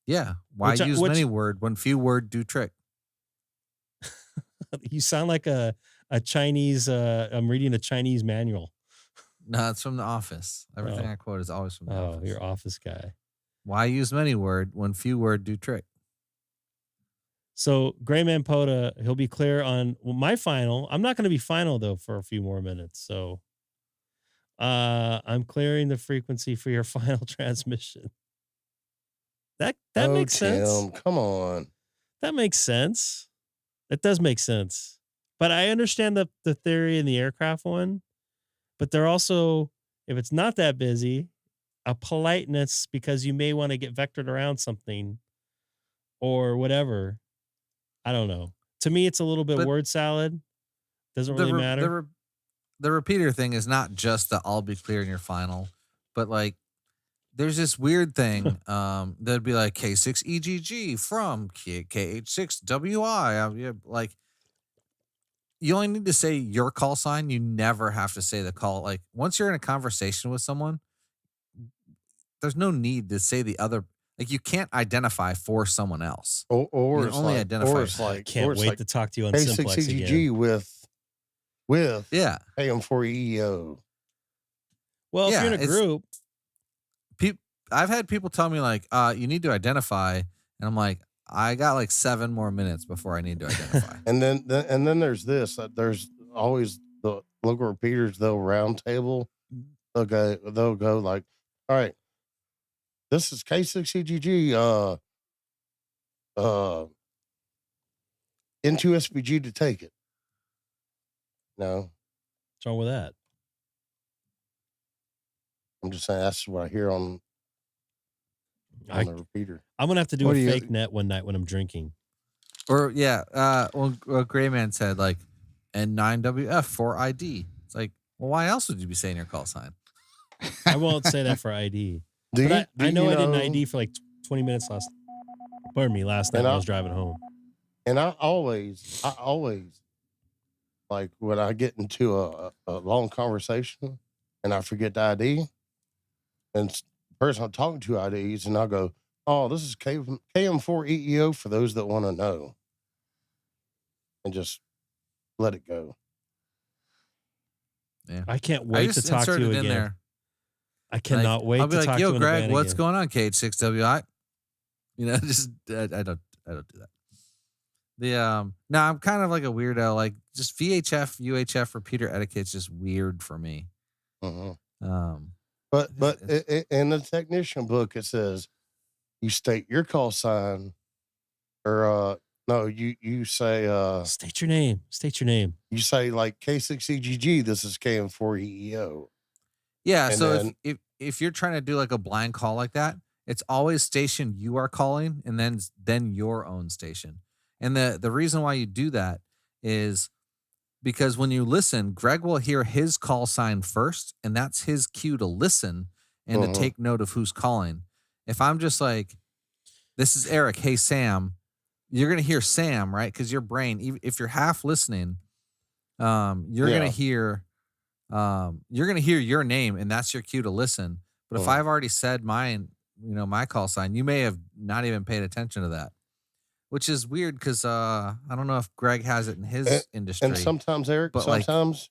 Yeah. Why use many word when few word do trick? You sound like a Chinese, I'm reading a Chinese manual. No, it's from The Office. Everything I quote is always from The Office. Oh, you're Office guy. Why use many word when few word do trick? So Grayman Poda, he'll be clear on my final. I'm not going to be final though for a few more minutes. So I'm clearing the frequency for your final transmission. That makes sense. Tim, come on. That makes sense. That does make sense. But I understand the theory in the aircraft one. But they're also, if it's not that busy, a politeness because you may want to get vectored around something or whatever. I don't know. To me, it's a little bit word salad. Doesn't really matter. The repeater thing is not just the I'll be clear in your final, but like there's this weird thing that'd be like K6EGG from K8-6WI. Like you only need to say your call sign. You never have to say the call. Like once you're in a conversation with someone, there's no need to say the other. Like you can't identify for someone else. Or you only identify. Or it's like, can't wait to talk to you on Simplex again. K6EGG with AM4EEO. Well, if you're in a group, I've had people tell me like, you need to identify, and I'm like, I got like 7 more minutes before I need to identify. and then there's this. There's always the local repeaters. They'll round table. They'll go like, all right, this is K6EGG. Into SPG to take it. No, what's wrong with that? I'm just saying that's what I hear on the repeater. I'm gonna have to do a fake net one night when I'm drinking. Or what Grayman said, like N9WF for ID. It's like, well, why else would you be saying your call sign? I won't say that for ID. I know I did an ID for like 20 minutes last night when I was driving home. And I always like when I get into a long conversation and I forget the ID, and the person I'm talking to IDs, and I'll go, "Oh, this is KM4EEO for those that want to know," and just let it go. Yeah, I can't wait to talk to you again. There. I cannot wait I'll be to like, talk "Yo, to Greg, what's again. going on, K6WI?" You know, just I don't do that. No, I'm kind of like a weirdo. Like just VHF, UHF repeater etiquette's just weird for me. But in the technician book it says you state your call sign, or no, you say state your name. State your name. You say like K6EGG. This is KM4EEO. Yeah. And So then, if you're trying to do like a blind call like that, it's always station you are calling, and then your own station. And the reason why you do that is because when you listen, Greg will hear his call sign first, and that's his cue to listen and to take note of who's calling. If I'm just like, "This is Eric, hey Sam," you're gonna hear Sam, right? Because your brain, even if you're half listening, you're gonna hear your name, and that's your cue to listen. But if I've already said mine, my call sign, you may have not even paid attention to that. Which is weird because I don't know if Greg has it in his industry. And sometimes, Eric, but sometimes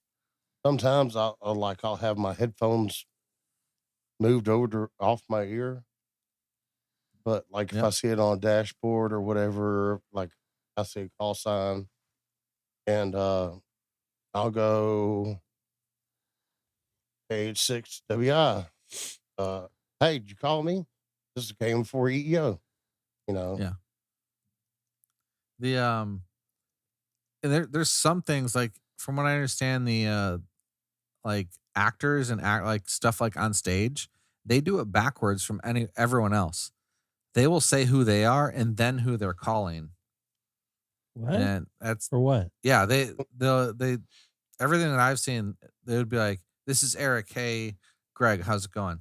I'll have my headphones moved over off my ear. But like if I see it on a dashboard or whatever, like I see a call sign, and I'll go page 6 WI. Hey, did you call me? This is KM4EEO. Yeah. And there's some things, like from what I understand, the like actors and like stuff like on stage, they do it backwards from everyone else. They will say who they are and then who they're calling. What? And that's for what? Yeah, they everything that I've seen, they would be like, "This is Eric. Hey, Greg, how's it going?"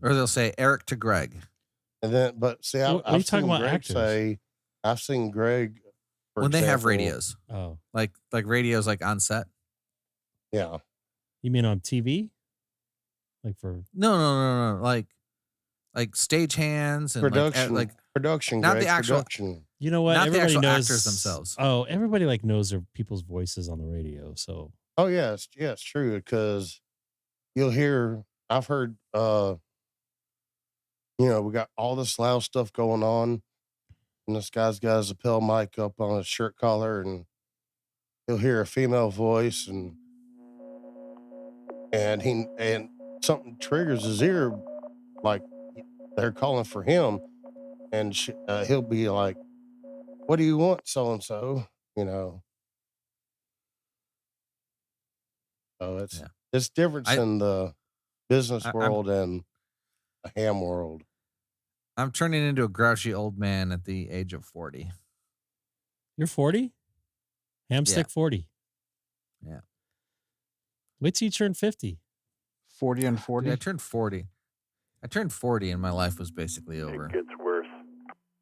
Or they'll say Eric to Greg. And then, but see, I've seen Greg say, I've seen Greg when they have radios. Oh, like radios, like on set. Yeah. You mean on TV? Like for no, like stagehands and production, not Greg, the actual production. You know what? Not Everybody the actual knows actors themselves. Oh, everybody like knows their people's voices on the radio. So Oh yeah, it's true, because you'll hear. I've heard. We got all this loud stuff going on, and this guy's got his lapel mic up on his shirt collar, and he'll hear a female voice, and something triggers his ear, like they're calling for him, and he'll be like, "What do you want, so and so?" So it's different in the business world and the ham world. I'm turning into a grouchy old man at the age of 40. You're 40? Hamstick 40. Yeah. Wait till you turn 50. 40 and 40. Dude, I turned 40. I turned 40 and my life was basically over. It gets worse.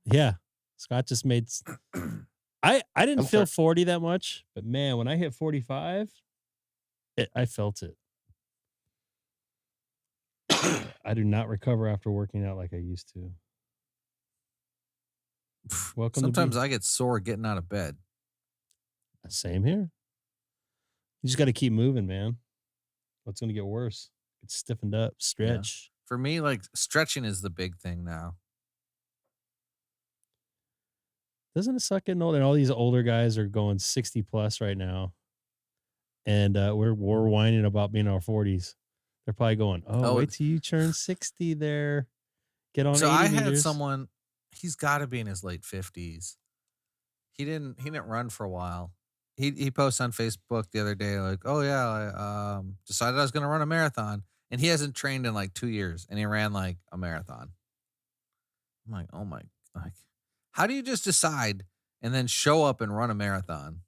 Yeah. Scott just made I didn't feel 40 that much, but man, when I hit 45, I felt it. I do not recover after working out like I used to. Welcome. Sometimes I get sore getting out of bed. Same here. You just got to keep moving, man. What's going to get worse? Get stiffened up, stretch. Yeah. For me, like stretching is the big thing now. Doesn't it suck getting old? And all these older guys are going 60 plus right now. And we're whining about being in our 40s. They're probably going, wait till you turn 60 there. Get on 80 I meters. had someone, he's got to be in his late 50s. He didn't run for a while. He posted on Facebook the other day, like, "Oh yeah, I decided I was going to run a marathon." And he hasn't trained in like 2 years, and he ran like a marathon. I'm like, oh my, like, how do you just decide and then show up and run a marathon?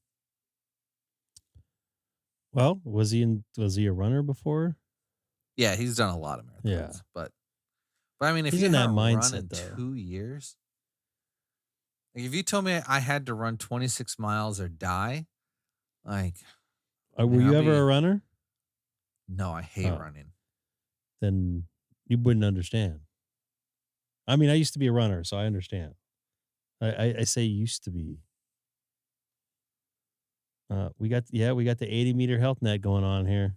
Well, was he a runner before? Yeah, he's done a lot of marathons. Yeah. But I mean, if He's you in that haven't run mindset, in though. 2 years, like if you told me I had to run 26 miles or die, Like, Were man, you I'll ever be- a runner? No, I hate Oh. running. Then you wouldn't understand. I mean, I used to be a runner, so I understand. I say used to be. We got the 80-meter health net going on here.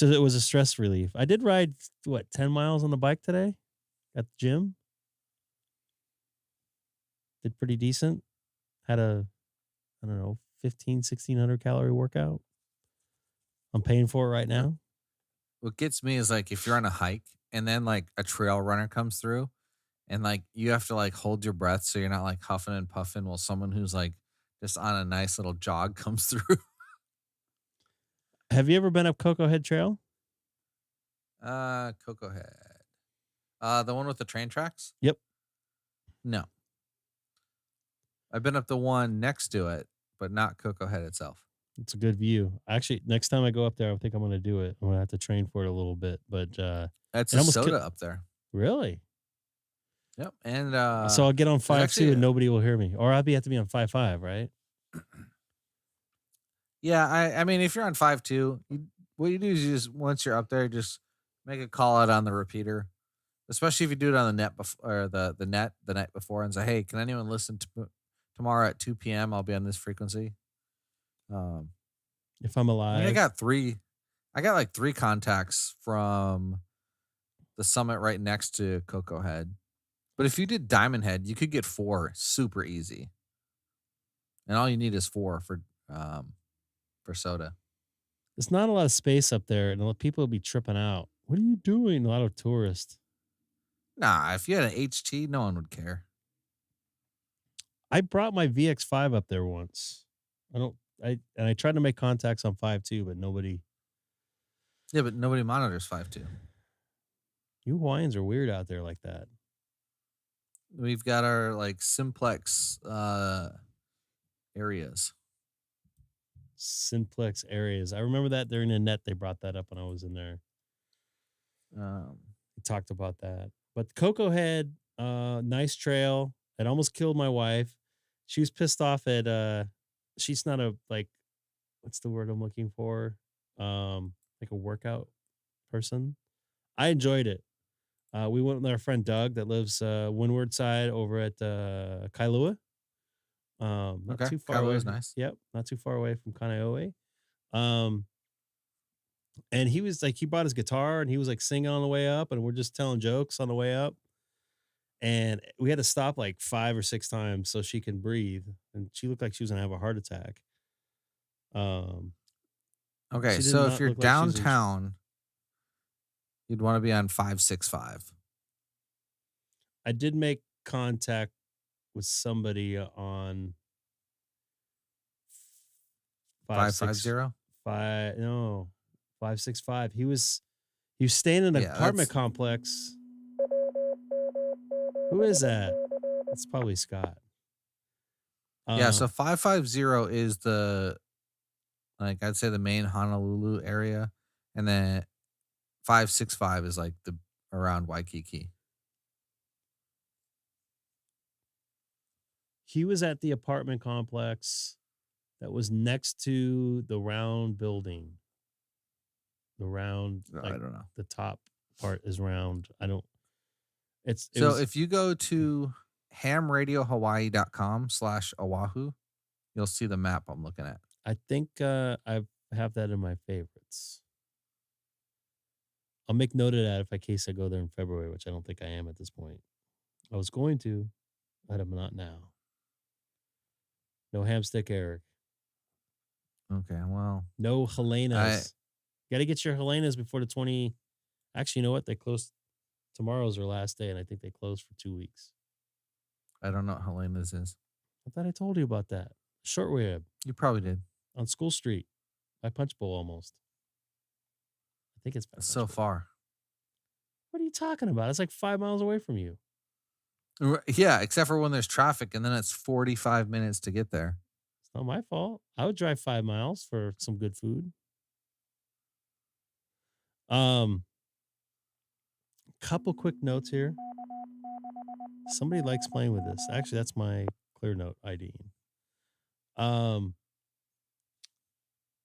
It was a stress relief. I did ride 10 miles on the bike today at the gym. Did pretty decent. Had a 1,600 calorie workout. I'm paying for it right now. What gets me is like if you're on a hike and then like a trail runner comes through and like you have to like hold your breath so you're not like huffing and puffing while someone who's like just on a nice little jog comes through. Have you ever been up Cocoa Head Trail? Cocoa Head. The one with the train tracks? Yep. No. I've been up the one next to it, but not Cocoa Head itself. It's a good view. Actually, next time I go up there, I think I'm going to do it. I'm going to have to train for it a little bit, but That's it a almost soda up there. Really? Yep. And So I'll get on 5.2 actually and nobody will hear me, or I'll have to be on 5.5, right? yeah, I mean, if you're on 5.2, what you do is you just once you're up there, just make a call out on the repeater, especially if you do it on the net before or the night before, and say, "Hey, can anyone listen to tomorrow at 2 p.m.? I'll be on this frequency." If I'm I alive, mean, I got like 3 contacts from the summit right next to Cocoa Head. But if you did Diamond Head, you could get 4 super easy. And all you need is 4 for soda. there's not a lot of space up there, and a lot of people will be tripping out. What are you doing? A lot of tourists. Nah, if you had an HT, no one would care. I brought my VX5 up there once. I tried to make contacts on 5.2, but nobody. Yeah, but nobody monitors 5.2. You Hawaiians are weird out there like that. We've got our like simplex areas. Simplex areas. I remember that during the net. They brought that up when I was in there. We talked about that. But Cocoa Head, nice trail. It almost killed my wife. She was pissed off at she's not a what's the word I'm looking for? Like a workout person. I enjoyed it. We went with our friend Doug that lives windward side over at Kailua. Not Okay, too far Kailua away. is nice. Yep, not too far away from Kaneohe. And he was like, he brought his guitar and he was like singing on the way up, and we're just telling jokes on the way up. And we had to stop like 5 or 6 times so she can breathe. And she looked like she was gonna have a heart attack. Okay, she did so not if you're look like she was in- downtown, you'd want to be on 565. I did make contact with somebody on 550? 565. He was staying in an Yeah, apartment that's- complex. Who is that? It's probably Scott. Yeah, so 550 is the I'd say the main Honolulu area, and then 565 is like the around Waikiki. he was at the apartment complex that was next to the round building. The round, I don't know. The top part is round. I don't. If you go to hamradiohawaii.com/Oahu, you'll see the map I'm looking at. I think I have that in my favorites. I'll make note of that in case I go there in February, which I don't think I am at this point. I was going to, but I'm not now. No Hamstick Eric. Okay, well. No Helenas. Got to get your Helenas before the 20. Actually, you know what? They close. Tomorrow's their last day, and I think they close for 2 weeks. I don't know what Helena's is. I thought I told you about that. Shortwave. You probably did. On School Street. By Punch Bowl almost. I think it's by That's so far. What are you talking about? It's like 5 miles away from you. Yeah, except for when there's traffic, and then it's 45 minutes to get there. It's not my fault. I would drive 5 miles for some good food. Couple quick notes here. Somebody likes playing with this. Actually, that's my Clear Note ID.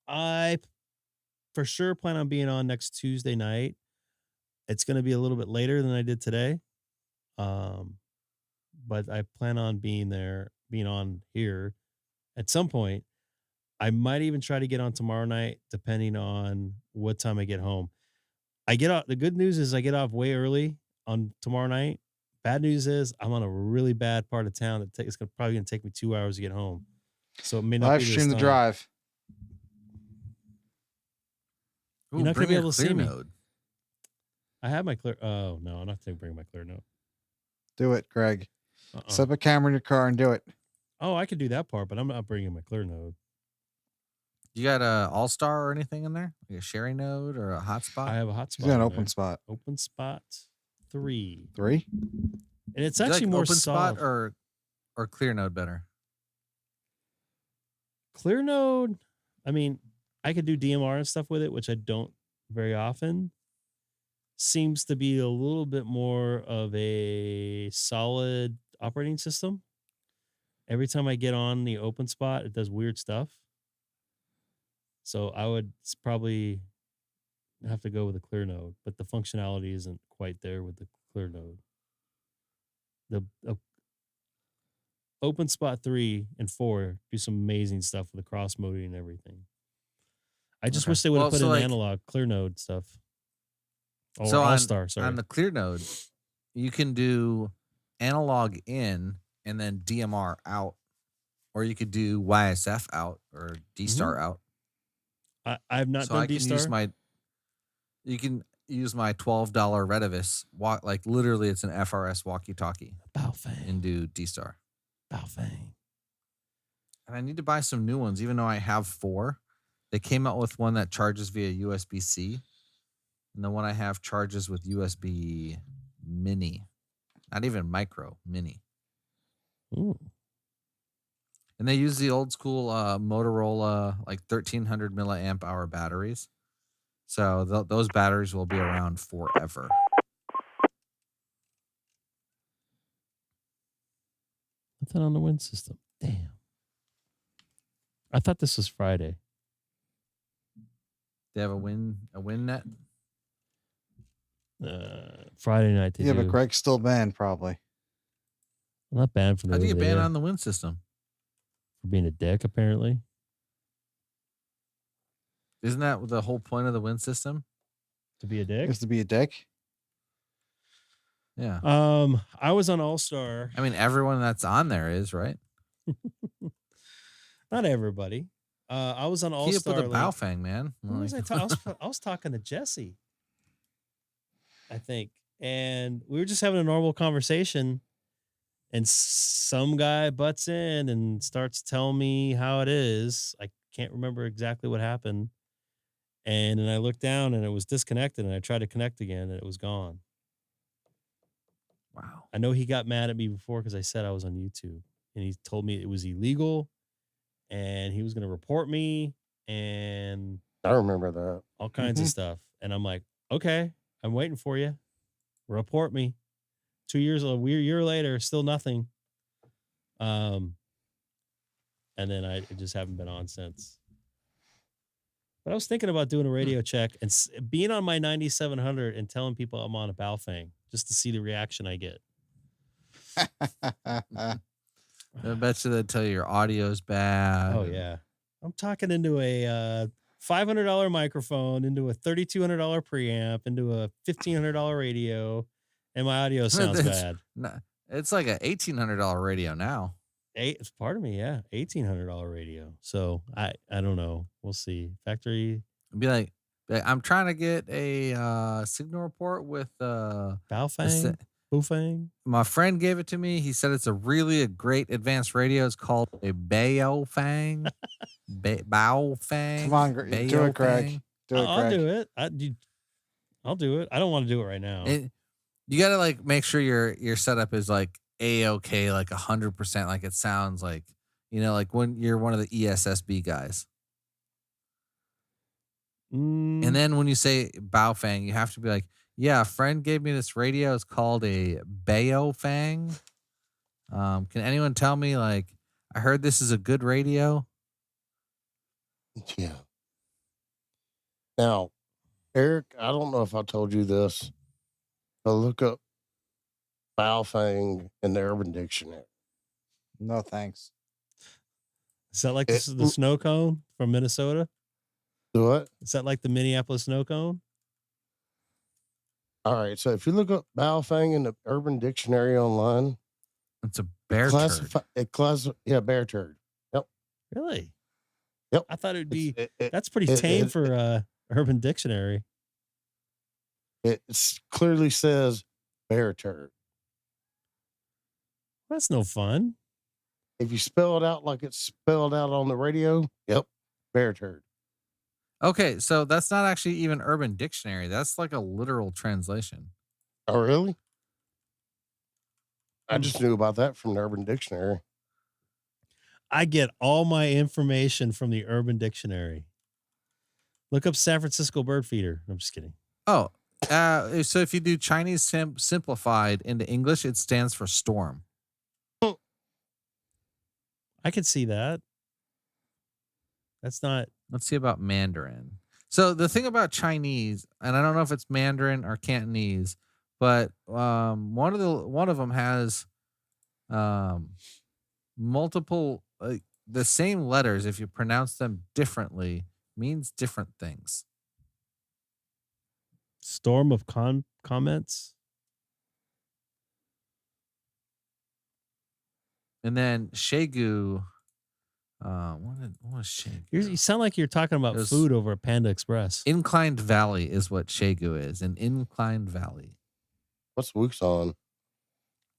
I for sure plan on being on next Tuesday night. It's going to be a little bit later than I did today. But I plan on being on here at some point. I might even try to get on tomorrow night, depending on what time I get home. I get off. The good news is I get off way early on tomorrow night. Bad news is I'm on a really bad part of town that it's probably going to take me 2 hours to get home. So it may not Live be this stream the time. drive. You're not going to be able to see me. Node. I have my clear. Oh no, I'm not going to bring my clear node. Do it, Greg. Set up a camera in your car and do it. Oh, I could do that part, but I'm not bringing my clear node. You got a Allstar or anything in there? Like a sharing node or a hotspot? I have a hotspot. He's got an in open there. spot. Open spot 3. 3? And it's Do you actually like more open solid. spot or clear node better? Clear node, I mean, I could do DMR and stuff with it, which I don't very often. Seems to be a little bit more of a solid operating system. Every time I get on the open spot, it does weird stuff. So I would probably have to go with a clear node, but the functionality isn't quite there with the clear node. The open spot 3 and 4 do some amazing stuff with the cross moding and everything. I just wish they would have put in analog clear node stuff. Or so Allstar, sorry. On the clear node, you can do analog in and then DMR out, or you could do YSF out or DStar out. I've not So done I can DStar. you can use my $12 Redivis, like literally it's an FRS walkie-talkie, and do DStar. Baofeng. And I need to buy some new ones, even though I have 4. They came out with one that charges via USB-C, and the one I have charges with USB mini, not even micro, mini. Ooh. And they use the old school Motorola, like 1300 milliamp hour batteries. So those batteries will be around forever. What's that on the wind system? Damn. I thought this was Friday. They have a win net. Friday night. They Yeah, do. but Greg's still banned, probably. I'm not banned from How do you ban it on the win system? for being a dick, apparently. Isn't that the whole point of the win system? To be a dick? Is to be a dick? Yeah. I was on Allstar. I mean, everyone that's on there is, right? Not everybody. I was on Key up with Allstar. a Baofeng, man. Who was I was talking to Jesse, I think, and we were just having a normal conversation, and some guy butts in and starts telling me how it is. I can't remember exactly what happened, and then I looked down and it was disconnected, and I tried to connect again and it was gone. Wow. I know he got mad at me before because I said I was on YouTube, and he told me it was illegal, and he was going to report me and I remember that. all kinds of stuff. And I'm like, okay, I'm waiting for you. Report me. 2 years, a year later, still nothing. And then I just haven't been on since. But I was thinking about doing a radio check and being on my 9700 and telling people I'm on a Baofeng just to see the reaction I get. I bet you they'll tell you your audio's bad. Oh yeah, I'm talking into a $500 microphone, into a $3,200 preamp, into a $1,500 radio, and my audio sounds bad. It's like a $1,800 radio now. It's part of me, yeah, $1,800 radio. So I don't know. We'll see. Factory. Be like, I'm trying to get a signal report with Baofeng. Baofeng. My friend gave it to me. He said it's a great advanced radio. It's called a Baofeng. Baofeng. Come on, do it, Greg. Do it, I'll Greg. do it. I'll do it. I don't want to do it right now. You got to like make sure your setup is like A-OK, like 100%, like it sounds like, like when you're one of the ESSB guys. And then when you say Baofeng, you have to be like, yeah, a friend gave me this radio. It's called a Baofeng. Can anyone tell me, like, I heard this is a good radio? Yeah. Now, Eric, I don't know if I told you this, but look up Baofeng in the Urban Dictionary. No thanks. Is that like the snow cone from Minnesota? What? Is that like the Minneapolis snow cone? All right. So if you look up Baofeng in the Urban Dictionary online, it's a bear turd. Yeah, bear turd. Yep. Really? Yep. I thought it would be. That's pretty tame for Urban Dictionary. It clearly says bear turd. That's no fun. If you spell it out like it's spelled out on the radio, yep, bear turd. Okay, so that's not actually even Urban Dictionary. That's like a literal translation. Oh, really? I just knew about that from the Urban Dictionary. I get all my information from the Urban Dictionary. Look up San Francisco bird feeder. I'm just kidding. Oh, so if you do Chinese simplified into English, it stands for storm. I could see that. That's not. Let's see about Mandarin. So the thing about Chinese, and I don't know if it's Mandarin or Cantonese, but one of them has multiple the same letters. If you pronounce them differently, means different things. Storm of comments. And then Shegu, what was Shegu? You sound like you're talking about food over at Panda Express. Inclined Valley is what Shegu is, an inclined valley. What's Wuxon?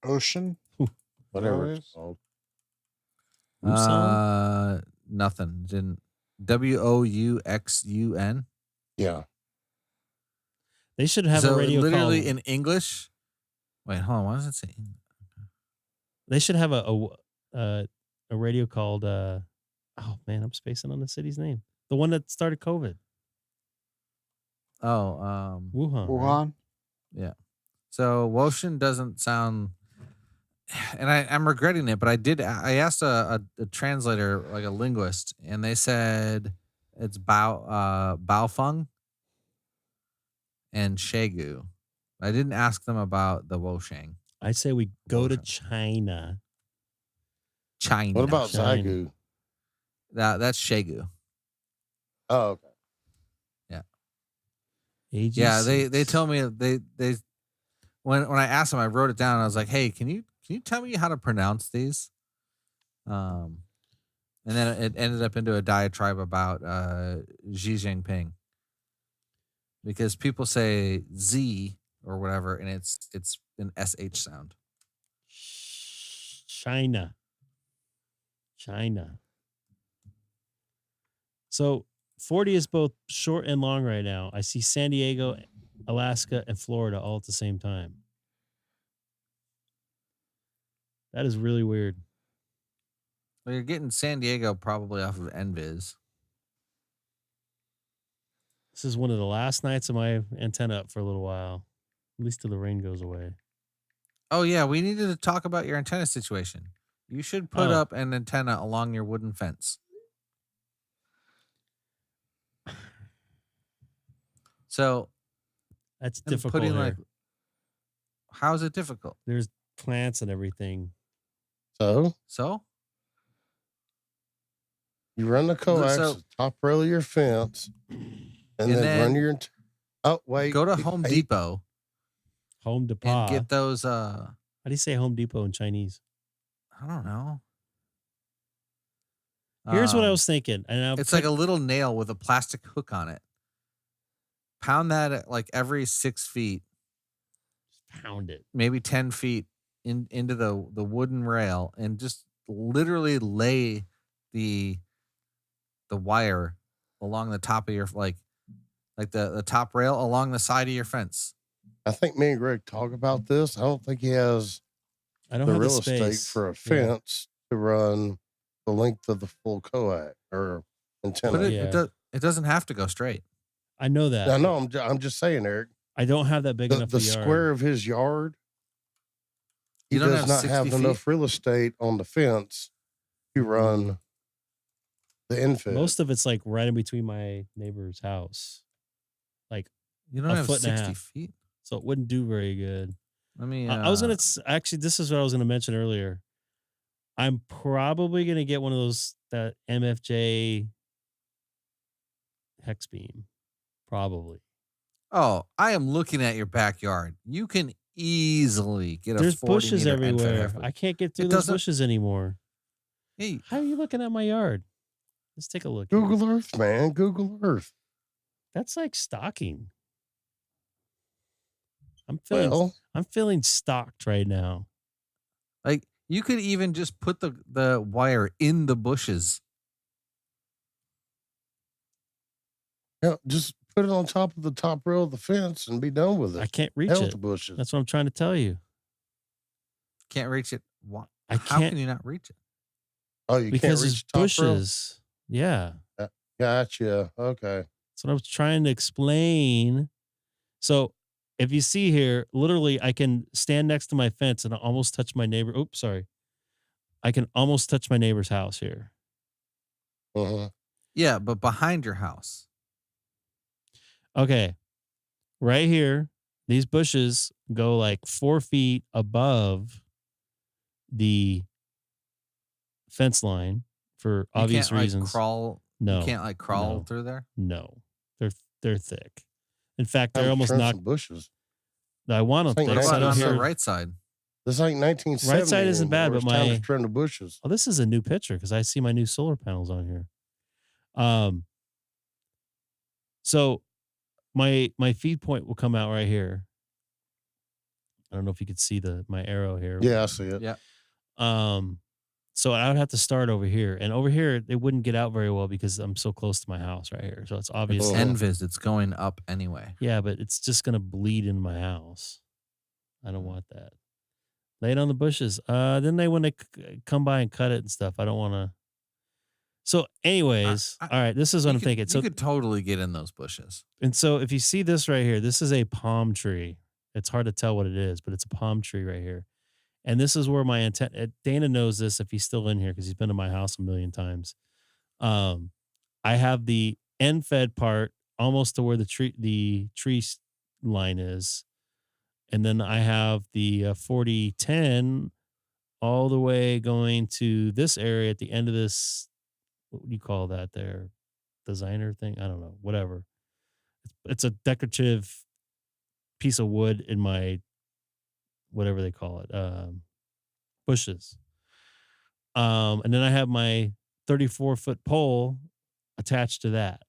Ocean? Whatever it's called. Nothing. Didn't Wouxun? Yeah. They should have a radio literally called, in English. Wait, hold on. What does it say? They should have a radio called oh man, I'm spacing on the city's name. The one that started COVID. Oh, Wuhan. Wuhan? Right? Yeah. So Woshin doesn't sound, and I'm regretting it, but I asked a translator, like a linguist, and they said it's Baofeng and Shegu. I didn't ask them about the Woshang. I say we go to China. What about Zygu? That's Shegu. Oh, okay. Yeah. AG6. Yeah, they tell me they when I asked them, I wrote it down. I was like, "Hey, can you tell me how to pronounce these?" And then it ended up into a diatribe about Xi Jinping, because people say Z or whatever, and it's an SH sound. China. So 40 is both short and long right now. I see San Diego, Alaska, and Florida all at the same time. That is really weird. Well, you're getting San Diego probably off of NVIS. This is one of the last nights of my antenna up for a little while, at least till the rain goes away. Oh yeah, we needed to talk about your antenna situation. You should put up an antenna along your wooden fence. So that's difficult. How is it difficult? There's plants and everything. So you run the coax at the top rail of your fence, and then run your. Oh wait! Go to Home Depot. Home Depot. And get those. How do you say Home Depot in Chinese? I don't know. Here's what I was thinking, and it's like a little nail with a plastic hook on it. Pound that at like every 6 feet. Pound it. Maybe 10 feet into the wooden rail, and just literally lay the wire along the top of your like the top rail along the side of your fence. I think me and Greg talk about this. I don't think he has the real estate for a fence to run the length of the full coax or antenna. But it doesn't have to go straight. I know that. I know. I'm just saying, Eric. I don't have that big enough. The square of his yard. He does not have enough real estate on the fence to run the infill. Most of it's like right in between my neighbor's house. like You don't a have foot and a 60 half. feet. So it wouldn't do very good. Let me. I was gonna actually. This is what I was gonna mention earlier. I'm probably gonna get one of those that MFJ hex beam. Probably. Oh, I am looking at your backyard. You can easily get a There's 40 bushes meter end fed everywhere. heifer. I can't get through It those doesn't- bushes anymore. Hey, How are you looking at my yard? Let's take a look. here. Google Earth, man. Google Earth. That's like stalking. I'm feeling stalked right now. like you could even just put the wire in the bushes. Yeah, just put it on top of the top rail of the fence and be done with it. I can't reach Hell with it. the bushes. That's what I'm trying to tell you. Can't reach it. What? I How can't can you not reach it? Oh, you because can't reach it's the top rail? bushes. Yeah. Gotcha. Okay. That's what I was trying to explain. So if you see here, literally I can stand next to my fence and almost touch my neighbor. Oops, sorry. I can almost touch my neighbor's house here. Uh-huh. Yeah, but behind your house. Okay. Right here, these bushes go like 4 feet above the fence line for You obvious can't, reasons. Like, crawl. No. You can't like crawl no, through there. No. They're thick. In fact, they're Time to almost trim not some bushes. I want them Think thick. that's So I What don't about on hear the right side? This ain't 1970. Right side isn't bad, anymore. but It's time my to trim the bushes. Oh, this is a new picture because I see my new solar panels on here. So my feed point will come out right here. I don't know if you could see my arrow here. Yeah, I see it. Yeah. So I would have to start over here, and over here it wouldn't get out very well because I'm so close to my house right here. So it's obvious. It's NVIS. It's going up anyway. Yeah, but it's just gonna bleed in my house. I don't want that. Lay it on the bushes. Then when they come by and cut it and stuff, I don't want to. So, anyways, all right, this is what I'm thinking. So You could totally get in those bushes. And so if you see this right here, this is a palm tree. It's hard to tell what it is, but it's a palm tree right here. And this is where my antenna, Dana knows this if he's still in here because he's been to my house a million times. I have the end fed part almost to where the tree line is. And then I have the 4010 all the way going to this area at the end of this. What would you call that there? Designer thing? I don't know. Whatever. It's a decorative piece of wood in my, whatever they call it, bushes. And then I have my 34-foot pole attached to that.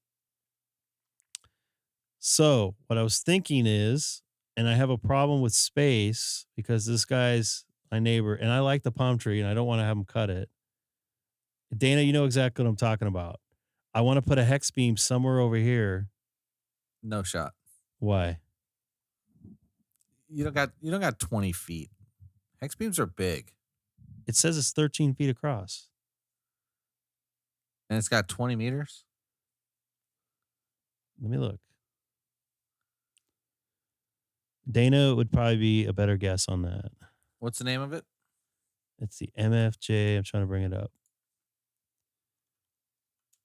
So what I was thinking is, and I have a problem with space because this guy's my neighbor and I like the palm tree and I don't want to have him cut it. Dana, you know exactly what I'm talking about. I want to put a hex beam somewhere over here. No shot. Why? You don't got 20 feet. Hex beams are big. It says it's 13 feet across. And it's got 20 meters? Let me look. Dana would probably be a better guess on that. What's the name of it? It's the MFJ. I'm trying to bring it up.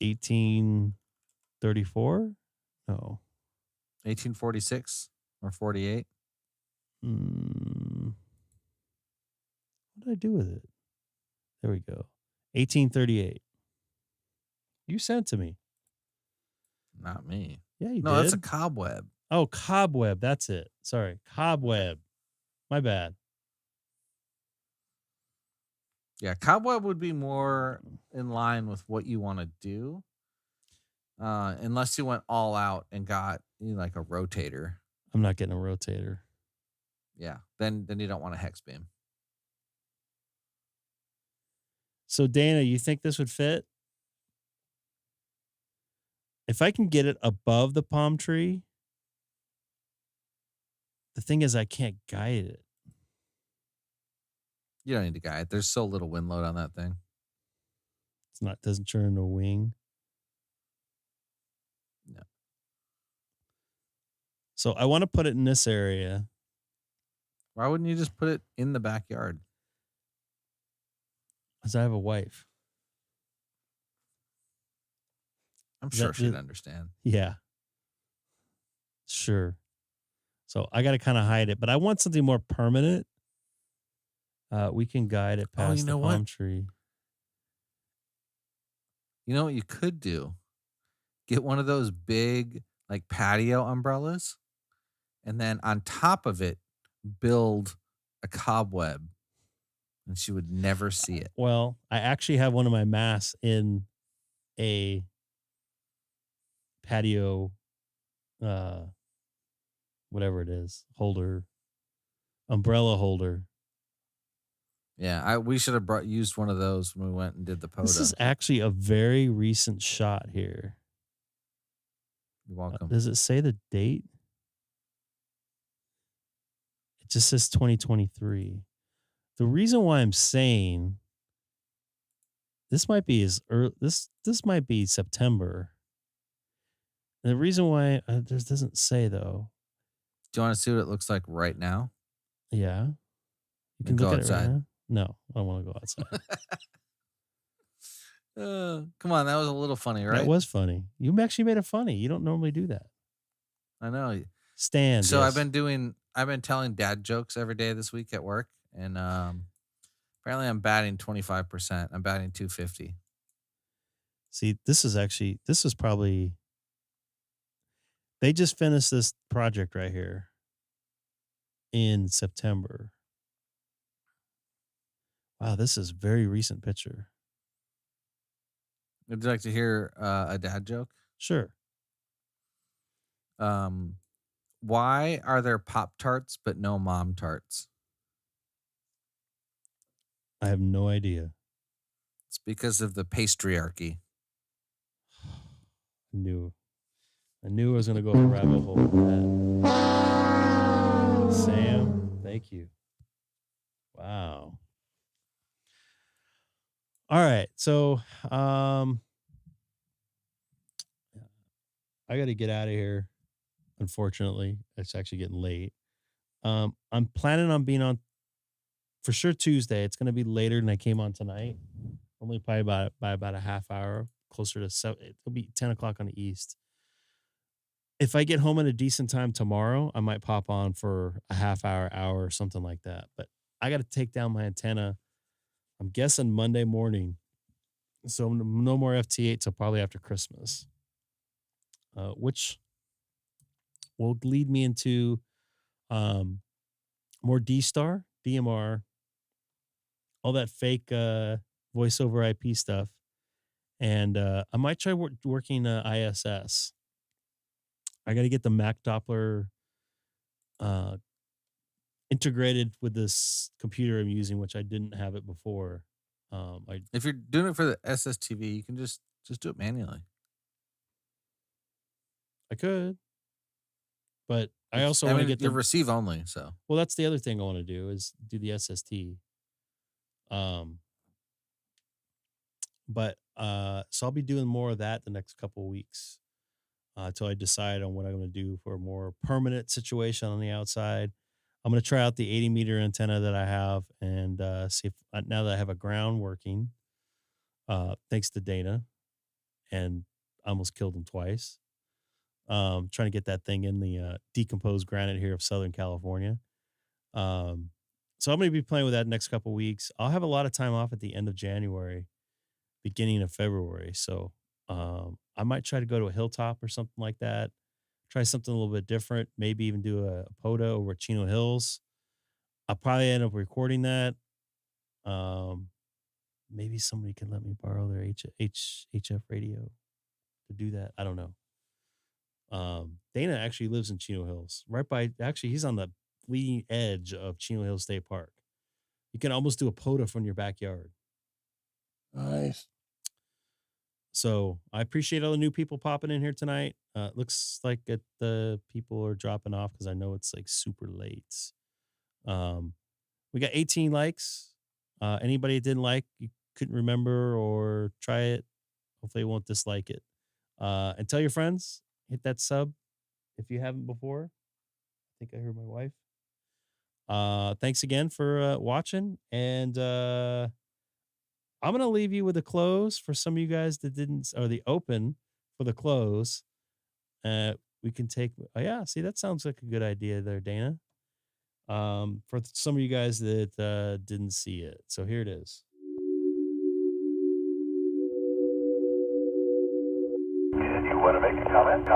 1834? No. 1846 or 48? What did I do with it? There we go. 1838. You sent it to me. Not me. Yeah, you did. No, that's a cobweb. Oh, cobweb. That's it. Sorry. Cobweb. My bad. Yeah, cobweb would be more in line with what you want to do. Unless you went all out and got like a rotator. I'm not getting a rotator. Yeah, then you don't want a hex beam. So Dana, you think this would fit? If I can get it above the palm tree, the thing is I can't guide it. You don't need to guide. There's so little wind load on that thing. Doesn't turn into a wing. No. So I want to put it in this area. Why wouldn't you just put it in the backyard? Because I have a wife. I'm sure she'd understand. Yeah. Sure. So I got to kind of hide it, but I want something more permanent. We can guide it past you the know palm what? tree. You know what you could do? Get one of those big like patio umbrellas, and then on top of it, build a cobweb, and she would never see it. Well, I actually have one of my masts in a patio, whatever it is, holder, umbrella holder. Yeah, we should have used one of those when we went and did the POTA. This is actually a very recent shot here. You're welcome. Does it say the date? It just says 2023. The reason why I'm saying this might be this might be September. And the reason why this doesn't say though. Do you want to see what it looks like right now? Yeah, you can go look at outside. it right now. No, I don't want to go outside. Come on, that was a little funny, right? That was funny. You actually made it funny. You don't normally do that. I know. Stand. So yes. I've been telling dad jokes every day this week at work, and apparently I'm batting 25%. I'm batting 250. See, this is probably, they just finished this project right here in September. Wow, this is a very recent picture. Would you like to hear a dad joke? Sure. Why are there Pop-Tarts but no Mom-Tarts? I have no idea. It's because of the patriarchy. I knew I was going to go a rabbit hole with that. Sam, thank you. Wow. All right. So, I got to get out of here. Unfortunately, it's actually getting late. I'm planning on being on for sure Tuesday. It's going to be later than I came on tonight. Only probably by about a half hour, closer to 7. It'll be 10 o'clock on the East. If I get home at a decent time tomorrow, I might pop on for a half hour or something like that. But I got to take down my antenna. I'm guessing Monday morning. So no more FT8 till probably after Christmas. Which will lead me into more DStar, DMR, all that fake voice over IP stuff. And I might try working ISS. I got to get the Mac Doppler integrated with this computer I'm using, which I didn't have it before. If you're doing it for the SSTV, you can just do it manually. I could, but I also want to get the receive only. So, well, that's the other thing I want to do is do the SST. But so I'll be doing more of that the next couple of weeks until I decide on what I'm going to do for a more permanent situation on the outside. I'm going to try out the 80 meter antenna that I have and see if now that I have a ground working, thanks to Dana, and I almost killed him twice. Trying to get that thing in the decomposed granite here of Southern California. So I'm going to be playing with that next couple of weeks. I'll have a lot of time off at the end of January, beginning of February. So I might try to go to a hilltop or something like that. Try something a little bit different. Maybe even do a POTA over at Chino Hills. I'll probably end up recording that. Maybe somebody can let me borrow their HF radio to do that. I don't know. Dana actually lives in Chino Hills, right by, actually he's on the leading edge of Chino Hills State Park. You can almost do a POTA from your backyard. Nice. So I appreciate all the new people popping in here tonight. Looks like the people are dropping off because I know it's like super late. We got 18 likes. Anybody that didn't like, you couldn't remember or try it, hopefully you won't dislike it. And tell your friends, hit that sub if you haven't before. I think I heard my wife. Thanks again for watching. And I'm going to leave you with a close for some of you guys that didn't, or the open for the close. We we can take. Oh yeah, see, that sounds like a good idea there, Dana. For some of you guys that didn't see it, so here it is. You want to make a comment?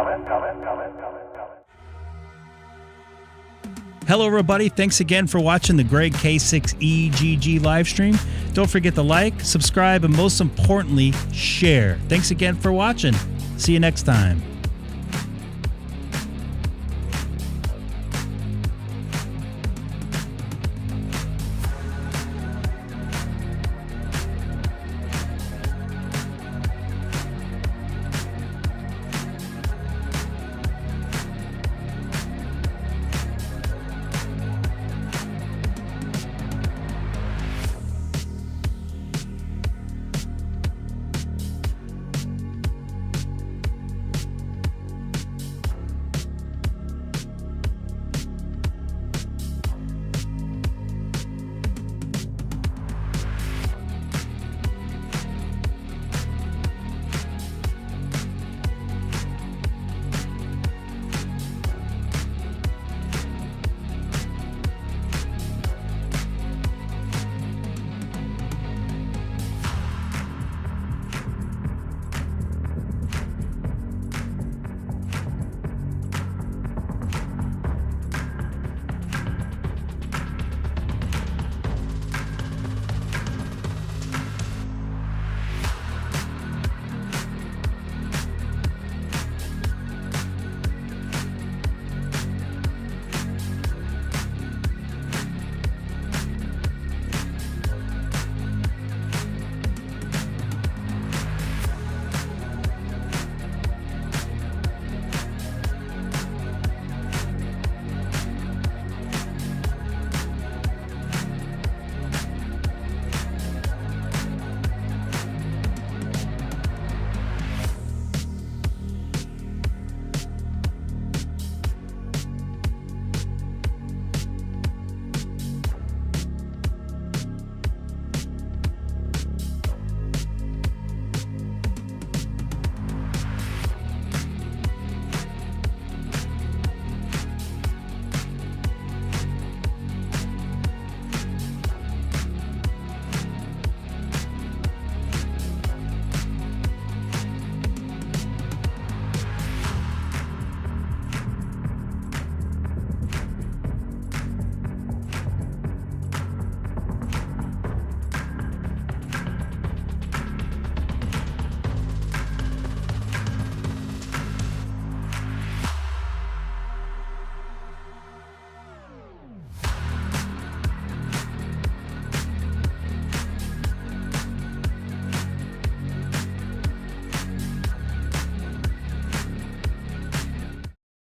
Hello, everybody. Thanks again for watching the Greg K6EGG live stream. Don't forget to like, subscribe, and most importantly, share. Thanks again for watching. See you next time.